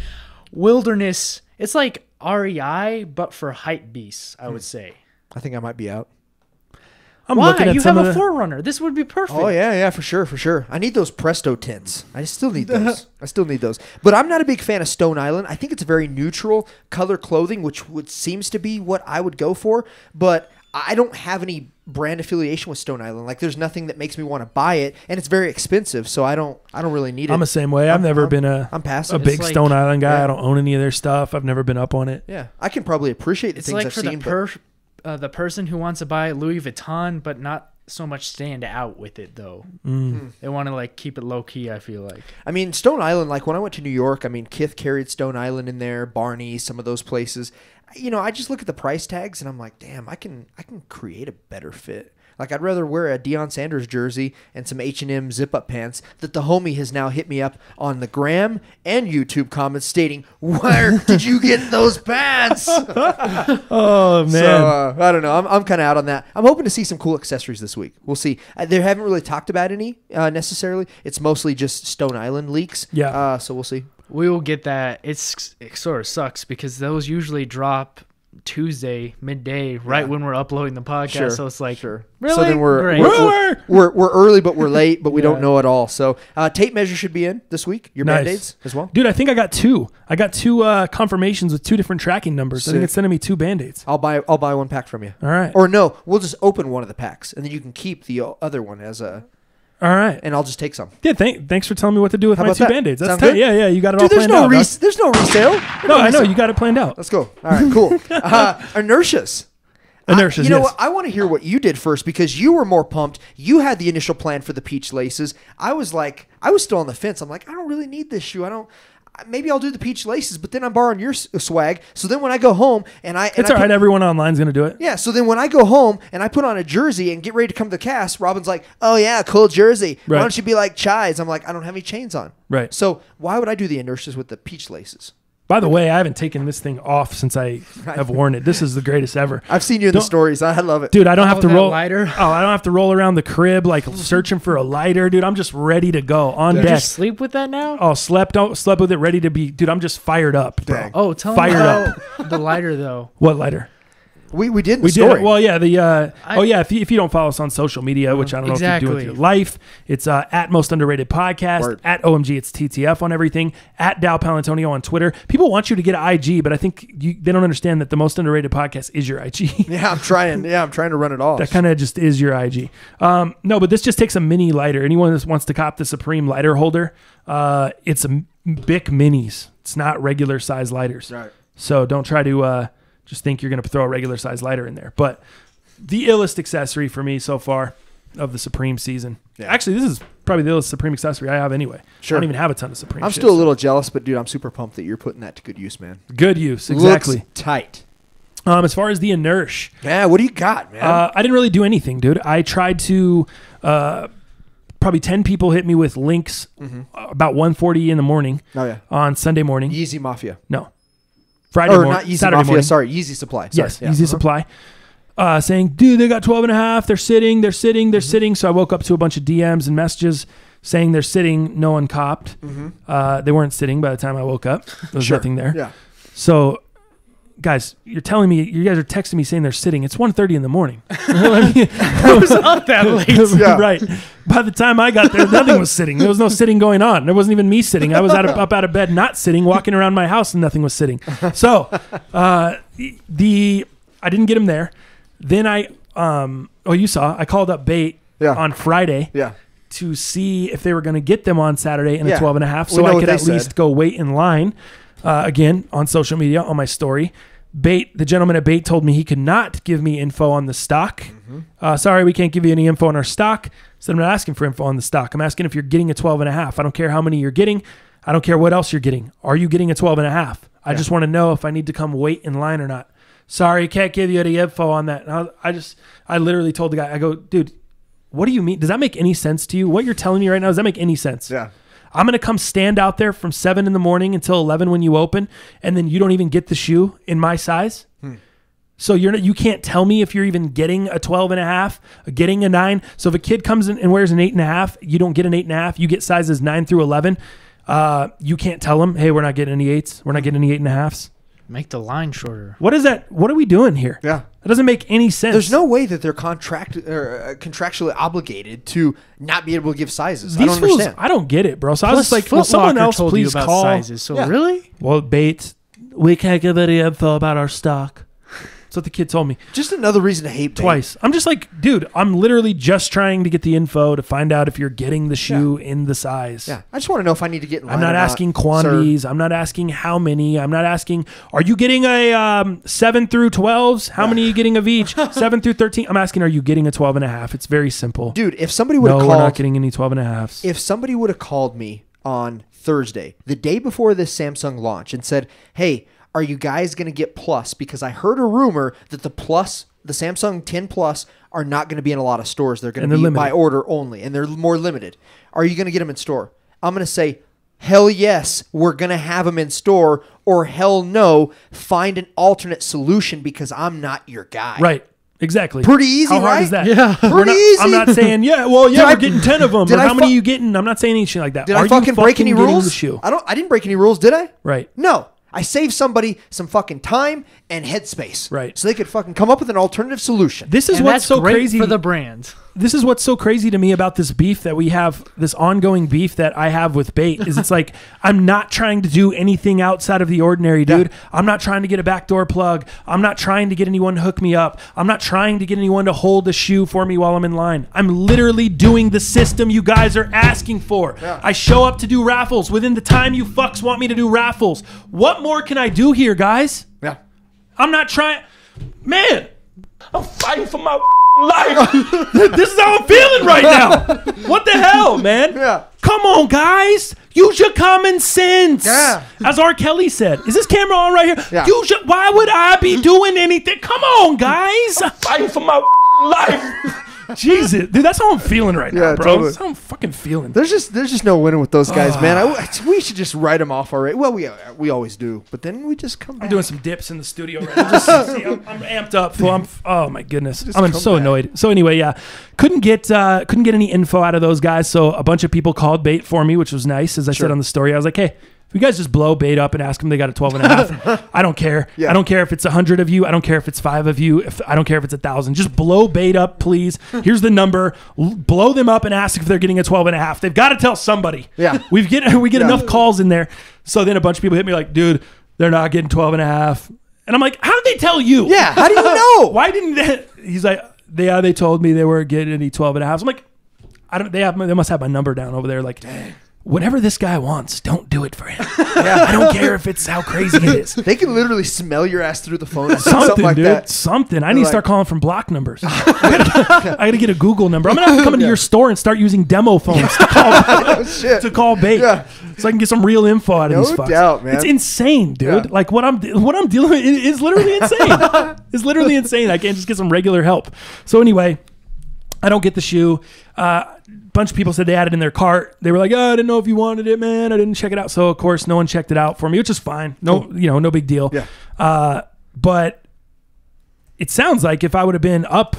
wilderness. It's like REI but for hype beasts, I would say. I think I might be out. I'm Why? looking at You some have of a Oh, the, Forerunner. This would be perfect. Oh yeah, for sure. I need those Presto tints. I still need those. But I'm not a big fan of Stone Island. I think it's a very neutral color clothing, which seems to be what I would go for. But I don't have any brand affiliation with Stone Island. Like, there's nothing that makes me want to buy it, and it's very expensive. So I don't really need it. I'm the same way. I've never been a passive. big like- Stone Island guy. yeah. I don't own any of their stuff. I've never been up on it. Yeah, I can probably appreciate the It's things like I've for seen. the person who wants to buy Louis Vuitton but not so much stand out with it though. They want to like keep it low key, I feel like. I mean, Stone Island, like when I went to New York, I mean, Kith carried Stone Island in there, Barney, some of those places. You know, I just look at the price tags and I'm like, damn, I can create a better fit. Like, I'd rather wear a Deion Sanders jersey and some H&M zip-up pants that the homie has now hit me up on the gram and YouTube comments stating, where did you get those pants? Oh man, So, I don't know. I'm kind of out on that. I'm hoping to see some cool accessories this week. We'll see. They haven't really talked about any necessarily. It's mostly just Stone Island leaks. Yeah. So we'll see. We will get that. It sort of sucks because those usually drop Tuesday midday right when we're uploading the podcast. Sure, So it's like, sure. really? So then Great. we're early, but we're late, but we Yeah. don't know it all. So tape measure should be in this week. Your Nice. Band-Aids as well. dude, I think I got 2. I got 2 confirmations with 2 different tracking numbers. I think Sick. it's sending me 2 Band-Aids. I'll buy one pack from you. All right. Or no, we'll just open one of the packs, and then you can keep the other one as a. All right. And I'll just take some. Yeah, thanks for telling me what to do with How my about 2 that? Band-Aids. That's Sound tight. good? Yeah, you got it all Dude, there's planned no out. dog. there's no resale. No, I know. You got it planned out. Let's go. All right, cool. Inertias. Inertias, You know yes. what? I want to hear what you did first because you were more pumped. You had the initial plan for the peach laces. I was still on the fence. I'm like, I don't really need this shoe. Maybe I'll do the peach laces, but then I'm borrowing your swag. So then when I go home It's all right. Everyone online's going to do it. yeah. So then when I go home and I put on a jersey and get ready to come to the cast, Robin's like, "Oh yeah, cool jersey. Right. Why don't you be like Chai's?" I'm like, I don't have any chains on. Right. So why would I do the inertias with the peach laces? By the way, I haven't taken this thing off since I have worn it. This is the greatest ever. I've seen you in the Don't- stories. I love it. Dude, I don't have to that roll. lighter? Oh, I don't have to roll around the crib like searching for a lighter, dude. I'm just ready to go on You deck. just sleep with that now? Oh, slept with it, ready to be. Dude, I'm just fired up, bro. Dang. Oh, tell Fired me up. about the lighter though. What lighter? We did in the We story. did it. Well, yeah. If you don't follow us on social media, which I don't know if you do with Exactly. your life, it's at Most Underrated Podcast, Word. at OMG, it's TTF on everything, at Dow Palantonio on Twitter. People want you to get an IG, but I think they don't understand that the Most Underrated Podcast is your IG. Yeah, I'm trying. Yeah, I'm trying to run it off. That kind of just is your IG. No, but this just takes a mini lighter. Anyone that wants to cop the Supreme lighter holder, it's a Bic Minis. It's not regular size lighters. Right. So don't try to just think you're going to throw a regular size lighter in there. But the illest accessory for me so far of the Supreme season. Yeah. Actually, this is probably the illest Supreme accessory I have anyway. Sure. I don't even have a ton of Supreme I'm shit, still a so- little jealous, but dude, I'm super pumped that you're putting that to good use, man. Good use. Exactly. Looks tight. As far as the inertia, Yeah, what do you got, man? I didn't really do anything, dude. I tried to. Probably 10 people hit me with links about 1:40 in the morning Oh yeah, on Sunday morning. Yeezy Mafia. No, Friday Or morning. not Yeezy Saturday Mafia. morning. Sorry, Yeezy Supply. Sorry. Yes, Yeah. Easy Supply. Saying, dude, they got 12 and a half. They're sitting. So I woke up to a bunch of DMs and messages saying they're sitting. No one copped. They weren't sitting by the time I woke up. There was Sure. nothing there. Yeah. So, guys, you guys are texting me saying they're sitting. It's 1:30 in the morning. I mean, I was up that late. Yeah. Right. By the time I got there, nothing was sitting. There was no sitting going on. There wasn't even me sitting. I was up out of bed, not sitting, walking around my house, and nothing was sitting. So, I didn't get him there. Then you saw, I called up Vape Yeah. on Friday Yeah. to see if they were going to get them on Saturday in a 12 and a half, We so know I what could they at least said. go wait in line. Again, on social media, on my story. Bait, the gentleman at Bait told me he could not give me info on the stock. Sorry, we can't give you any info on our stock. So I'm not asking for info on the stock. I'm asking if you're getting a 12 and a half. I don't care how many you're getting. I don't care what else you're getting. Are you getting a 12 and a half? I just want to know if I need to come wait in line or not. Sorry, can't give you any info on that. And I literally told the guy, I go, dude, what do you mean? Does that make any sense to you? What you're telling me right now, does that make any sense? Yeah. I'm going to come stand out there from 7 in the morning until 11 when you open, and then you don't even get the shoe in my size? So you can't tell me if you're even getting a 12 and a half, getting a 9. So if a kid comes in and wears an 8 and a half, you don't get an 8 and a half. You get sizes 9 through 11. You can't tell them, hey, we're not getting any 8s. We're not getting any 8 and a halves. Make the line shorter. What is that? What are we doing here? Yeah. It doesn't make any sense. There's no way that they're contractually obligated to not be able to give sizes. I don't fools, understand. I don't get it, bro. So I Plus, was just like, Foot will someone Locker else told please you about call? sizes. So Yeah. really? Well, Bait, we can't give any info about our stock. That's what the kid told me. Just another reason to hate Bait. Twice. I'm just like, dude, I'm literally just trying to get the info to find out if you're getting the shoe in the size. Yeah. I just want to know if I need to get in line I'm not or asking sir. quantities. I'm not asking how many. I'm not asking, are you getting a 7 through 12s? How many are you getting of each? 7 through 13? I'm asking, are you getting a 12 and a half? It's very simple. Dude, if somebody would No, have we're not called, getting any 12 and a halves. if somebody would have called me on Thursday, the day before this Samsung launch, and said, hey, are you guys going to get Plus? Because I heard a rumor that the Samsung 10 Plus are not going to be in a lot of stores. They're going to be limited. by order only, and they're more limited. Are you going to get them in store? I'm going to say, hell yes, we're going to have them in store, or hell no, find an alternate solution because I'm not your guy. Right. Exactly. Pretty easy, How hard right? is that? Yeah. Pretty easy. I'm not saying, we're getting 10 of them. did Or I how many fu- are you getting? I'm not saying anything like that. Did Are I you fucking break any getting rules? The shoe? I didn't break any rules, did I? Right. No. I saved somebody some fucking time and headspace. Right. So they could fucking come up with an alternative solution. This is And what's that's so great crazy for the brand. This is what's so crazy to me about this beef that we have, this ongoing beef that I have with Bait, is it's like, I'm not trying to do anything outside of the ordinary, dude. Yeah. I'm not trying to get a backdoor plug. I'm not trying to get anyone to hook me up. I'm not trying to get anyone to hold a shoe for me while I'm in line. I'm literally doing the system you guys are asking for. Yeah. I show up to do raffles within the time you fucks want me to do raffles. What more can I do here, guys? Yeah. I'm not trying. Man, I'm fighting for my life. This is how I'm feeling right now. What the hell, man? Yeah. Come on, guys. Use your common sense. Yeah. As R. Kelly said. Is this camera on right here? Yeah. Why would I be doing anything? Come on, guys. I'm fighting for my life. Jesus, dude, that's how I'm feeling right now, Yeah, bro. totally. That's how I'm fucking feeling. There's just no winning with those guys, man. We should just write them off already. Well, we always do, but then we just come back. I'm doing some dips in the studio right now. See, I'm amped up. So oh my goodness, I'm come so back. annoyed. So anyway, yeah, couldn't get any info out of those guys. So a bunch of people called Bait for me, which was nice. As I said on the story, I was like, hey, if you guys just blow Bait up and ask them they got a 12 and a half, I don't care. Yeah. I don't care if it's 100 of you. I don't care if it's 5 of you. I don't care if it's 1,000. Just blow Bait up, please. Here's the number. Blow them up and ask if they're getting a 12 and a half. They've got to tell somebody. Yeah. We get enough calls in there. So then a bunch of people hit me like, dude, they're not getting 12 and a half. And I'm like, how did they tell you? Yeah. How do you know? Why didn't they? He's like, they told me they weren't getting any 12 and a half. I'm like, they must have my number down over there. Like, whatever this guy wants, don't do it for him. I don't care if it's how crazy it is. They can literally smell your ass through the phone. Something, like dude. that. Something. I need to like- start calling from block numbers. I gotta get a Google number. I'm gonna have to come into your store and start using demo phones to call, Oh, shit. to call Bait, Yeah. so I can get some real info out of No these fucks. doubt, man. It's insane, dude. Yeah. Like what I'm dealing with is literally insane. It's literally insane. I can't just get some regular help. So anyway, I don't get the shoe. Bunch of people said they had it in their cart. They were like, "Oh, I didn't know if you wanted it, man. I didn't check it out." So of course, no one checked it out for me, which is fine. No, no big deal. Yeah. But it sounds like if I would have been up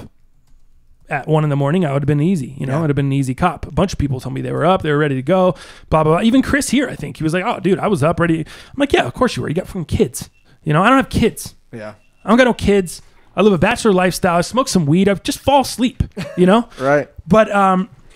at 1 a.m, I would have been easy. You know, I'd have been an easy cop. A bunch of people told me they were up, they were ready to go. Blah blah blah. Even Chris here, I think he was like, "Oh, dude, I was up, ready." I'm like, "Yeah, of course you were. You got fucking kids. You know, I don't have kids. Yeah. I don't got no kids. I live a bachelor lifestyle. I smoke some weed. I just fall asleep. You know." Right. But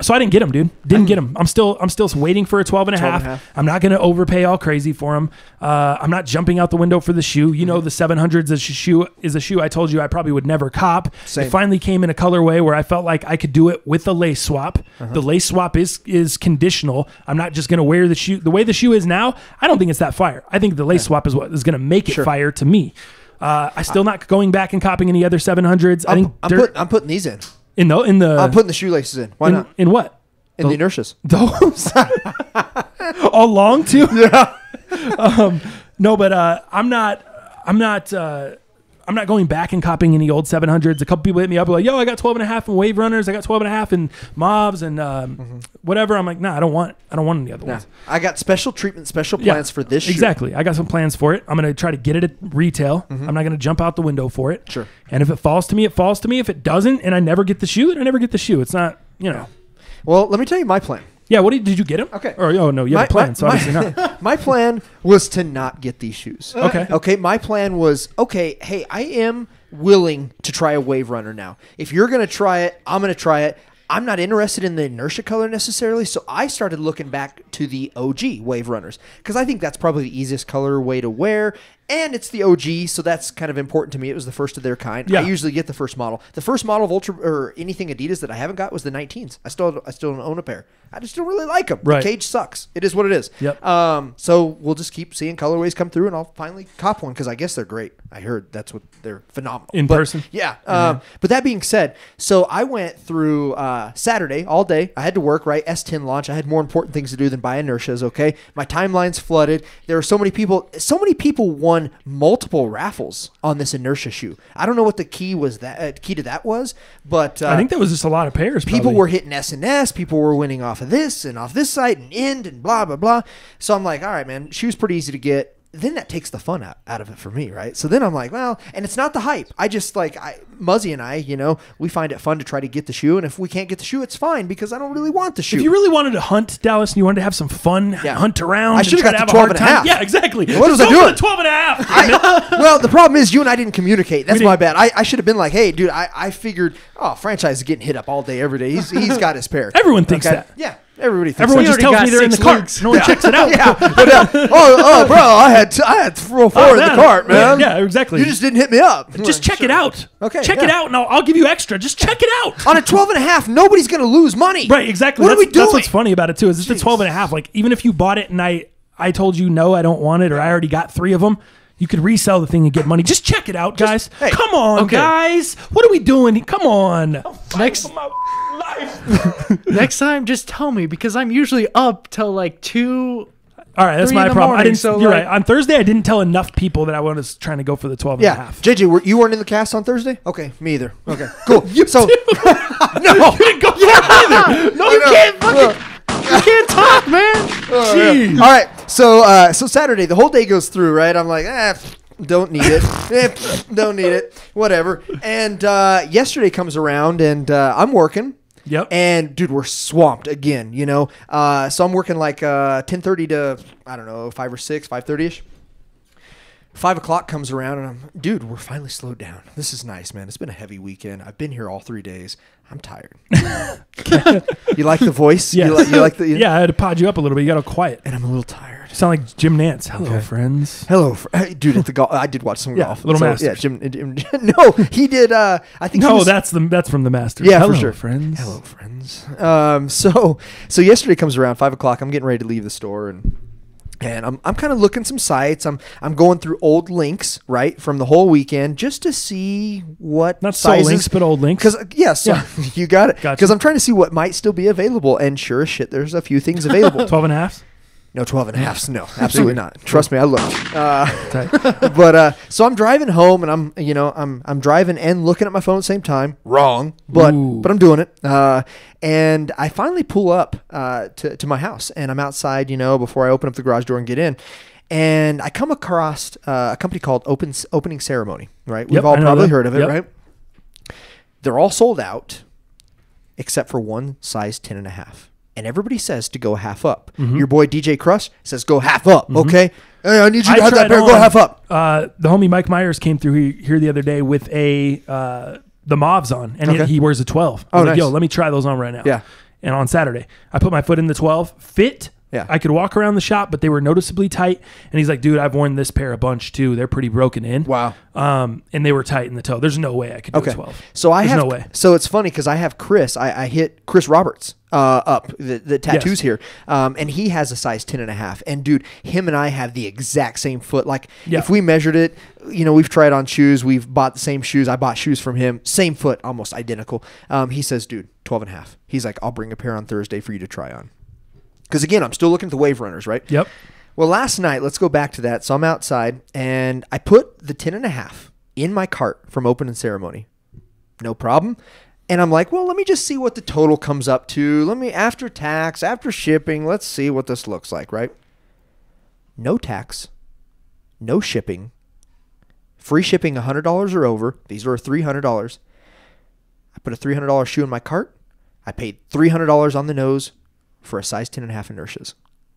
So I didn't get them, dude. Didn't get them. I'm still waiting for a 12 and a half. I'm not going to overpay all crazy for them. I'm not jumping out the window for the shoe. You know, the 700s is a shoe I told you I probably would never cop. Same. It finally came in a colorway where I felt like I could do it with a lace swap. The lace swap is conditional. I'm not just going to wear the shoe. The way the shoe is now, I don't think it's that fire. I think the lace swap is what is going to make it fire to me. I still not going back and copying any other 700s. I'm putting these in. I'm putting the shoelaces in. Why not? In what? In the inertias. Those all long too. Yeah. No, but I'm not going back and copying any old 700s. A couple people hit me up like, "Yo, I got 12 and a half in Wave Runners. I got 12 and a half in Mobs and whatever." I'm like, "Nah, I don't want any other ones." I got special treatment, special plans for this shoe. Exactly. I got some plans for it. I'm going to try to get it at retail. I'm not going to jump out the window for it. Sure. And if it falls to me, it falls to me. If it doesn't and I never get the shoe, then I never get the shoe. It's not, you know. Well, let me tell you my plan. Yeah, did you get him? Okay. Or no, you have a plan, so obviously not. My plan was to not get these shoes. Okay. Okay, my plan was, hey, I am willing to try a Wave Runner now. If you're going to try it, I'm going to try it. I'm not interested in the inertia color necessarily, so I started looking back to the OG Wave Runners because I think that's probably the easiest colorway to wear, and it's the OG, so that's kind of important to me. It was the first of their kind. Yeah. I usually get the first model. The first model of Ultra or anything Adidas that I haven't got was the 19s. I still don't own a pair. I just don't really like them. Right. The cage sucks. It is what it is. Yep. So we'll just keep seeing colorways come through, and I'll finally cop one because I guess they're great. I heard that's what they're phenomenal in person. Yeah. But that being said, so I went through Saturday all day. I had to work, right? S10 launch. I had more important things to do than buy inertias. Okay. My timeline's flooded. There were so many people. So many people won multiple raffles on this inertia shoe. I don't know what the key to that was, but I think that was just a lot of pairs. People were hitting S&S. People were winning off of this and off this site and end and blah, blah, blah. So I'm like, all right, man, shoe's pretty easy to get. Then that takes the fun out of it for me, right? So then I'm like, well, and it's not the hype. I just Muzzy and I, we find it fun to try to get the shoe. And if we can't get the shoe, it's fine because I don't really want the shoe. If you really wanted to hunt, Dallas, and you wanted to have some fun, hunt around. I should have got the 12 and a half. Yeah, exactly. What was I doing? 12 and a half. Well, the problem is you and I didn't communicate. That's my bad. I should have been like, hey, dude, I figured, franchise is getting hit up all day, every day. He's got his pair. Everyone thinks that. Yeah. Everybody thinks Everyone that. just tells me they're in the cart. No one checks it out. Yeah. But, bro, I had 4 in the cart, man. Yeah, exactly. You just didn't hit me up. Just check it out. Okay. Check it out, and I'll give you extra. Just check it out. On a 12 and a half, nobody's going to lose money. Right, exactly. What are we doing? That's what's funny about it, too, is it's the 12 and a half. Like, even if you bought it and I told you, no, I don't want it, or I already got 3 of them, you could resell the thing and get money. Just check it out, guys. Hey, come on, guys. What are we doing? Come on. Next time, just tell me because I'm usually up till like 2. All right, that's my problem. Morning, you're right. On Thursday, I didn't tell enough people that I was trying to go for the 12 and a half. JJ, you weren't in the cast on Thursday? Okay, me either. Okay, cool. No, you didn't go for it either. No, you can't fucking. You can't talk, man. Jeez. All right, so Saturday, the whole day goes through, right? I'm like, don't need it. Don't need it. Whatever. And yesterday comes around, and I'm working. Yep. And dude, we're swamped again, So I'm working like 10:30 to, I don't know, 5 or 6, 5:30ish. 5 o'clock comes around, and dude, we're finally slowed down. This is nice, man. It's been a heavy weekend. I've been here all 3 days. I'm tired. You like the voice? Yeah. You like the? Yeah, I had to pod you up a little bit. You got quiet. And I'm a little tired. You sound like Jim Nance. Hello, friends. Hello, hey, dude. At the golf, I did watch some golf. Little Masters. Yeah, Jim. No, he did. I think. No, that's from the Masters. Yeah, hello, for sure. Friends. Hello, friends. So yesterday comes around 5 o'clock. I'm getting ready to leave the store, and I'm kind of looking some sites. I'm going through old links, right, from the whole weekend, just to see what not sizes, links, but old links. Because you got it. Gotcha. Because I'm trying to see what might still be available, and sure as shit, there's a few things available. 12 and a half. No, 12 and a half. No, absolutely not. Trust me, I looked. But so I'm driving home, and I'm driving and looking at my phone at the same time. Wrong, but I'm doing it. And I finally pull up to my house, and I'm outside, before I open up the garage door and get in. And I come across a company called Opening Ceremony, right? We've all probably heard of it, right? They're all sold out, except for one size 10 and a half. And everybody says to go half up. Mm-hmm. Your boy DJ Crush says go half up, okay? Hey, I need you to have that pair, go half up. The homie Mike Myers came through here the other day with the Mauves on, and he wears a 12. I was like, yo, let me try those on right now. Yeah. and on Saturday. I put my foot in the 12, fit. Yeah. I could walk around the shop, but they were noticeably tight. And he's like, dude, I've worn this pair a bunch too. They're pretty broken in. Wow. And they were tight in the toe. There's no way I could do a 12. So There's no way. So it's funny because I have Chris. I hit Chris Roberts up the tattoos here, and he has a size 10.5. And dude, him and I have the exact same foot. Like if we measured it, we've tried on shoes. We've bought the same shoes. I bought shoes from him. Same foot, almost identical. He says, dude, 12.5. He's like, I'll bring a pair on Thursday for you to try on. Because, again, I'm still looking at the wave runners, right? Yep. Well, last night, let's go back to that. So I'm outside, and I put the 10.5 in my cart from Open and Ceremony. No problem. And I'm like, well, let me just see what the total comes up to. After tax, after shipping, let's see what this looks like, right? No tax, no shipping, free shipping $100 or over. These were $300. I put a $300 shoe in my cart. I paid $300 on the nose for a size 10.5 inertias.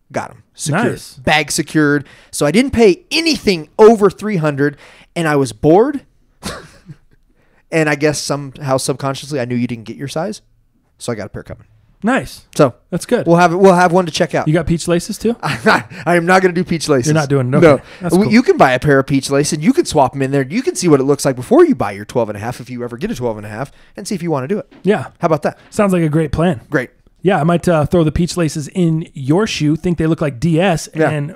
Got them. Secured. Nice. Bag secured. So I didn't pay anything over $300, and I was bored. And I guess somehow subconsciously I knew you didn't get your size. So I got a pair coming. Nice. So that's good. We'll have one to check out. You got peach laces too? I am not going to do peach laces. You're not doing it? Okay. No. That's cool. You can buy a pair of peach lace and you can swap them in there. You can see what it looks like before you buy your 12.5 if you ever get a 12.5 and see if you want to do it. Yeah. How about that? Sounds like a great plan. Great. Yeah, I might throw the peach laces in your shoe. Think they look like DS,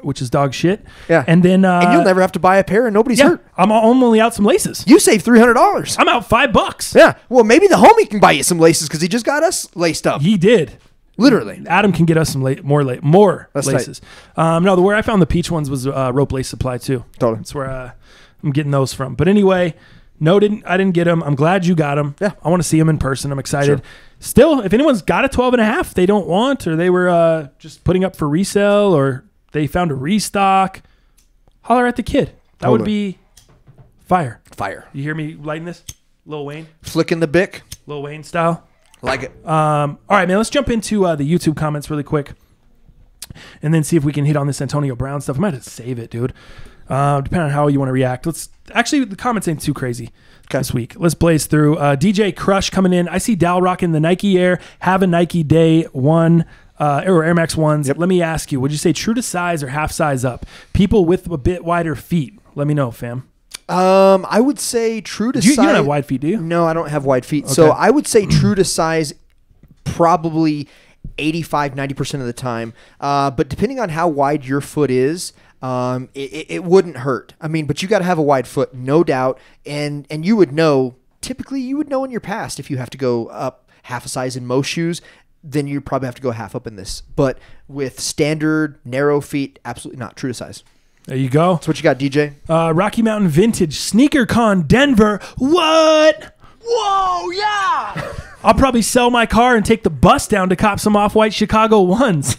which is dog shit. Yeah, and then and you'll never have to buy a pair, and nobody's hurt. I'm only out some laces. You save $300. I'm out $5. Yeah. Well, maybe the homie can buy you some laces because he just got us laced up. He did. Literally. Adam can get us some more laces. No, where I found the peach ones was Rope Lace Supply too. Totally. That's where I'm getting those from. But anyway, I didn't get them. I'm glad you got them. Yeah. I want to see them in person. I'm excited. Sure. Still, if anyone's got a 12.5 they don't want, or they were just putting up for resale, or they found a restock, holler at the kid. That would be fire. Fire. You hear me lighting this? Lil Wayne? Flicking the bic. Lil Wayne style. Like it. All right, man, let's jump into the YouTube comments really quick and then see if we can hit on this Antonio Brown stuff. I might have to save it, dude. Depending on how you want to react. Actually, the comments ain't too crazy this week. Let's blaze through. DJ Crush coming in. I see Dal rocking the Nike Air. Have a Nike Day 1 or Air Max 1s. Yep. Let me ask you, would you say true to size or half size up? People with a bit wider feet. Let me know, fam. I would say true to size. You don't have wide feet, do you? No, I don't have wide feet. Okay. So I would say true to size probably 85-90% of the time. But depending on how wide your foot is, it wouldn't hurt. I mean, but you got to have a wide foot, no doubt. And you would know, typically you would know in your past if you have to go up half a size in most shoes, then you probably have to go half up in this. But with standard narrow feet, absolutely not true to size. There you go. That's what you got, DJ. Rocky Mountain Vintage Sneaker Con Denver. What? Whoa, yeah. I'll probably sell my car and take the bus down to cop some Off-White Chicago 1s.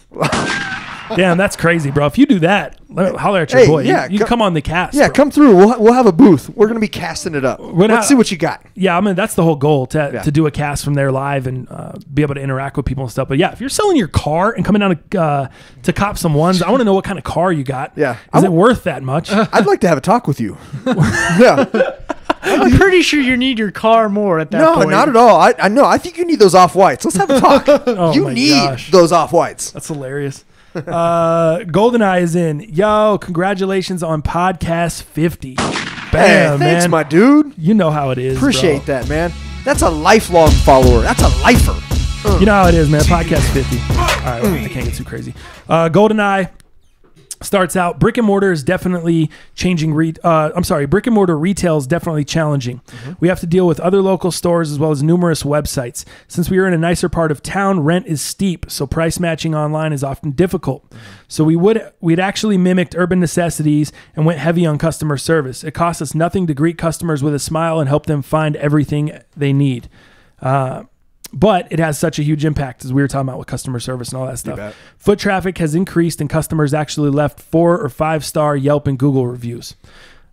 Damn, that's crazy, bro. If you do that, holler at your boy. Yeah, you come on the cast. Yeah, bro. Come through. We'll have a booth. We're going to be casting it up. Let's see what you got. Yeah, I mean, that's the whole goal, to do a cast from there live and be able to interact with people and stuff. But yeah, if you're selling your car and coming down to cop some 1s, I want to know what kind of car you got. Yeah. Is it worth that much? I'd like to have a talk with you. Yeah. I'm pretty sure you need your car more at that point. No, not at all. I know. I think you need those Off-Whites. Let's have a talk. You need those Off-Whites. That's hilarious. GoldenEye is in. Yo, congratulations on podcast 50. Bam, thanks, man. my dude. You know how it is. Appreciate that, man. That's a lifelong follower. That's a lifer. You know how it is, man. Podcast 50. All right, well, I can't get too crazy. GoldenEye starts out, brick and mortar is definitely changing. Brick and mortar retail is definitely challenging. We have to deal with other local stores as well as numerous websites. Since we are in a nicer part of town, rent is steep, so price matching online is often difficult. So we'd actually mimicked Urban Necessities and went heavy on customer service. It costs us nothing to greet customers with a smile and help them find everything they need. But it has such a huge impact, as we were talking about with customer service and all that stuff. Foot traffic has increased and customers actually left 4 or 5-star Yelp and Google reviews.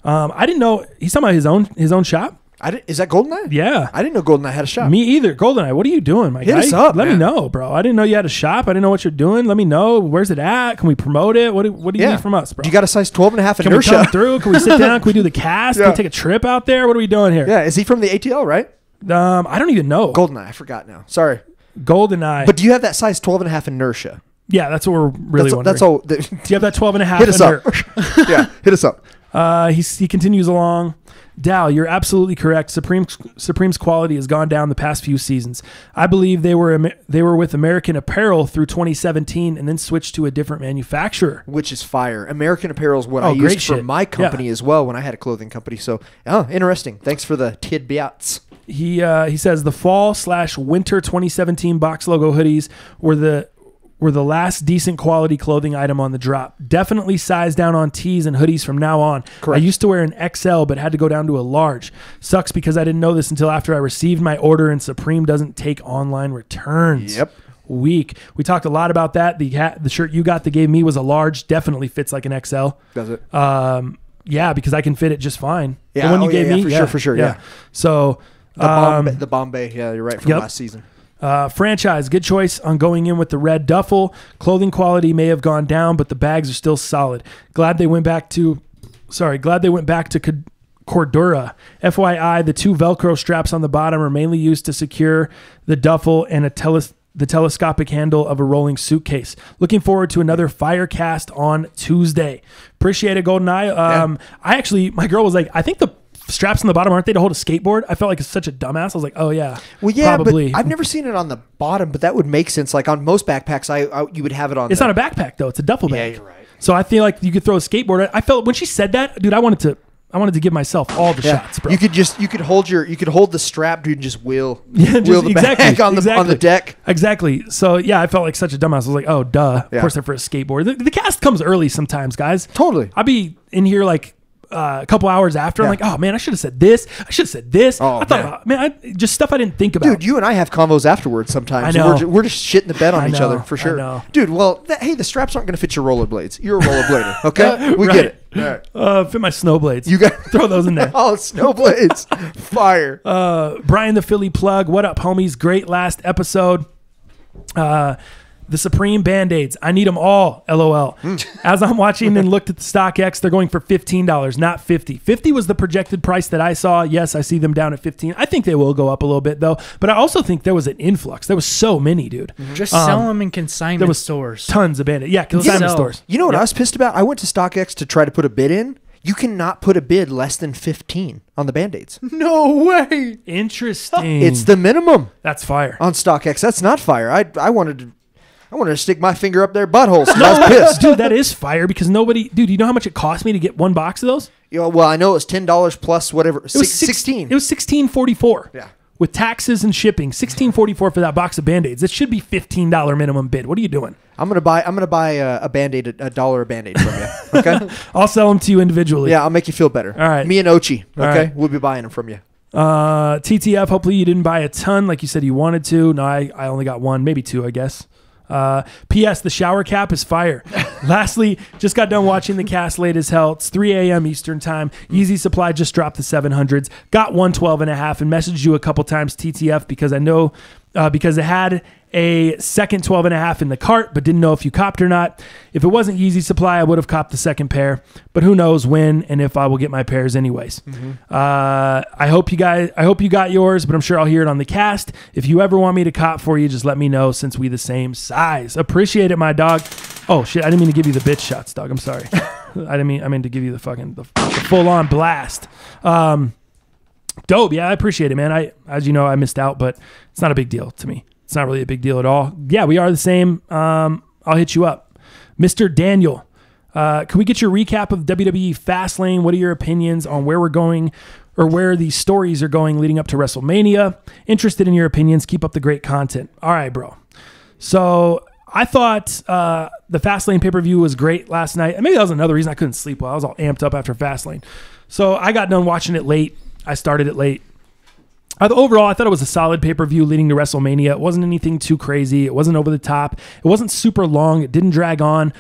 I didn't know he's talking about his own shop. Is that GoldenEye? Yeah. I didn't know GoldenEye had a shop. Me either. GoldenEye, what are you doing, my guy? Hit us up, Let me know, bro. I didn't know you had a shop. I didn't know what you're doing. Let me know. Where's it at? Can we promote it? What do you need from us, bro? You got a size 12.5 Can inertia. we come through? Can we sit down? Can we do the cast? Can we take a trip out there? What are we doing here? Yeah. Is he from the ATL, right? I don't even know. GoldenEye. I forgot now. Sorry. GoldenEye. But do you have that size 12.5 inertia? Yeah, that's what we're really wondering. That's all. Do you have that 12.5? Hit us up. Yeah, hit us up. He continues along. Dal, you're absolutely correct. Supreme's quality has gone down the past few seasons. I believe they were with American Apparel through 2017 and then switched to a different manufacturer. Which is fire. American Apparel is what I used for my company as well when I had a clothing company. So, interesting. Thanks for the tidbits. He says the fall/winter 2017 box logo hoodies were the last decent quality clothing item on the drop. Definitely size down on tees and hoodies from now on. Correct. I used to wear an XL but had to go down to a large. Sucks because I didn't know this until after I received my order, and Supreme doesn't take online returns. Yep. Weak. We talked a lot about that. The shirt you got that gave me was a large. Definitely fits like an XL. Does it? Yeah, because I can fit it just fine. Yeah, the one you gave me? For sure. Yeah. So the Bombay. Yeah, you're right, from last season. Franchise, good choice on going in with the red duffel. Clothing quality may have gone down, but the bags are still solid. Glad they went back to Cordura. FYI, the two Velcro straps on the bottom are mainly used to secure the duffel and the telescopic handle of a rolling suitcase. Looking forward to another Firecast on Tuesday. Appreciate it, GoldenEye. My girl was like, I think the straps on the bottom, aren't they to hold a skateboard? I felt like it's such a dumbass. I was like, oh yeah. Well, yeah, probably. But I've never seen it on the bottom, but that would make sense. Like on most backpacks, you would have it on. It's not a backpack though. It's a duffel bag. Yeah, you're right. So I feel like you could throw a skateboard. I felt when she said that, dude, I wanted to give myself all the shots, bro. You could hold the strap, dude, and just wheel the bag on the deck. Exactly. So yeah, I felt like such a dumbass. I was like, oh duh. Of course they're for a skateboard. The cast comes early sometimes, guys. Totally. I'll be in here like a couple hours after. I'm like, oh man, I should have said this. I should have said this. Oh, I thought, just stuff I didn't think about. Dude, you and I have convos afterwards sometimes. I know. We're just shitting the bed on each other for sure. I know. Dude, well, hey, the straps aren't going to fit your rollerblades. You're a rollerblader, okay? We get it. All right. Fit my snowblades. You got throw those in there. Oh, snowblades. Fire. Brian the Philly plug. What up, homies? Great last episode. The Supreme Band-Aids. I need them all, LOL. As I'm watching and looked at the StockX, they're going for $15, not $50. $50 was the projected price that I saw. Yes, I see them down at $15. I think they will go up a little bit, though. But I also think there was an influx. There was so many, dude. Just sell them in consignment there was stores. Tons of Band-Aids. Yeah, consignment stores. You know what I was pissed about? I went to StockX to try to put a bid in. You cannot put a bid less than 15 on the Band-Aids. No way. Interesting. It's the minimum. That's fire. On StockX. That's not fire. I wanted to stick my finger up their buttholes. I was pissed. Dude, that is fire because dude, you know how much it cost me to get one box of those? Well, I know it was $10 plus whatever. It was 16. It was $16.44. Yeah. With taxes and shipping, $16.44 for that box of Band-Aids. It should be $15 minimum bid. What are you doing? I'm gonna buy a Band-Aid, $1 a Band-Aid from you. Okay. I'll sell them to you individually. Yeah, I'll make you feel better. All right. Me and Ochi. Okay, right. We'll be buying them from you. TTF. Hopefully you didn't buy a ton like you said you wanted to. No, I only got one, maybe two, I guess. P.S. The shower cap is fire. Lastly, just got done watching the cast late as hell. It's 3 a.m. Eastern time. Easy Supply just dropped the 700s. Got 112.5 and messaged you a couple times TTF because I know because it had a second 12.5 in the cart, but didn't know if you copped or not. If it wasn't Yeezy Supply, I would have copped the second pair, but who knows when and if I will get my pairs anyways. I hope you got yours, but I'm sure I'll hear it on the cast. If you ever want me to cop for you, just let me know since we the same size. Appreciate it, my dog. Oh shit, I didn't mean to give you the bitch shots, dog. I'm sorry. I meant to give you the full on blast. Dope. Yeah, I appreciate it, man. As you know, I missed out, but it's not a big deal to me. It's not really a big deal at all. Yeah, we are the same. I'll hit you up. Mr. Daniel, can we get your recap of WWE Fastlane? What are your opinions on where we're going or where these stories are going leading up to WrestleMania? Interested in your opinions. Keep up the great content. All right, bro. So I thought the Fastlane pay-per-view was great last night. And maybe that was another reason I couldn't sleep well. I was all amped up after Fastlane. So I got done watching it late. I started it late. Overall, I thought it was a solid pay-per-view leading to WrestleMania. It wasn't anything too crazy. It wasn't over the top. It wasn't super long. It didn't drag on.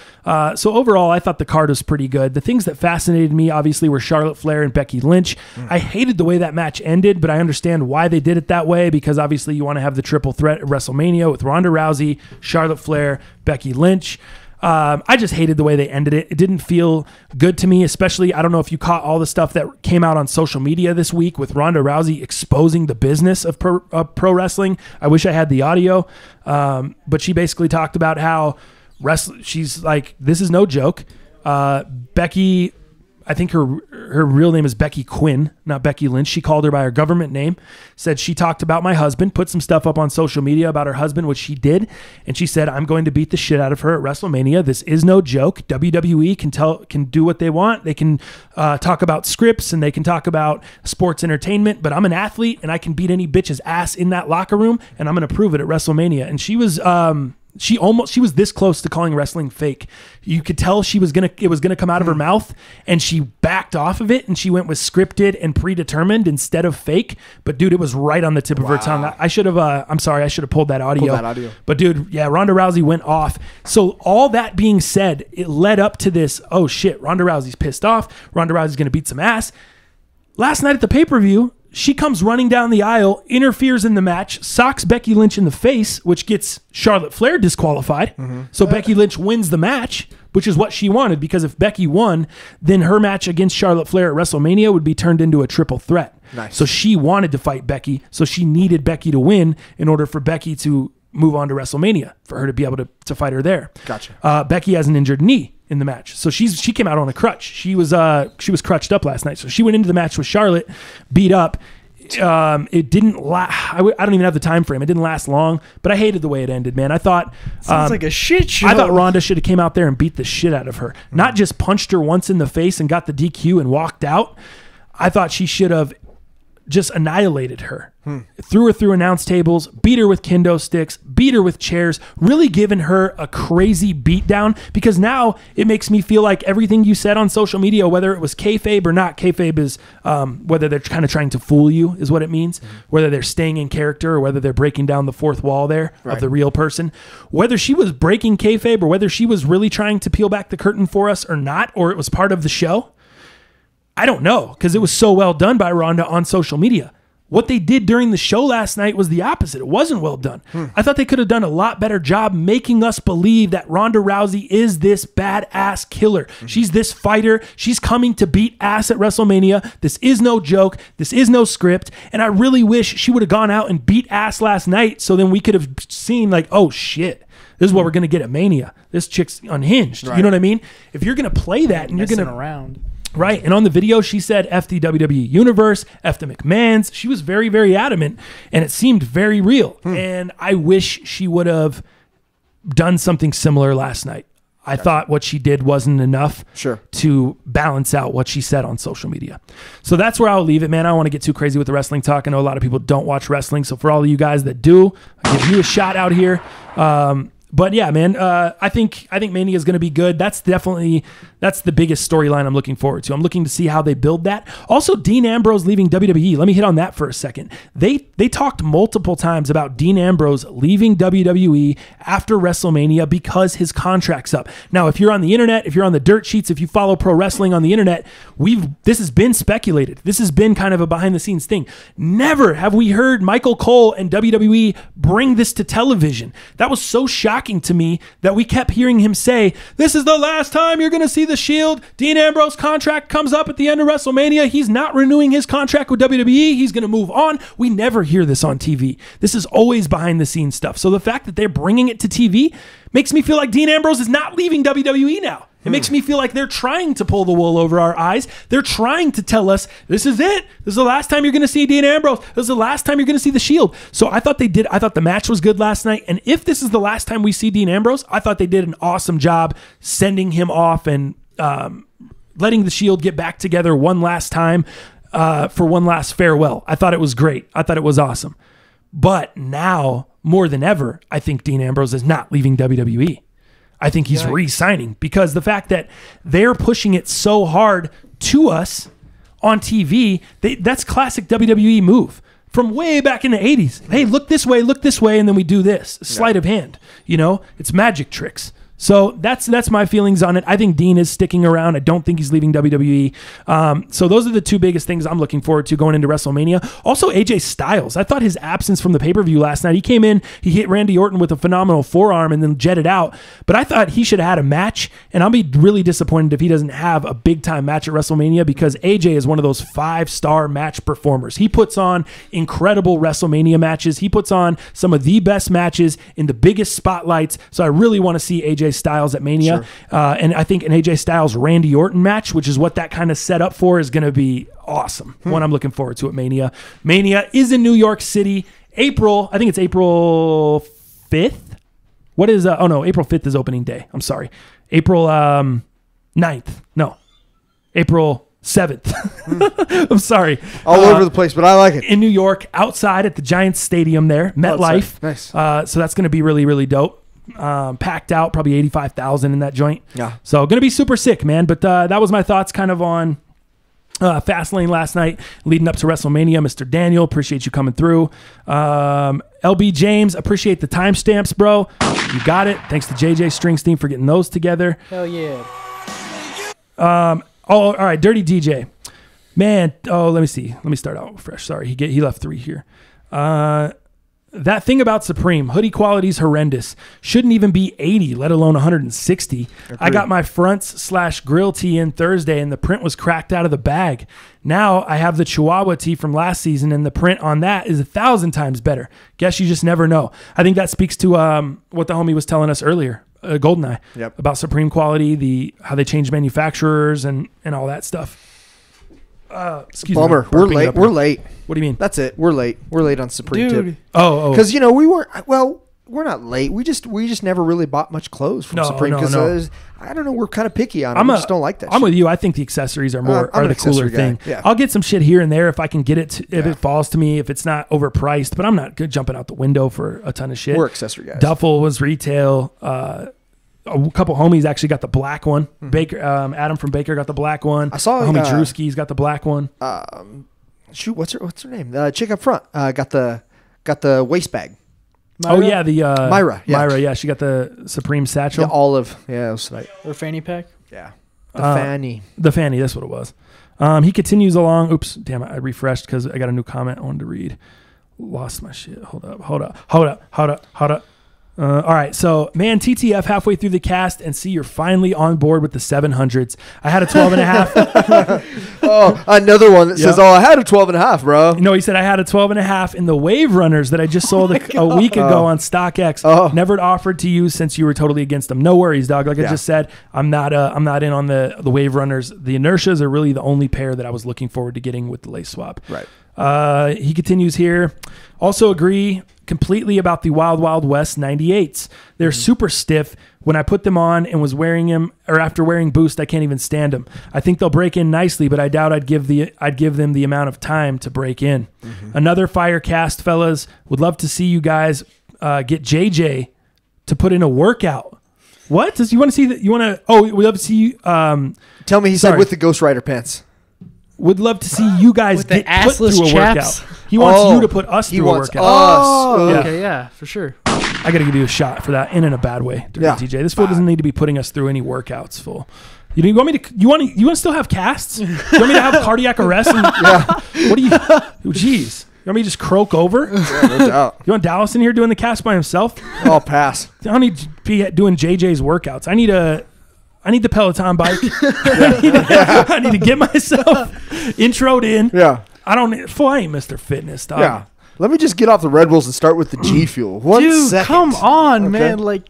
So overall, I thought the card was pretty good. The things that fascinated me, obviously, were Charlotte Flair and Becky Lynch. I hated the way that match ended, but I understand why they did it that way because obviously you want to have the triple threat at WrestleMania with Ronda Rousey, Charlotte Flair, Becky Lynch. I just hated the way they ended it. It didn't feel good to me, especially, I don't know if you caught all the stuff that came out on social media this week with Ronda Rousey exposing the business of pro wrestling. I wish I had the audio, but she basically talked about how she's like, this is no joke. Becky, I think her real name is Becky Quinn, not Becky Lynch. She called her by her government name, said she talked about my husband, put some stuff up on social media about her husband, which she did. And she said, I'm going to beat the shit out of her at WrestleMania. This is no joke. WWE can do what they want. They can talk about scripts and they can talk about sports entertainment, but I'm an athlete and I can beat any bitch's ass in that locker room, and I'm going to prove it at WrestleMania. And she was, she was this close to calling wrestling fake. You could tell it was gonna come out of her mouth, and she backed off of it and she went with scripted and predetermined instead of fake. But dude, it was right on the tip of her tongue. I should have, I'm sorry, I should have pulled that audio. But dude, yeah, Ronda Rousey went off. So all that being said, it led up to this, oh shit, Ronda Rousey's pissed off. Ronda Rousey's gonna beat some ass. Last night at the pay-per-view, she comes running down the aisle, interferes in the match, socks Becky Lynch in the face, which gets Charlotte Flair disqualified. So Becky Lynch wins the match, which is what she wanted, because if Becky won, then her match against Charlotte Flair at WrestleMania would be turned into a triple threat. Nice. So she wanted to fight Becky, so she needed Becky to win in order for Becky to move on to WrestleMania, for her to be able to fight her there. Gotcha. Becky has an injured knee in the match, so she came out on a crutch. She was crutched up last night, so she went into the match with Charlotte, beat up. It didn't last. I don't even have the time frame. It didn't last long, but I hated the way it ended, man. I thought sounds like a shit show. I thought Ronda should have came out there and beat the shit out of her, not just punched her once in the face and got the DQ and walked out. I thought she should have just annihilated her. Threw her through announce tables, beat her with kendo sticks, beat her with chairs, really given her a crazy beatdown, because now it makes me feel like everything you said on social media, whether it was kayfabe or not, kayfabe is whether they're kind of trying to fool you is what it means, whether they're staying in character or whether they're breaking down the fourth wall there of the real person. Whether she was breaking kayfabe or whether she was really trying to peel back the curtain for us or not, or it was part of the show, I don't know, because it was so well done by Ronda on social media. What they did during the show last night was the opposite. It wasn't well done. I thought they could have done a lot better job making us believe that Ronda Rousey is this badass killer. She's this fighter. She's coming to beat ass at WrestleMania. This is no joke. This is no script. And I really wish she would have gone out and beat ass last night, so then we could have seen like, oh shit, this is what we're going to get at Mania. This chick's unhinged. Right. You know what I mean? If you're going to play that and you're going to around. Right. And on the video, she said, F the WWE Universe, F the McMahons. She was very, very adamant, and it seemed very real. And I wish she would have done something similar last night. I thought what she did wasn't enough to balance out what she said on social media. So that's where I'll leave it, man. I don't want to get too crazy with the wrestling talk. I know a lot of people don't watch wrestling. So for all of you guys that do, I'll give you a shot out here. But yeah, man, I think Mania is going to be good. That's the biggest storyline I'm looking forward to. I'm looking to see how they build that. Also, Dean Ambrose leaving WWE. Let me hit on that for a second. They talked multiple times about Dean Ambrose leaving WWE after WrestleMania because his contract's up. Now, if you're on the internet, if you're on the dirt sheets, if you follow pro wrestling on the internet, this has been speculated. This has been kind of a behind the scenes thing. Never have we heard Michael Cole and WWE bring this to television. That was so shocking to me that we kept hearing him say, this is the last time you're going to see the Shield. Dean Ambrose's contract comes up at the end of WrestleMania. He's not renewing his contract with WWE. He's going to move on. We never hear this on TV. This is always behind the scenes stuff. So the fact that they're bringing it to TV makes me feel like Dean Ambrose is not leaving WWE now. It makes me feel like they're trying to pull the wool over our eyes. They're trying to tell us, this is it. This is the last time you're going to see Dean Ambrose. This is the last time you're going to see the Shield. So I thought the match was good last night. And if this is the last time we see Dean Ambrose, I thought they did an awesome job sending him off and letting the Shield get back together one last time for one last farewell. I thought it was great. I thought it was awesome. But now, more than ever, I think Dean Ambrose is not leaving WWE. I think he's re-signing, because the fact that they're pushing it so hard to us on TV, that's classic WWE move from way back in the 80s. Hey, look this way, and then we do this. Sleight of hand. You know, it's magic tricks. So that's my feelings on it. I think Dean is sticking around. I don't think he's leaving WWE. So those are the two biggest things I'm looking forward to going into WrestleMania. Also, AJ Styles. I thought his absence from the pay-per-view last night, he came in, he hit Randy Orton with a phenomenal forearm and then jetted out. But I thought he should have had a match, and I'll be really disappointed if he doesn't have a big-time match at WrestleMania because AJ is one of those 5-star match performers. He puts on incredible WrestleMania matches. He puts on some of the best matches in the biggest spotlights. So I really want to see AJ Styles at Mania. Sure. And I think an AJ Styles Randy Orton match, which is what that kind of set up for, is going to be awesome. One I'm looking forward to at Mania. Mania is in New York City. I think it's April 5th. What is, April 5th is opening day. I'm sorry. April 9th. No. April 7th. I'm sorry. All over the place, but I like it. In New York, outside at the Giants Stadium there, MetLife. Nice. So that's going to be really, really dope. Packed out, probably 85,000 in that joint. Yeah. So going to be super sick, man. But that was my thoughts kind of on Fastlane last night leading up to WrestleMania. Mr. Daniel, appreciate you coming through. LB James, appreciate the timestamps, bro. You got it. Thanks to JJ Stringstein for getting those together. Hell yeah. All right, Dirty DJ. Man, let me see. Let me start out fresh. Sorry, he left 3 here. That thing about Supreme, hoodie quality is horrendous. Shouldn't even be 80, let alone 160. Agreed. I got my fronts/grill tee in Thursday, and the print was cracked out of the bag. Now I have the Chihuahua tee from last season, and the print on that is 1,000 times better. Guess you just never know. I think that speaks to what the homie was telling us earlier, Goldeneye, about Supreme quality, how they change manufacturers and all that stuff. Excuse Bummer. me. We're late. What do you mean? That's it. We're late. We're late on Supreme Tip. Oh. Because, we weren't, we're not late. We just never really bought much clothes from Supreme. Because I don't know. We're kind of picky on it. I just don't like that I'm with you. I think the accessories are the cooler thing. Yeah. I'll get some shit here and there if I can get it, if it falls to me, if it's not overpriced. But I'm not good jumping out the window for a ton of shit. We're accessory guys. Duffel was retail. A couple homies actually got the black one. Baker, Adam from Baker got the black one. I saw homie Drewski's got the black one. What's her name? Chick up front got the waist bag. Myra? Oh yeah, the Myra. Yeah. Myra, yeah, she got the Supreme satchel. The olive. Yeah, it was like or fanny pack. Yeah, the fanny. The fanny. That's what it was. He continues along. Oops, damn it! I refreshed because I got a new comment I wanted to read. Lost my shit. Hold up. All right, so man, TTF halfway through the cast and see you're finally on board with the 700s. I had a 12 and a half. Oh, another one that says, I had a 12 and a half, bro. No, he said I had a 12 and a half in the Wave Runners that I just sold a week ago on StockX. Oh. Never offered to you since you were totally against them. No worries, dog. Like I just said, I'm not in on the Wave Runners. The Inertias are really the only pair that I was looking forward to getting with the lace swap. Right. He continues here. Also agree completely about the Wild Wild West 98s. They're super stiff. When I put them on and was wearing them, or after wearing Boost, I can't even stand them. I think they'll break in nicely, but I doubt I'd give them the amount of time to break in. Another fire cast, fellas. Would love to see you guys get JJ to put in a workout. What? Does you want to see that? You want to? Oh, we'd love to see you. Tell me he said with the Ghost Rider pants. Would love to see you guys get put through a chaps. workout. He wants you to put us through a workout. Okay, yeah, for sure. I got to give you a shot for that, in a bad way, DJ. This fool doesn't need to be putting us through any workouts, fool. You want me to? You want to still have casts? You want me to have cardiac arrest? What do you? Jeez. You want me to just croak over? Yeah, no doubt. You want Dallas in here doing the cast by himself? I'll pass. I don't need to be doing JJ's workouts. I need the Peloton bike. I need to get myself introed in. Yeah. I ain't Mr. Fitness, dog. Yeah. Let me just get off the Red Bulls and start with the G Fuel. Dude, come on, man. Like,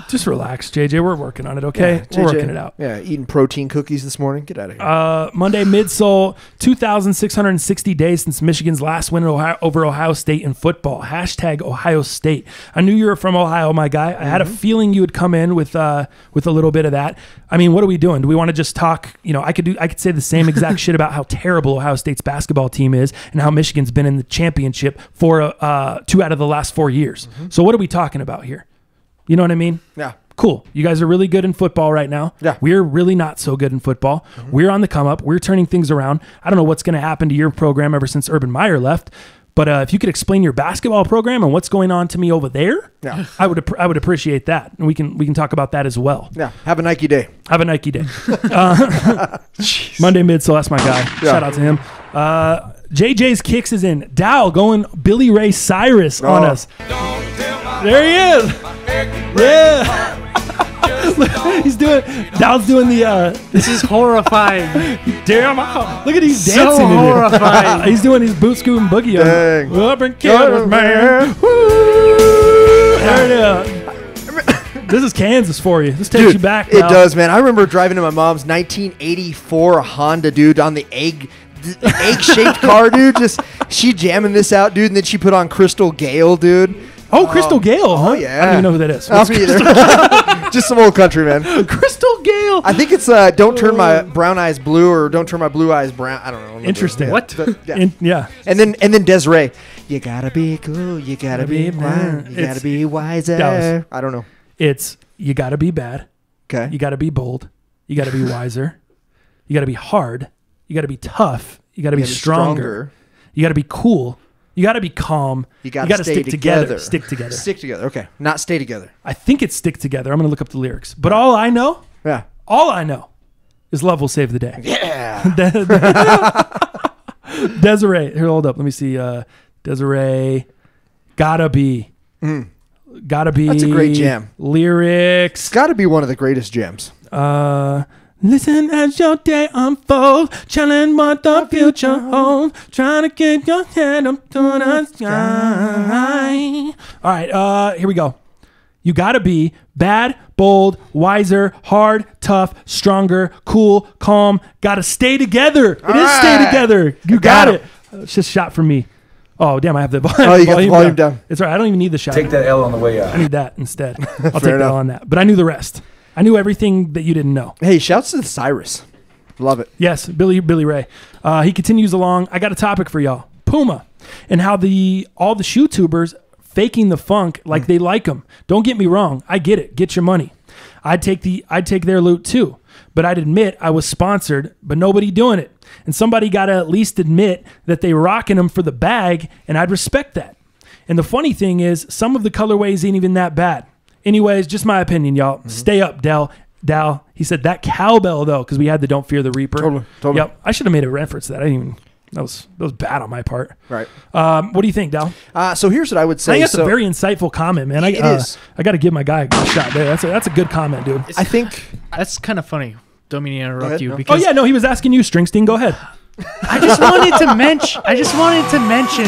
just relax, JJ. We're working on it, okay? Yeah, we're working it out. Yeah, eating protein cookies this morning. Get out of here. Monday, midsole, 2,660 days since Michigan's last win over Ohio State in football. # Ohio State. I knew you were from Ohio, my guy. I had a feeling you would come in with a little bit of that. I mean, what are we doing? Do we want to just talk? I could say the same exact shit about how terrible Ohio State's basketball team is and how Michigan's been in the championship for 2 out of the last 4 years. So what are we talking about here? You know what I mean? Yeah. Cool. You guys are really good in football right now. Yeah. We're really not so good in football. We're on the come up. We're turning things around. I don't know what's going to happen to your program ever since Urban Meyer left, But if you could explain your basketball program and what's going on to me over there, I would appreciate that, and we can talk about that as well. Yeah, have a Nike day. Have a Nike day. Monday Midsole, that's my guy. Yeah. Shout out to him. JJ's Kicks is in. Dow going Billy Ray Cyrus on us. There he is. Yeah. Dow's doing the this is horrifying. Damn, look at he's dancing so horrifying. He's doing his boot scoop and boogie Dang. up and killers, man. Woo! There it is. This is Kansas for you. This takes you back. It does, man. I remember driving to my mom's 1984 Honda, dude, on the egg-shaped car, dude. Just she jamming this out, dude, and then she put on Crystal Gale, dude. Oh, Crystal Gale, huh? Oh, yeah. I don't even know who that is. Not me either. Just some old country, man. Crystal Gale. I think it's Don't Turn My Brown Eyes Blue or Don't Turn My Blue Eyes Brown. I don't know. Interesting. What? Yeah. And then Desiree. You gotta be cool. You gotta be blind. You gotta be wiser. I don't know. It's you gotta be bad. Okay. You gotta be bold. You gotta be wiser. You gotta be hard. You gotta be tough. You gotta be stronger. You gotta be cool. You got to be calm. You got to stick together. Stick together. Stick together. Okay. Not stay together. I think it's stick together. I'm going to look up the lyrics. But all I know is love will save the day. Yeah. Desiree. Here, hold up. Let me see. Desiree. Gotta be. Gotta be. That's a great jam. Lyrics. It's got to be one of the greatest jams. Listen as your day unfolds, challenge what the future holds, trying to keep your head up to the sky. All right, here we go. You gotta be bad, bold, wiser, hard, tough, stronger, cool, calm. Gotta stay together. It is stay together. You got it. It's just shot from me. Oh, damn, I have the volume. Oh, you got the volume down. It's all right. I don't even need the shot. Take that L on the way out. I need that instead. I'll take the L on that. But I knew the rest. I knew everything that you didn't know. Hey, shouts to the Cyrus. Love it. Yes, Billy Ray. He continues along. I got a topic for y'all. Puma and how all the shoe tubers faking the funk like they like them. Don't get me wrong. I get it. Get your money. I'd take their loot too. But I'd admit I was sponsored, but nobody doing it. And somebody got to at least admit that they rocking them for the bag, and I'd respect that. And the funny thing is, some of the colorways ain't even that bad. Anyways, just my opinion, y'all. Stay up, Dal. He said that cowbell though, because we had the Don't Fear the Reaper. Totally. Yep. I should have made a reference to that. I didn't even. That was bad on my part. Right. What do you think, Dal? So here's what I would say. I think that's a very insightful comment, man. It is. I got to give my guy a shot there. That's a good comment, dude. I think that's kind of funny. Don't mean to interrupt you. Because he was asking you, Springsteen. Go ahead. I just wanted to mention.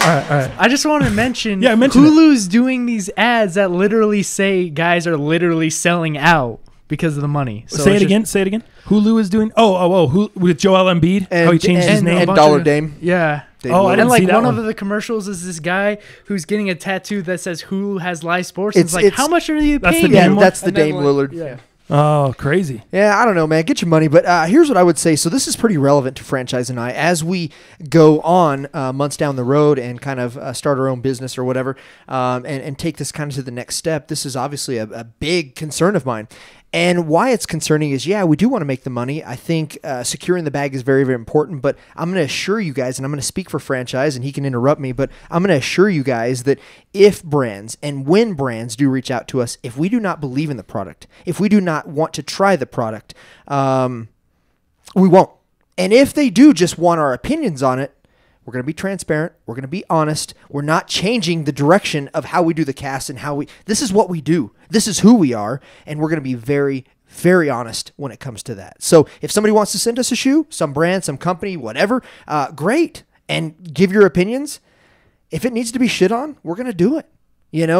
All right. I just want to mention mention Hulu's doing these ads that literally say guys are literally selling out because of the money. So say it again. Hulu is doing. Hulu, with Joel Embiid. How he changed his name. And Dollar Dame. Yeah. I didn't see that one of the commercials is this guy who's getting a tattoo that says Hulu has live sports. It's like, how much are you paying? That's the Dame Lillard. Yeah. Oh, crazy. Yeah, I don't know, man. Get your money. But here's what I would say. So this is pretty relevant to Franchise and I. As we go on months down the road and kind of start our own business or whatever and take this kind of to the next step, this is obviously a big concern of mine. And why it's concerning is, we do want to make the money. I think securing the bag is very, very important. But I'm going to assure you guys, and I'm going to speak for Franchise, and he can interrupt me, but I'm going to assure you guys that if brands and when brands do reach out to us, if we do not believe in the product, if we do not want to try the product, we won't. And if they do just want our opinions on it, we're going to be transparent. We're going to be honest. We're not changing the direction of how we do the cast and this is what we do. This is who we are. And we're going to be very, very honest when it comes to that. So if somebody wants to send us a shoe, some brand, some company, whatever, great. And give your opinions. If it needs to be shit on, we're going to do it.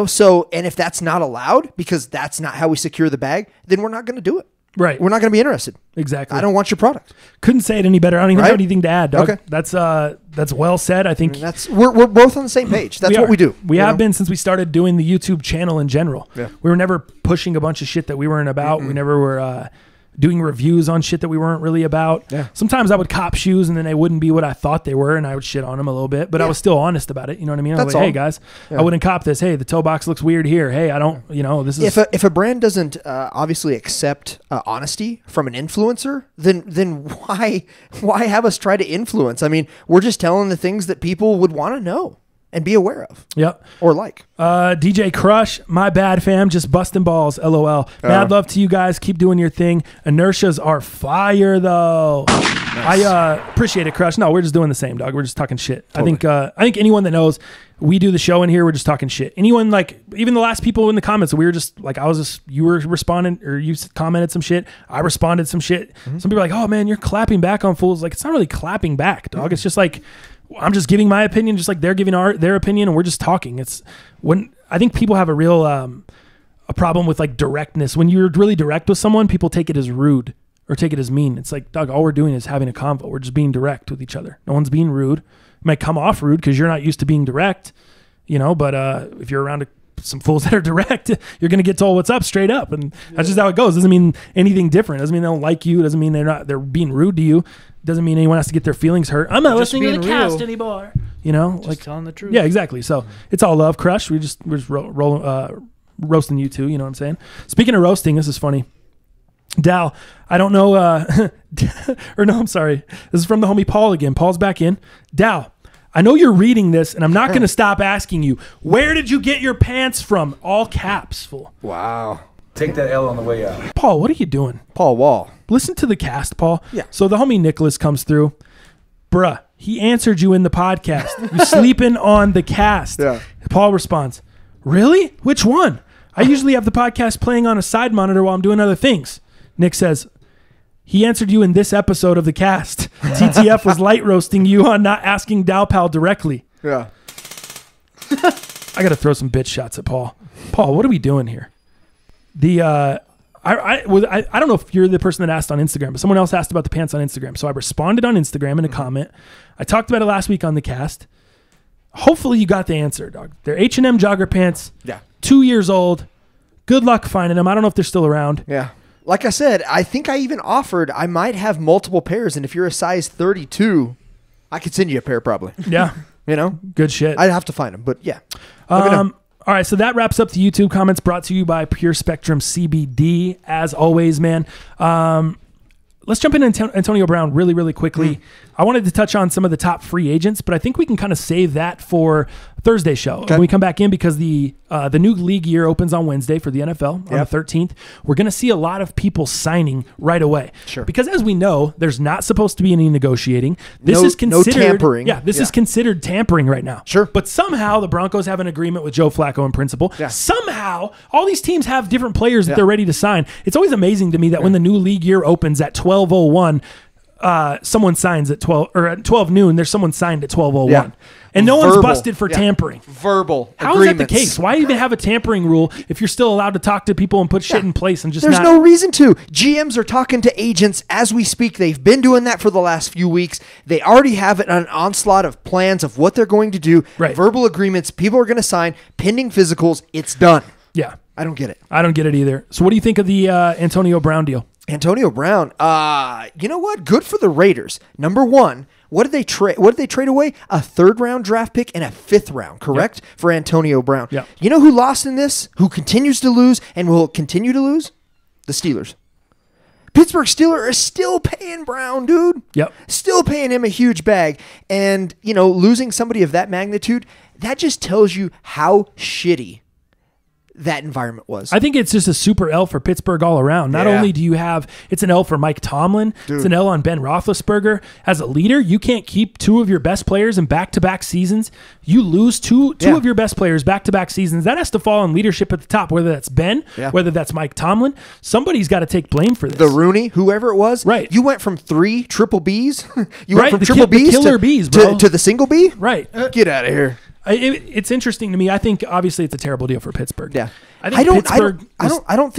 So, and if that's not allowed because that's not how we secure the bag, then we're not going to do it. Right. We're not going to be interested. Exactly. I don't want your product. Couldn't say it any better. I don't even have anything to add, dog. Okay. That's well said. I think we're both on the same page. That's what we do. We have been since we started doing the YouTube channel in general. Yeah. We were never pushing a bunch of shit that we weren't about. We never were doing reviews on shit that we weren't really about. Yeah. Sometimes I would cop shoes and then they wouldn't be what I thought they were, and I would shit on them a little bit, but I was still honest about it. You know what I mean? I was like, hey guys, I wouldn't cop this. Hey, the toe box looks weird here. Hey, I don't, this is. If a brand doesn't obviously accept honesty from an influencer, then why have us try to influence? I mean, we're just telling the things that people would want to know and be aware of. Yep. Or like. DJ Crush, my bad fam, just busting balls, LOL. Mad love to you guys. Keep doing your thing. Inertias are fire though. Nice. I appreciate it, Crush. No, we're just doing the same, dog. We're just talking shit. Totally. I think anyone that knows we do the show in here, we're just talking shit. Anyone, like, even the last people in the comments, we were just like, you were responding, or you commented some shit. I responded some shit. Some people are like, oh man, you're clapping back on fools. Like, it's not really clapping back, dog. It's just like, I'm just giving my opinion, just like they're giving their opinion, and we're just talking. It's when I think people have a real a problem with like directness. When you're really direct with someone, people take it as rude or take it as mean. It's like, dog, all we're doing is having a convo. We're just being direct with each other. No one's being rude. It might come off rude because you're not used to being direct, but if you're around some fools that are direct, you're going to get told what's up straight up. And that's just how it goes. Doesn't mean anything different. Doesn't mean they don't like you. Doesn't mean they're being rude to you. Doesn't mean anyone has to get their feelings hurt. I'm not listening to the cast anymore. Just like telling the truth. Yeah, exactly. So it's all love, Crush. We're just roasting you too. You know what I'm saying? Speaking of roasting, this is funny. Dal, I don't know, or no, I'm sorry. This is from the homie Paul again. Paul's back in. Dal, I know you're reading this, and I'm not going to stop asking you, where did you get your pants from? All caps, fool. Wow. Take that L on the way out. Paul, what are you doing? Paul Wall. Listen to the cast, Paul. Yeah. So the homie Nicholas comes through. Bruh, he answered you in the podcast. You sleeping on the cast. Yeah. Paul responds, really? Which one? I usually have the podcast playing on a side monitor while I'm doing other things. Nick says, he answered you in this episode of the cast. TTF was light roasting you on not asking Dowpal directly. Yeah. I got to throw some bitch shots at Paul. Paul, what are we doing here? I don't know if you're the person that asked on Instagram, but someone else asked about the pants on Instagram. So I responded on Instagram in a comment. I talked about it last week on the cast. Hopefully you got the answer, dog. They're H&M jogger pants. Yeah. 2 years old. Good luck finding them. I don't know if they're still around. Yeah. Like I said, I think I even offered I might have multiple pairs, and if you're a size 32, I could send you a pair probably. Yeah. Good shit. I'd have to find them, but yeah. All right, so that wraps up the YouTube comments brought to you by Pure Spectrum CBD. As always, man. Let's jump into Antonio Brown really, really quickly. I wanted to touch on some of the top free agents, but I think we can kind of save that for Thursday show when we come back in, because the new league year opens on Wednesday for the NFL on the 13th. We're going to see a lot of people signing right away. Sure. Because as we know, there's not supposed to be any negotiating. This is considered no tampering. Yeah, this is considered tampering right now. Sure. But somehow the Broncos have an agreement with Joe Flacco in principle. Yeah. Somehow all these teams have different players that they're ready to sign. It's always amazing to me that when the new league year opens at 12:01, someone signs at 12 or at 12 noon. There's someone signed at 12:01, and no one's busted for tampering. Verbal. How is that the case? Why even have a tampering rule if you're still allowed to talk to people and put shit in place and just? There's no reason to. GMs are talking to agents as we speak. They've been doing that for the last few weeks. They already have an onslaught of plans of what they're going to do. Right. Verbal agreements. People are going to sign. Pending physicals. It's done. Yeah. I don't get it. I don't get it either. So what do you think of the Antonio Brown deal? Antonio Brown, you know what? Good for the Raiders. Number one, what did they trade? What did they trade away? A 3rd round draft pick and a 5th round, correct? Yep. For Antonio Brown. Yep. You know who lost in this? Who continues to lose and will continue to lose? The Steelers. Pittsburgh Steelers are still paying Brown, dude. Yep. Still paying him a huge bag. And, losing somebody of that magnitude, that just tells you how shitty that environment was. I think it's just a super L for Pittsburgh all around. Not only do you have, it's an L for Mike Tomlin, it's an L on Ben Roethlisberger. As a leader, you can't keep 2 of your best players in back-to-back seasons. You lose two of your best players back-to-back seasons. That has to fall on leadership at the top, whether that's Ben, whether that's Mike Tomlin. Somebody's got to take blame for this. The Rooney, whoever it was. Right. You went from 3 triple Bs. You went from the triple Bs killer Bs, bro. to the single B? Right. Get out of here. It's interesting to me. I think obviously it's a terrible deal for Pittsburgh. Yeah. I think Pittsburgh. I don't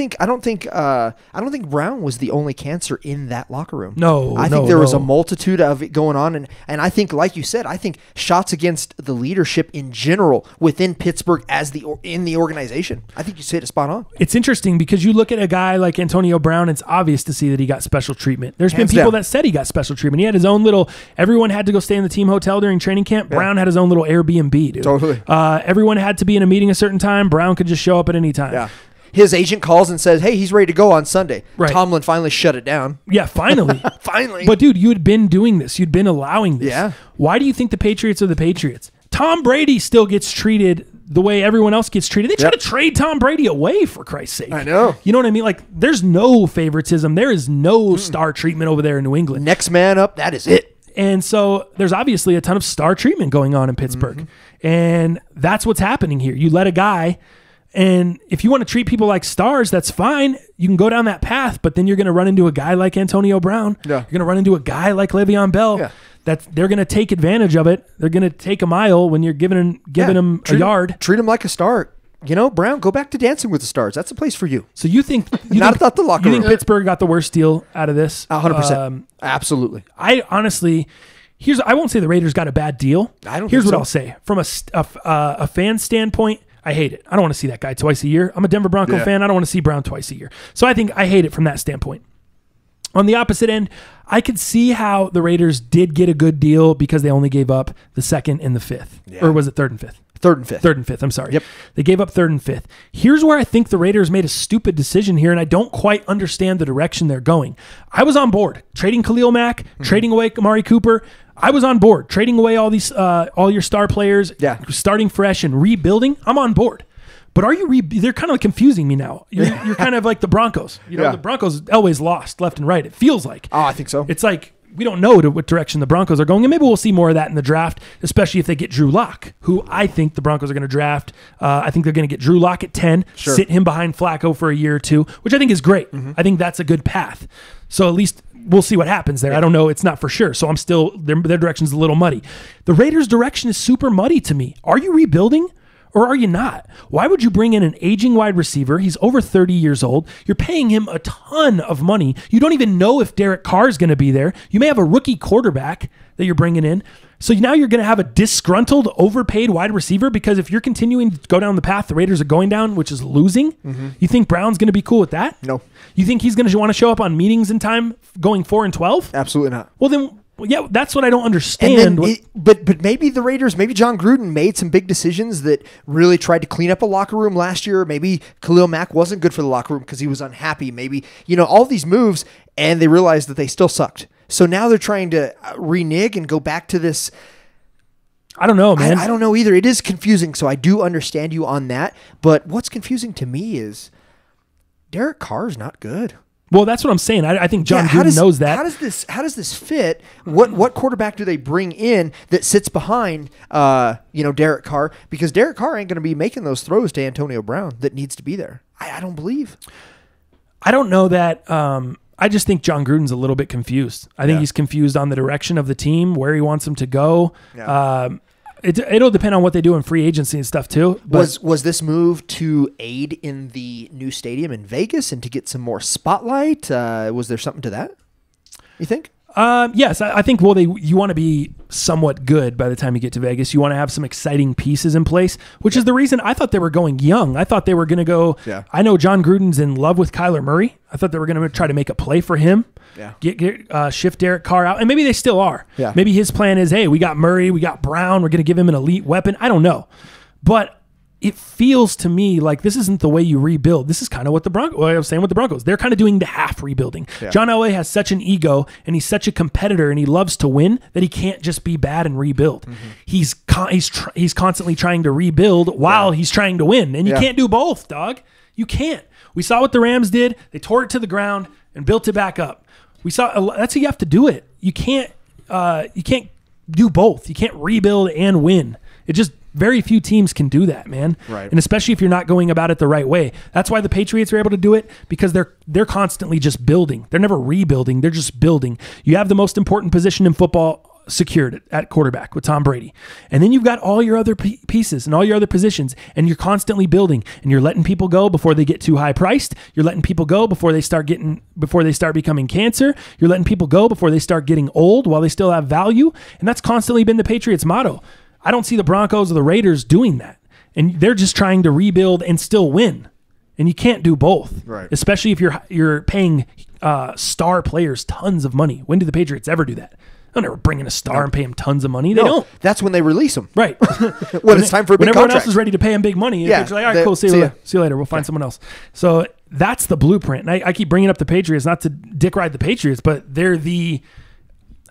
think Brown was the only cancer in that locker room. No, I think there was a multitude of it going on, and I think, like you said, I think shots against the leadership in general within Pittsburgh in the organization. I think you said it spot on. It's interesting because you look at a guy like Antonio Brown, it's obvious to see that he got special treatment. There's been people that said he got special treatment. He had his own little. Everyone had to go stay in the team hotel during training camp. Brown had his own little Airbnb, dude. Totally. Everyone had to be in a meeting a certain time. Brown could just show up at any time. Yeah. His agent calls and says, hey, he's ready to go on Sunday. Right. Tomlin finally shut it down. Yeah, finally. Finally. But, dude, you had been doing this. You'd been allowing this. Yeah. Why do you think the Patriots are the Patriots? Tom Brady still gets treated the way everyone else gets treated. They try to trade Tom Brady away, for Christ's sake. I know. You know what I mean? Like, there's no favoritism. There is no star treatment over there in New England. Next man up, that is it. And so there's obviously a ton of star treatment going on in Pittsburgh. And that's what's happening here. You let a guy... And if you want to treat people like stars, that's fine. You can go down that path, but then you're going to run into a guy like Antonio Brown. Yeah. You're going to run into a guy like Le'Veon Bell. Yeah. They're going to take advantage of it. They're going to take a mile when you're giving them a yard. Treat him like a star. You know, Brown, go back to Dancing with the Stars. That's a place for you. So you think the locker room. You think Pittsburgh got the worst deal out of this? 100%. Absolutely. I honestly, I won't say the Raiders got a bad deal. Here's what I'll say from a fan standpoint. I hate it. I don't want to see that guy twice a year. I'm a Denver Bronco fan. I don't want to see Brown twice a year. So I think I hate it from that standpoint. On the opposite end, I could see how the Raiders did get a good deal because they only gave up the second and the fifth. Yeah. Or was it third and fifth? Third and fifth. Third and fifth. I'm sorry. Yep. They gave up third and fifth. Here's where I think the Raiders made a stupid decision here, and I don't quite understand the direction they're going. I was on board. Trading Khalil Mack, trading away Amari Cooper. I was on board. Trading away all these, all your star players, starting fresh and rebuilding. I'm on board. But are you? They're kind of confusing me now. You're kind of like the Broncos. You know, the Broncos always lost left and right. It feels like. Oh, I think so. It's like we don't know what direction the Broncos are going, and maybe we'll see more of that in the draft, especially if they get Drew Lock, who I think the Broncos are going to draft. I think they're going to get Drew Lock at 10, sit him behind Flacco for a year or two, which I think is great. I think that's a good path. So at least we'll see what happens there. I don't know. It's not for sure. So I'm still, their direction's a little muddy. The Raiders' direction is super muddy to me. Are you rebuilding? Or are you not? Why would you bring in an aging wide receiver? He's over 30 years old. You're paying him a ton of money. You don't even know if Derek Carr is going to be there. You may have a rookie quarterback that you're bringing in. So now you're going to have a disgruntled, overpaid wide receiver because if you're continuing to go down the path the Raiders are going down, which is losing, you think Brown's going to be cool with that? No. You think he's going to want to show up on meetings in time going 4-12? Absolutely not. Well, then... Well, yeah, that's what I don't understand. But maybe the Raiders, maybe John Gruden made some big decisions that really tried to clean up a locker room last year. Maybe Khalil Mack wasn't good for the locker room because he was unhappy. Maybe, all these moves, and they realized that they still sucked. So now they're trying to renege and go back to this. I don't know, man. I don't know either. It is confusing, so I do understand you on that. But what's confusing to me is Derek Carr's not good. Well, that's what I'm saying. I think John Gruden knows that. How does this fit? What quarterback do they bring in that sits behind Derek Carr? Because Derek Carr ain't going to be making those throws to Antonio Brown that needs to be there. I don't believe. I don't know that. I just think John Gruden's a little bit confused. I think he's confused on the direction of the team, where he wants them to go. Yeah. It'll depend on what they do in free agency and stuff too. But was this move to aid in the new stadium in Vegas and to get some more spotlight? Was there something to that, you think? Yes, I think, you want to be somewhat good by the time you get to Vegas. You want to have some exciting pieces in place, which is the reason I thought they were going young. I thought they were going to go, I know John Gruden's in love with Kyler Murray. I thought they were going to try to make a play for him. Yeah. Shift Derek Carr out. And maybe they still are. Yeah. Maybe his plan is, hey, we got Murray, we got Brown, we're going to give him an elite weapon. I don't know. But it feels to me like this isn't the way you rebuild. This is kind of what I was saying with the Broncos. They're kind of doing the half rebuilding. Yeah. John Elway has such an ego and he's such a competitor and he loves to win that he can't just be bad and rebuild. He's constantly trying to rebuild while he's trying to win. And you can't do both, dog. You can't. We saw what the Rams did. They tore it to the ground and built it back up. That's how you have to do it. You can't do both. You can't rebuild and win. Very few teams can do that, man. Right. And especially if you're not going about it the right way. That's why the Patriots are able to do it, because they're constantly just building. They're never rebuilding. They're just building. You have the most important position in football secured at quarterback with Tom Brady. And then you've got all your other pieces and all your other positions, and you're constantly building, and you're letting people go before they get too high priced. You're letting people go before they start becoming cancer. You're letting people go before they start getting old while they still have value. And that's constantly been the Patriots' motto. I don't see the Broncos or the Raiders doing that. And they're just trying to rebuild and still win. And you can't do both, right? Especially if you're paying star players tons of money. When do the Patriots ever do that? They'll never bring in a star and pay him tons of money. They don't. That's when they release them. Right. When it's time for a big when everyone contract. else is ready to pay him big money. Yeah. Like, all right, cool. See you later. We'll find someone else. So that's the blueprint. And I keep bringing up the Patriots, not to dick ride the Patriots, but they're the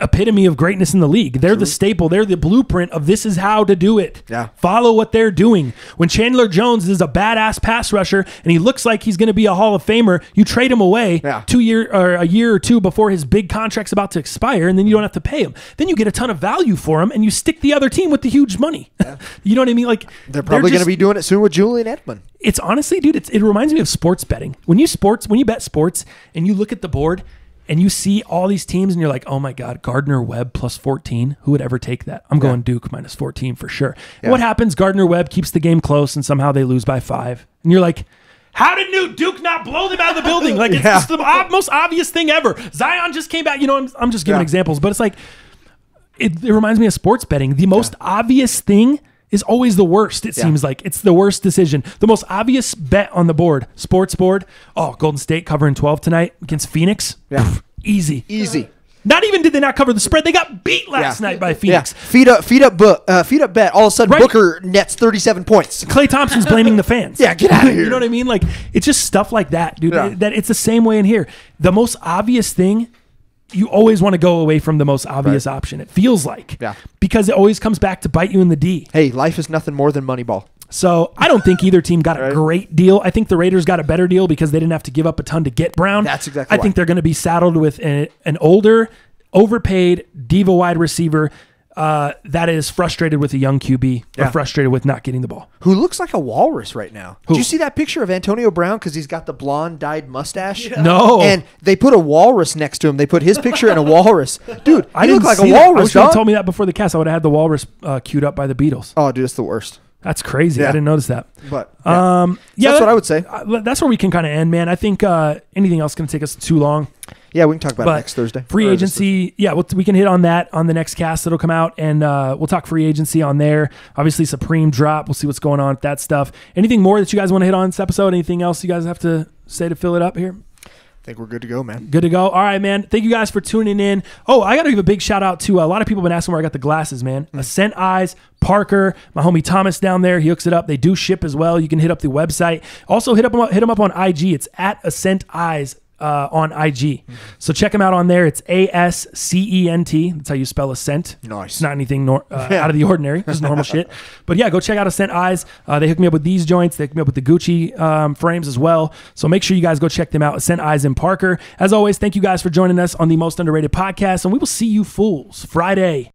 epitome of greatness in the league. They're the staple. They're the blueprint of this is how to do it. Yeah. Follow what they're doing. When Chandler Jones is a badass pass rusher and he looks like he's going to be a Hall of Famer, you trade him away a year or two before his big contract's about to expire, and then you don't have to pay him. Then you get a ton of value for him, and you stick the other team with the huge money. Yeah. You know what I mean? Like they're probably going to be doing it soon with Julian Edelman. It's honestly, dude, it reminds me of sports betting. When you bet sports and you look at the board and you see all these teams and you're like, oh my God, Gardner-Webb plus 14. Who would ever take that? I'm going Duke minus 14 for sure. Yeah. What happens? Gardner-Webb keeps the game close and somehow they lose by 5. And you're like, how did Duke not blow them out of the building? Like, it's just the most obvious thing ever. Zion just came back. You know, I'm just giving examples, but it's like, it reminds me of sports betting. The most obvious thing is always the worst. It seems like it's the worst decision. The most obvious bet on the board, sports board. Oh, Golden State covering 12 tonight against Phoenix. Yeah. Pff, easy. Not even did they not cover the spread. They got beat last night by Phoenix. Yeah. Feed up bet. All of a sudden, Booker nets 37 points. Klay Thompson's blaming the fans. Yeah, get out of here. You know what I mean? Like, it's just stuff like that, dude. Yeah. That it's the same way in here. The most obvious thing, you always want to go away from the most obvious option. It feels like. Yeah. Because it always comes back to bite you in the D. Hey, life is nothing more than Moneyball. So I don't think either team got a great deal. I think the Raiders got a better deal because they didn't have to give up a ton to get Brown. That's exactly I think they're going to be saddled with an older, overpaid diva wide receiver that is frustrated with a young QB or frustrated with not getting the ball. Who looks like a walrus right now. Did you see that picture of Antonio Brown? Because he's got the blonde dyed mustache. Yeah. No. And they put a walrus next to him. They put his picture and a walrus. Dude, he looked like a walrus. I wish you had told me that before the cast. I would have had the walrus queued up by the Beatles. Oh, dude, it's the worst. That's crazy. I didn't notice that. But so that's what I would say. That's where we can kind of end, man. I think anything else is going to take us too long. Yeah, we can talk about it next Thursday. Free agency, we can hit on that on the next cast that'll come out, and we'll talk free agency on there. Obviously, Supreme drop. We'll see what's going on with that stuff. Anything more that you guys want to hit on this episode? Anything else you guys have to say to fill it up here? I think we're good to go, man. Good to go. All right, man. Thank you guys for tuning in. Oh, I got to give a big shout out to a lot of people have been asking where I got the glasses, man. Ascent Eyes, Parker, my homie Thomas down there. He hooks it up. They do ship as well. You can hit up the website. Also, hit them up on IG. It's at Ascent Eyes on IG. So check them out on there. It's ASCENT. That's how you spell Ascent. Nice. It's not anything out of the ordinary. Just normal shit. But yeah, go check out Ascent Eyes. They hook me up with these joints. They hook me up with the Gucci frames as well. So make sure you guys go check them out. Ascent Eyes and Parker. As always, thank you guys for joining us on the Most Underrated Podcast, and we will see you fools Friday.